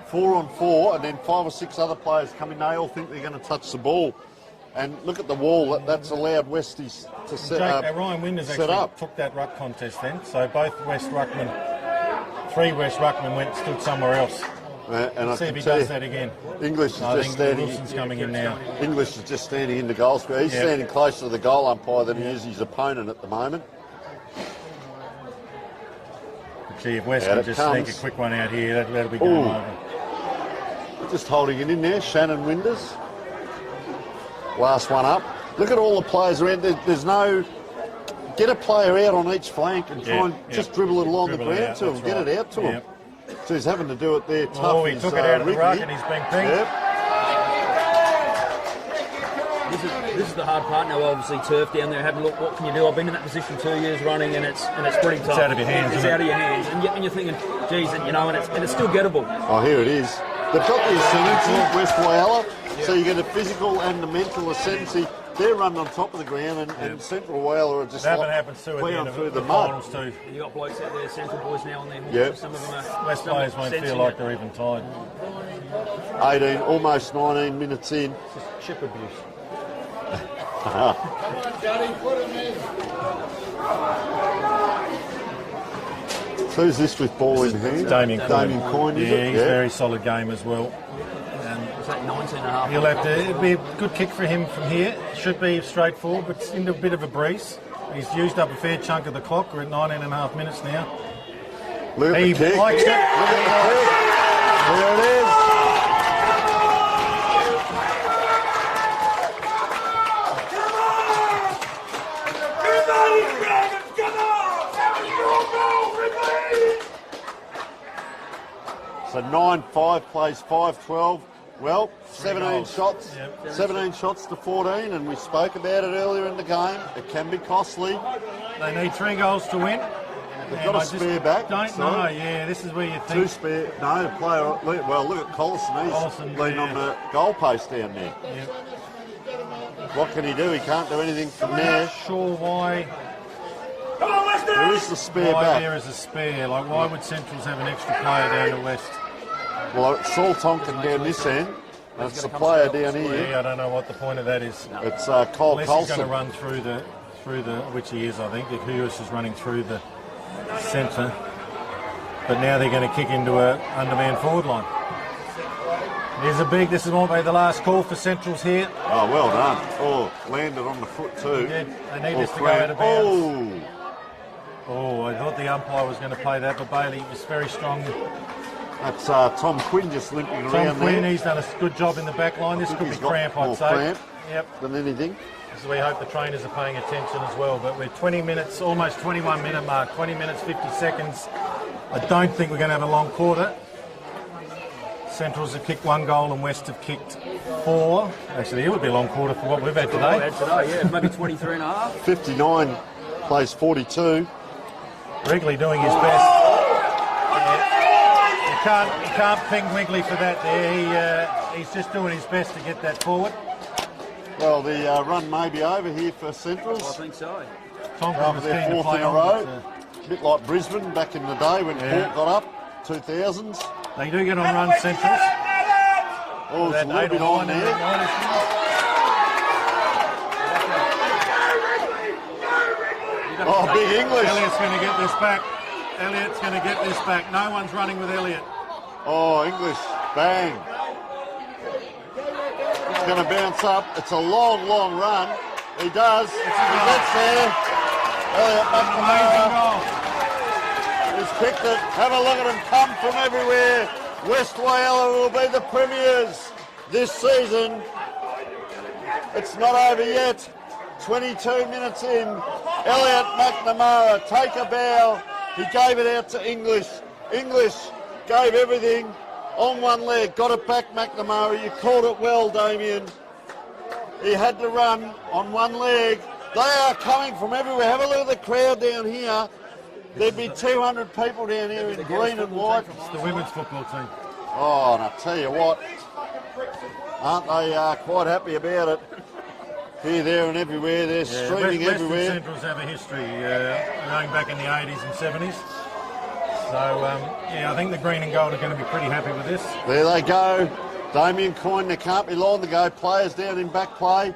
4 on 4, and then 5 or 6 other players come in. They all think they're going to touch the ball. And look at the wall. That's allowed Westies to set up. Ryan Winders set actually up. took that ruck contest then. So both West Ruckmen, 3 West Ruckmen stood somewhere else. And I See if can he tell does you, that again. English is I just think standing. Wilson's coming in now. English is just standing in the goal square. He's Yep. standing closer to the goal umpire than he is his opponent at the moment. Gee, if West Out can it just comes. sneak a quick one out here, that'll be game Ooh. over. Just holding it in there, Shannon Winders. Last one up. Look at all the players around. There's no... Get a player out on each flank and try Yeah, and yeah. just dribble it along Dribble the it ground out, to him. that's Get right. it out to him. Yep. So he's having to do it there tough. Oh, he as, took it out of the ruck Wrigley. and he's been pinged. Yep. This is the hard part now. Obviously, turf down there. Having a look, what can you do? I've been in that position 2 years running, and it's pretty tough. It's out of your hands. It's isn't out it? of your hands, and you're thinking, geez, and it's still gettable. Oh, here it is. They've got the ascendancy, West Whyalla, so you get a physical and the mental ascendancy. They're running on top of the ground, and Central Whyalla are just That happens too at the plowing end of through the the mud. finals too. You got blokes out there, Central boys now on their horses. Yep. Some of them are. West some players are won't feel sensing like it. they're even tired. 18, almost 19 minutes in. Chip abuse. So who's this with ball in hand? Damien Damien Coyne, is Yeah, it? he's a very solid game as well. It's like 19 and a half. He'll have to. It'll be a good kick for him from here. Should be straightforward, but it's into a bit of a breeze. He's used up a fair chunk of the clock. We're at 19 and a half minutes now. Look at He the kick. likes it. Look at the kick. There it is. 9-5 plays 5-12. Well, 17 goals. shots, Yep. 17 shots to 14, and we spoke about it earlier in the game. It can be costly. They need 3 goals to win. They've got a spare back. Don't so know. Yeah, this is where you 2 think. spare. No, the player. Well, look at Collison. He's Collison, leaning yeah. on the goalpost down there. Yep. What can he do? He can't do anything from there. Sure, why There is the spare back. there is a spare? Like, why would Centrals have an extra player down the west? Well, it's Saul Tonkin down this end. And it's the player down here. Yeah, I don't know what the point of that is. It's Cole Unless he's going to Colson. run through the, which he is, I think. If Hughes is running through the centre. But now they're going to kick into a undermanned forward line. This is might be the last call for Centrals here. Oh, well done. Oh, landed on the foot too. Yeah, they need Oh, this to go out of bounds. Oh, Oh, I thought the umpire was going to play that, but Bailey was very strong. that's Tom Quinn just limping Tom around Quinn, there. he's done a good job in the back line. This think could be he's got cramp, more I'd say. cramp. Yep. Than anything. So we hope the trainers are paying attention as well. But we're 20 minutes, almost 21-minute mark, 20 minutes, 50 seconds. I don't think we're going to have a long quarter. Centrals have kicked 1 goal and West have kicked 4. Actually, it would be a long quarter for what we've had today. Yeah, maybe 23 and a half. 59 plays 42. Wrigley doing his best. Yeah. You can't ping Wrigley for that there. He's just doing his best to get that forward. Well, the run may be over here for Centrals. I think so. Thompson After was their keen to 4th play in a on, row. but, A bit like Brisbane back in the day when Yeah. Port got up, 2000s. they do get on run, Centrals. Oh, it's a That little 8 bit or on 9 there. Oh, big English. Elliott's going to get this back. Elliott's going to get this back. No one's running with Elliott. Oh, English. Bang. It's going to bounce up. It's a long, long run. He does. He gets there. Elliott Amazing McNamara. goal. He's picked it. Have a look at them come from everywhere. West Whyalla will be the premiers this season. It's not over yet. 22 minutes in. Elliott McNamara, take a bow. He gave it out to English. English gave everything on one leg. Got it back, McNamara. You called it well, Damien. He had to run on one leg. They are coming from everywhere. Have a look at the crowd down here. There'd be 200 people down here in green and white. It's the women's football team. Oh, and I tell you what, aren't they quite happy about it? Here, there and everywhere. They're streaming Western everywhere. Centrals have a history going back in the 80s and 70s. So, yeah, I think the green and gold are going to be pretty happy with this. There they go. Damien Coyne, there can't be long to go. Players down in back play.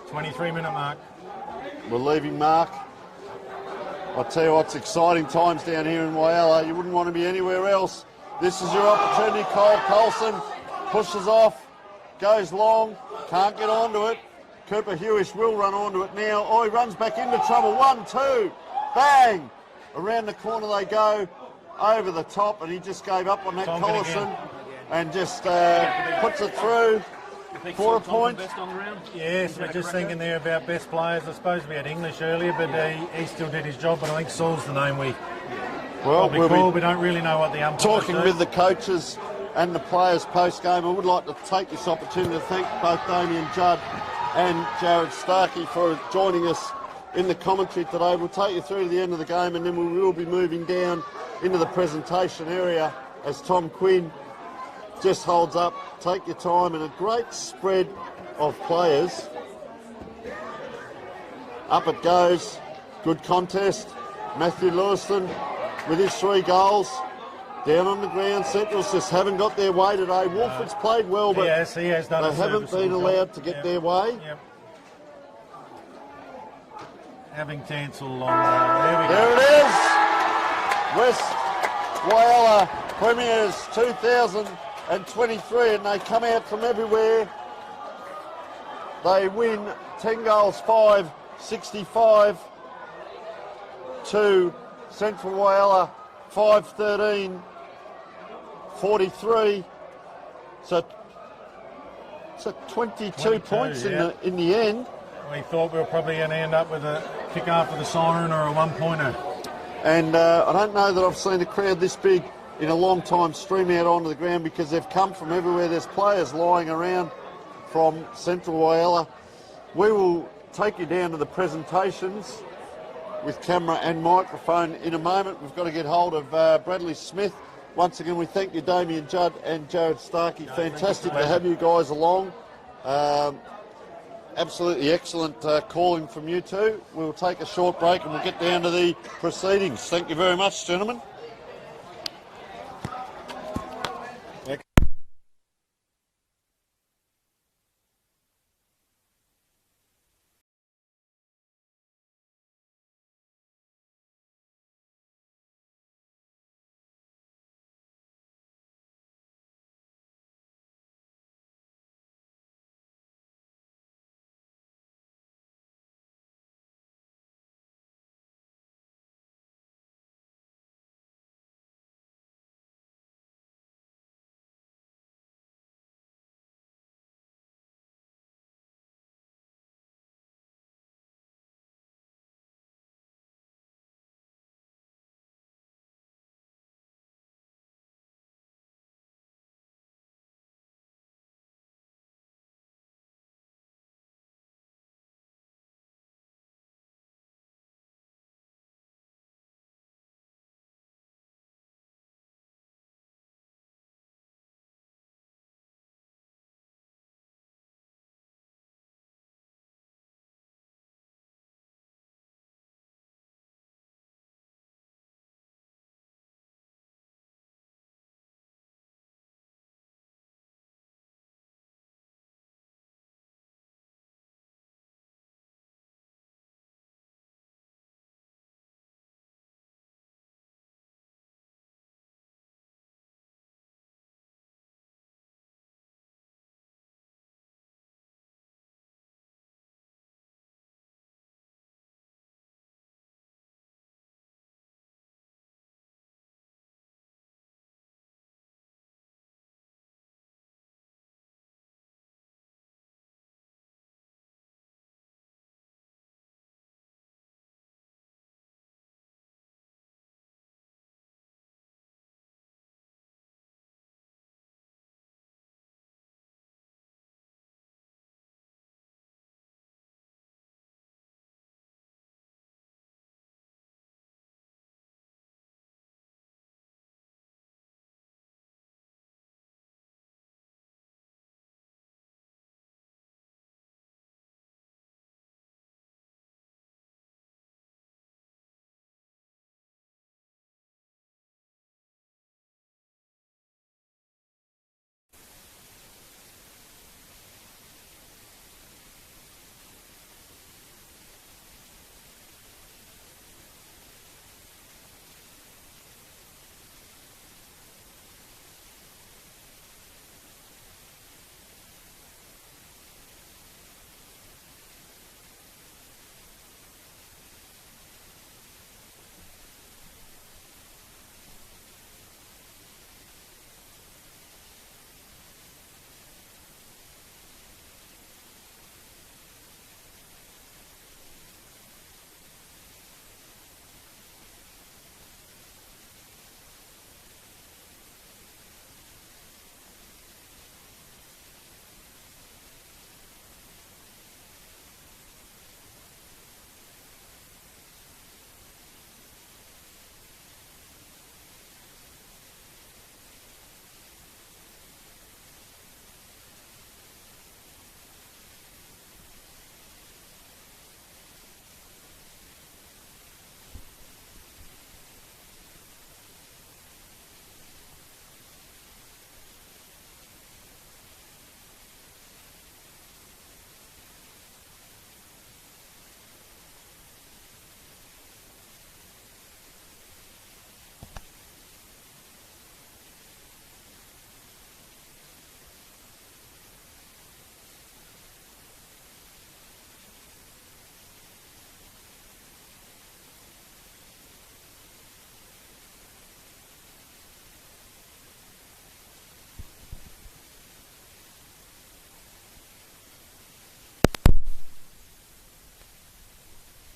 23-minute mark. We're leaving Mark. I'll tell you what's exciting times down here in Whyalla. You wouldn't want to be anywhere else. This is your opportunity. Cole Colson pushes off, goes long, can't get onto it. Cooper Hewish will run onto it now. Oh, he runs back into trouble. 1, 2, bang! Around the corner they go, over the top, and he just gave up on that Tonkin Collison again. and just puts it through for a point. Best on the round? Yes, we're just thinking there about best players. I suppose we had English earlier, but he still did his job. But I think Saul's the name we Well, probably we'll call. be We don't really know what the umpires talking do. with the coaches and the players post-game. I would like to take this opportunity to thank both Damien Judd and Jared Starkey for joining us in the commentary today. We'll take you through to the end of the game and then we will be moving down into the presentation area as Tom Quinn just holds up. Take your time, and a great spread of players. Up it goes. Good contest. Matthew Lewiston with his 3 goals. Down on the ground, Centrals just haven't got their way today. Wolford's played well, but He has done they a haven't serviceable been job. allowed to get Yep. their way. Yep. Having Tansel on there we go. There it is. West Whyalla Premiers 2023, and they come out from everywhere. They win 10 goals 5, 65 to Central Whyalla 5-13, 43. So 22 points yeah. in the end. We thought we were probably going to end up with a kick after the siren or a 1-pointer. And I don't know that I've seen a crowd this big in a long time stream out onto the ground because they've come from everywhere. There's players lying around from Central Whyalla. We will take you down to the presentations with camera and microphone in a moment. We've got to get hold of Bradley Smith. Once again, we thank you, Damien Judd and Jared Starkey. Fantastic to have you guys along. Absolutely excellent calling from you two. We'll take a short break and we'll get down to the proceedings. Thank you very much, gentlemen.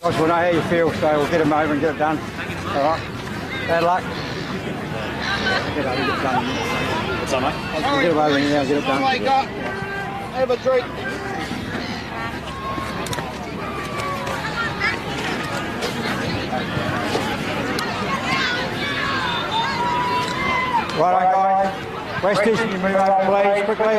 We'll know how you feel, so we'll get them over and get it done. All right. Bad luck. Get over, get it done. What's that, mate? Get it over now, get it done. Have a drink. Right, guys. Westies, can you move over, please, quickly?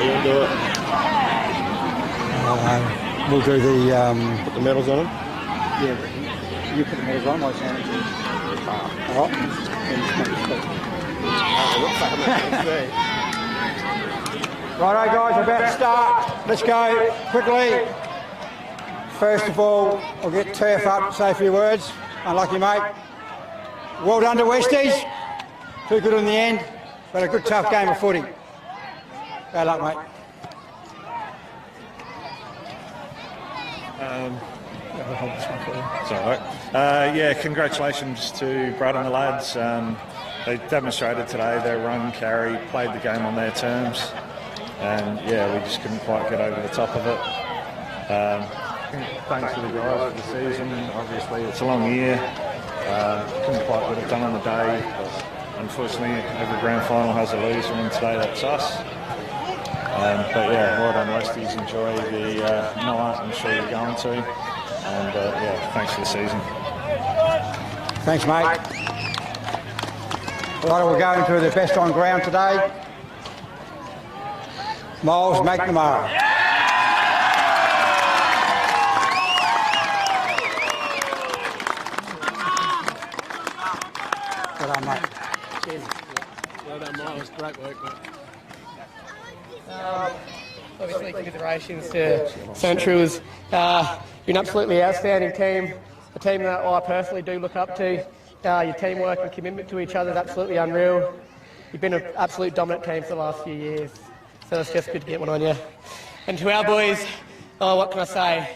We'll do it. We'll do the... Put the medals on them. Yeah, you put the medals on, I'll stand it to you. All right. Righto, guys, we're about to start. Let's go quickly. First of all, we'll get Turf up, say a few words. Unlucky, mate. Well done to Westies. Too good in the end, but a good tough game of footy. Bad luck, mate. It's all right. Yeah, congratulations to Brad and the lads. They demonstrated today their run, carry, played the game on their terms, and yeah, we just couldn't quite get over the top of it. Thanks to the guys for the season. Obviously, it's a long year. Couldn't quite get it done on the day. Unfortunately, every grand final has a loser, and today that's us. But yeah, well done, Westies. Enjoy the night. I'm sure you're going to. And yeah, thanks for the season. Thanks, mate. Right, we're going to the best on ground today. Miles McNamara. Well done, mate. Well done, Miles. Great work, mate. Obviously, commiserations to Centrals. You're an absolutely outstanding team, a team that I personally do look up to. Your teamwork and commitment to each other is absolutely unreal. You've been an absolute dominant team for the last few years, so it's just good to get one on you. And to our boys, oh, what can I say?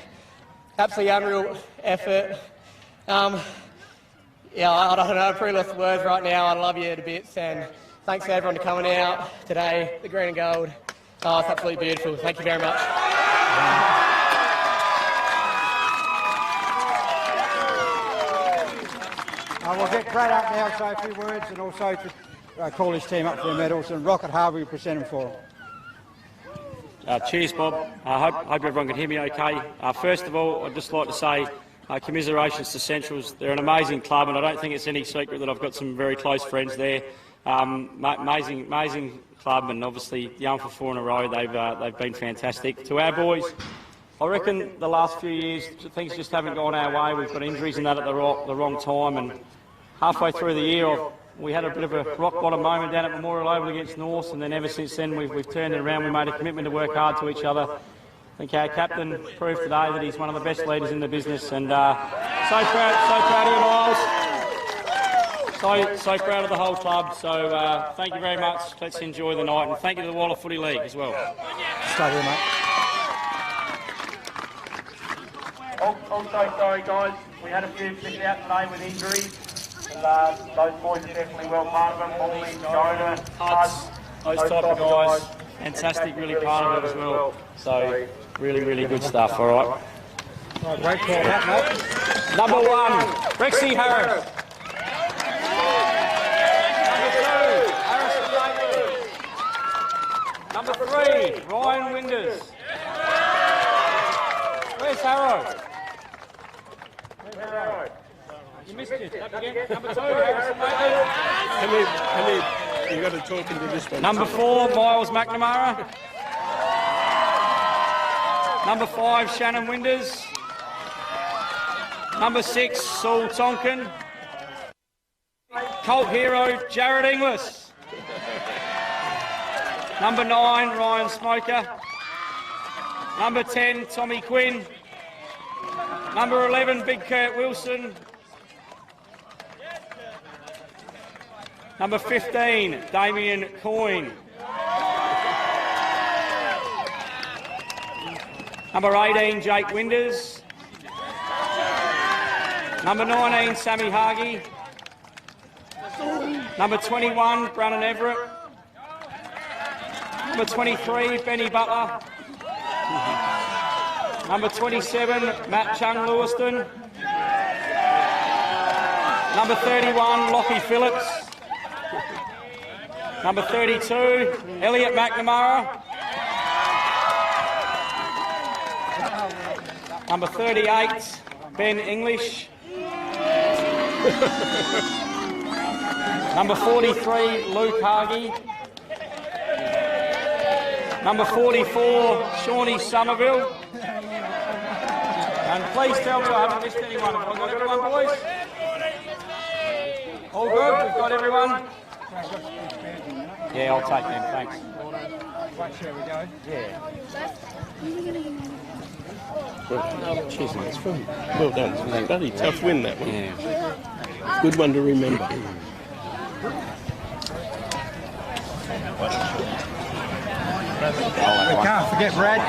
Absolutely unreal effort. Yeah, I don't know, I'm pretty lost for words right now. I love you to bits, and thanks for everyone for coming out today, the green and gold. Oh, it's absolutely beautiful. Thank you very much. We'll get Brad up now, say a few words, and also to call his team up for the medals, and Rocket Harvey will present them for him. Cheers, Bob. I hope everyone can hear me okay. First of all, I'd just like to say commiserations to Centrals. They're an amazing club, and I don't think it's any secret that I've got some very close friends there. Amazing club, and obviously young for 4 in a row. They've been fantastic. To our boys, I reckon the last few years things just haven't gone our way. We've got injuries and that at the wrong time, and halfway through the year we had a bit of a rock bottom moment down at Memorial Oval against North, and then ever since then we've turned it around. We made a commitment to work hard to each other. I think our captain proved today that he's one of the best leaders in the business, and so proud of you, Miles. So proud of the whole club. So thank you very much. Let's enjoy the night, and thank you to the Whyalla Footy League as well. Stay here, mate. Also, sorry guys, we had a few missed out today with injuries. And, those boys are definitely well part of them. Molly, Jonah, Huds, those type of guys. Fantastic, really part of it as well. So, really good stuff, all right? Great call, mate. Number 1, Rexy Harris. Number 2, Harrison Davis. Number 3, Ryan Winders. Where's Harrow? You missed it. Again. Number 2, Harrison Davis. You've got to talk into this one. Number 4, Miles McNamara. Number 5, Shannon Winders. Number 6, Saul Tonkin. Cult hero, Jared Inglis. Number 9, Ryan Smoker. Number 10, Tommy Quinn. Number 11, Big Kurt Wilson. Number 15, Damien Coyne. Number 18, Jake Winders. Number 19, Sammy Hargy. Number 21, Brandon Everett. Number 23, Benny Butler. Number 27, Matt Chung Lewiston. Number 31, Lockie Phillips. Number 32, Elliot McNamara. Number 38, Ben English. Number 43, Luke Hargie. Number 44, Shawnee Somerville. And please tell me I haven't missed anyone. Have I got everyone, boys? All good? We've got everyone? Yeah, I'll take them, thanks. Yeah. Cheers, mate. It's fun. Well done. It's a bloody tough win, that one. Yeah. Good one to remember. We can't forget Brad.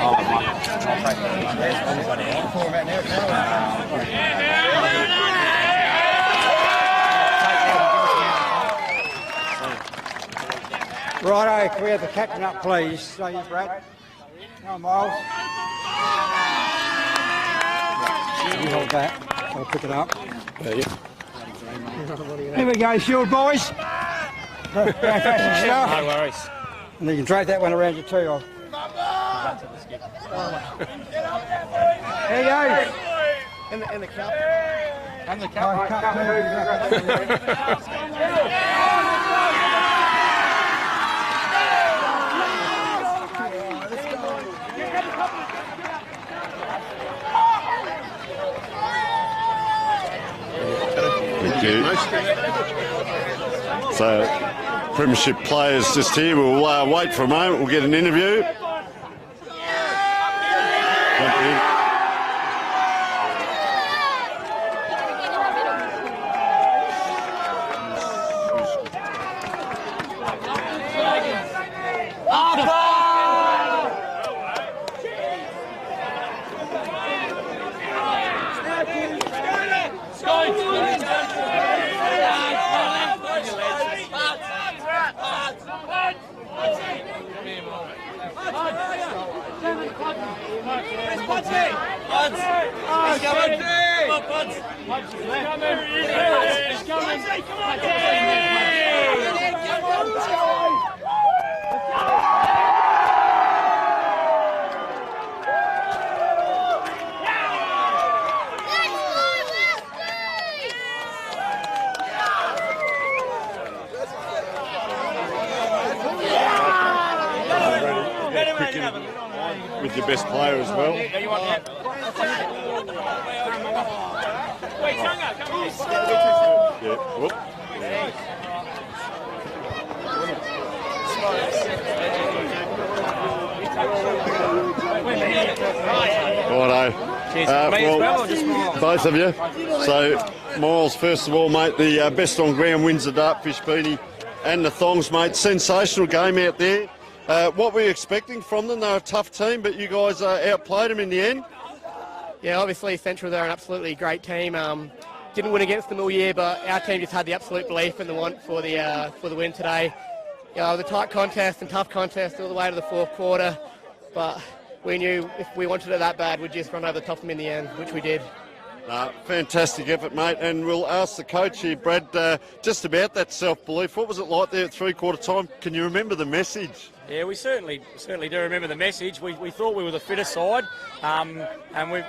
Righto, can we have the captain up, please? So you, Brad. Come on, Miles. You hold that. I'll pick it up. Yeah. Here we go, Shield boys. Fantastic stuff. No worries. And you can drag that one around you too. There you go. And the cup. And the cup. Thank you. So, Premiership players just here. We'll wait for a moment. We'll get an interview. With your best player as well. Yeah. Whoop. Righto. Both of you. So, Miles, first of all, mate, the best on ground wins the Dartfish beanie and the Thongs, mate. Sensational game out there. What were you expecting from them? They're a tough team, but you guys outplayed them in the end. Yeah, obviously Central, they're an absolutely great team. Didn't win against them all year, but our team just had the absolute belief and the want for the win today. It was a tight contest and tough contest all the way to the fourth quarter, but we knew if we wanted it that bad, we'd just run over the top of them in the end, which we did. Fantastic effort, mate, and we'll ask the coach here, Brad, just about that self-belief. What was it like there at three-quarter time? Can you remember the message? Yeah, we certainly do remember the message. We thought we were the fitter side, and we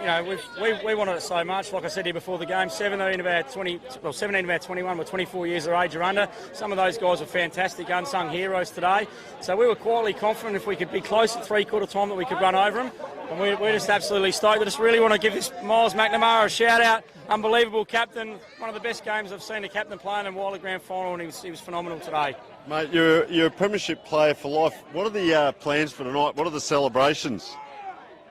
wanted it so much. Like I said here before the game, 17 of our 21 were 24 years of age or under. Some of those guys were fantastic, unsung heroes today. So we were quietly confident if we could be close at three-quarter time that we could run over them. And we're just absolutely stoked. I just really want to give this Miles McNamara a shout-out. Unbelievable captain. One of the best games I've seen a captain play in a Whyalla Grand Final, and he was phenomenal today. Mate, you're a premiership player for life. What are the plans for tonight? What are the celebrations?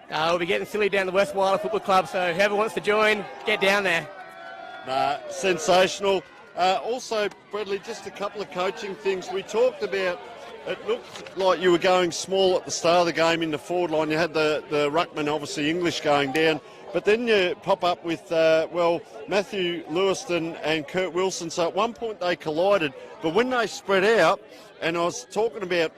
We'll be getting silly down the West Whyalla Football Club, so whoever wants to join, get down there. Sensational. Also, Bradley, just a couple of coaching things. We talked about, it looked like you were going small at the start of the game in the forward line. You had the ruckman, obviously English, going down. but then you pop up with, Matthew Lewiston and Kurt Wilson. So at one point they collided, but when they spread out, and I was talking about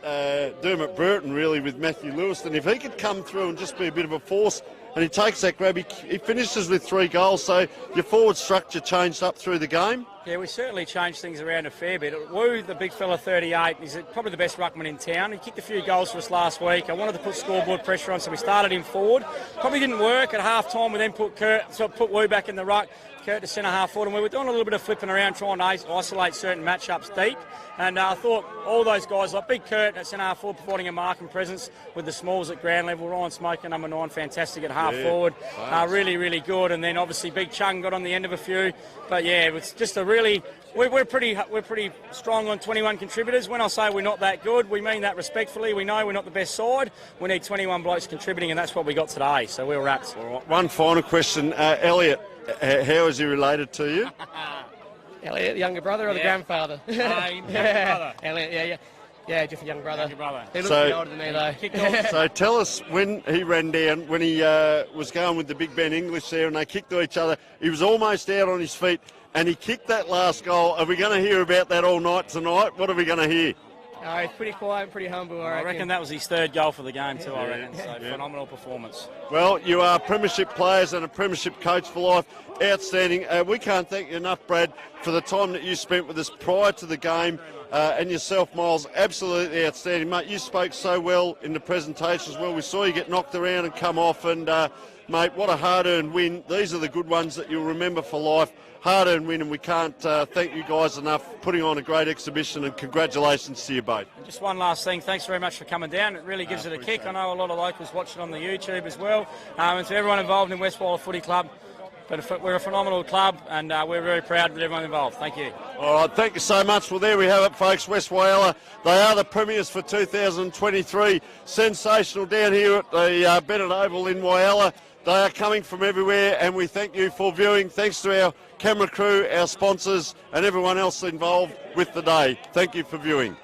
Dermot Burton really with Matthew Lewiston, if he could come through and just be a bit of a force, and he takes that grab, he finishes with 3 goals, so your forward structure changed up through the game. Yeah, we certainly changed things around a fair bit. Wu, the big fella, 38, is probably the best ruckman in town. He kicked a few goals for us last week. I wanted to put scoreboard pressure on, so we started him forward. Probably didn't work at half-time. We then put Wu back in the ruck, Kurt to centre-half forward, and we were doing a little bit of flipping around, trying to isolate certain matchups deep. And I thought all those guys, like Big Kurt at centre-half forward, providing a mark and presence with the smalls at ground level. Ryan Smoker, number 9, fantastic at half-forward. Really, really good. And then obviously Big Chung got on the end of a few. But yeah, it was just a really... We're pretty strong on 21 contributors. When I say we're not that good, we mean that respectfully. We know we're not the best side. We need 21 blokes contributing, and that's what we got today. So we're wrapped. One final question. Elliot, how is he related to you? Elliot, the younger brother or the grandfather? Brother. Elliot, yeah, just a younger brother. Brother. He looks a bit older than me though. So tell us, when he ran down, when he was going with the Big Ben English there and they kicked to each other, he was almost out on his feet and he kicked that last goal. Are we going to hear about that all night tonight? What are we going to hear? He's pretty quiet and pretty humble, I reckon. That was his 3rd goal for the game too, I reckon. So phenomenal performance. Well, you are premiership players and a premiership coach for life. Outstanding. We can't thank you enough, Brad, for the time that you spent with us prior to the game. And yourself, Miles, absolutely outstanding. Mate, you spoke so well in the presentation as well. We saw you get knocked around and come off. And, mate, what a hard-earned win. These are the good ones that you'll remember for life. Hard-earned win, and we can't thank you guys enough for putting on a great exhibition, and congratulations to you both. Just one last thing, thanks very much for coming down. It really gives it a kick. I know a lot of locals watching on the YouTube as well. And to everyone involved in West Whyalla Footy Club, but we're a phenomenal club, and we're very proud with everyone involved. Thank you. All right, thank you so much. Well, there we have it, folks. West Whyalla, they are the premiers for 2023. Sensational down here at the Bennett Oval in Whyalla. They are coming from everywhere, and we thank you for viewing. Thanks to our camera crew, our sponsors, and everyone else involved with the day. Thank you for viewing.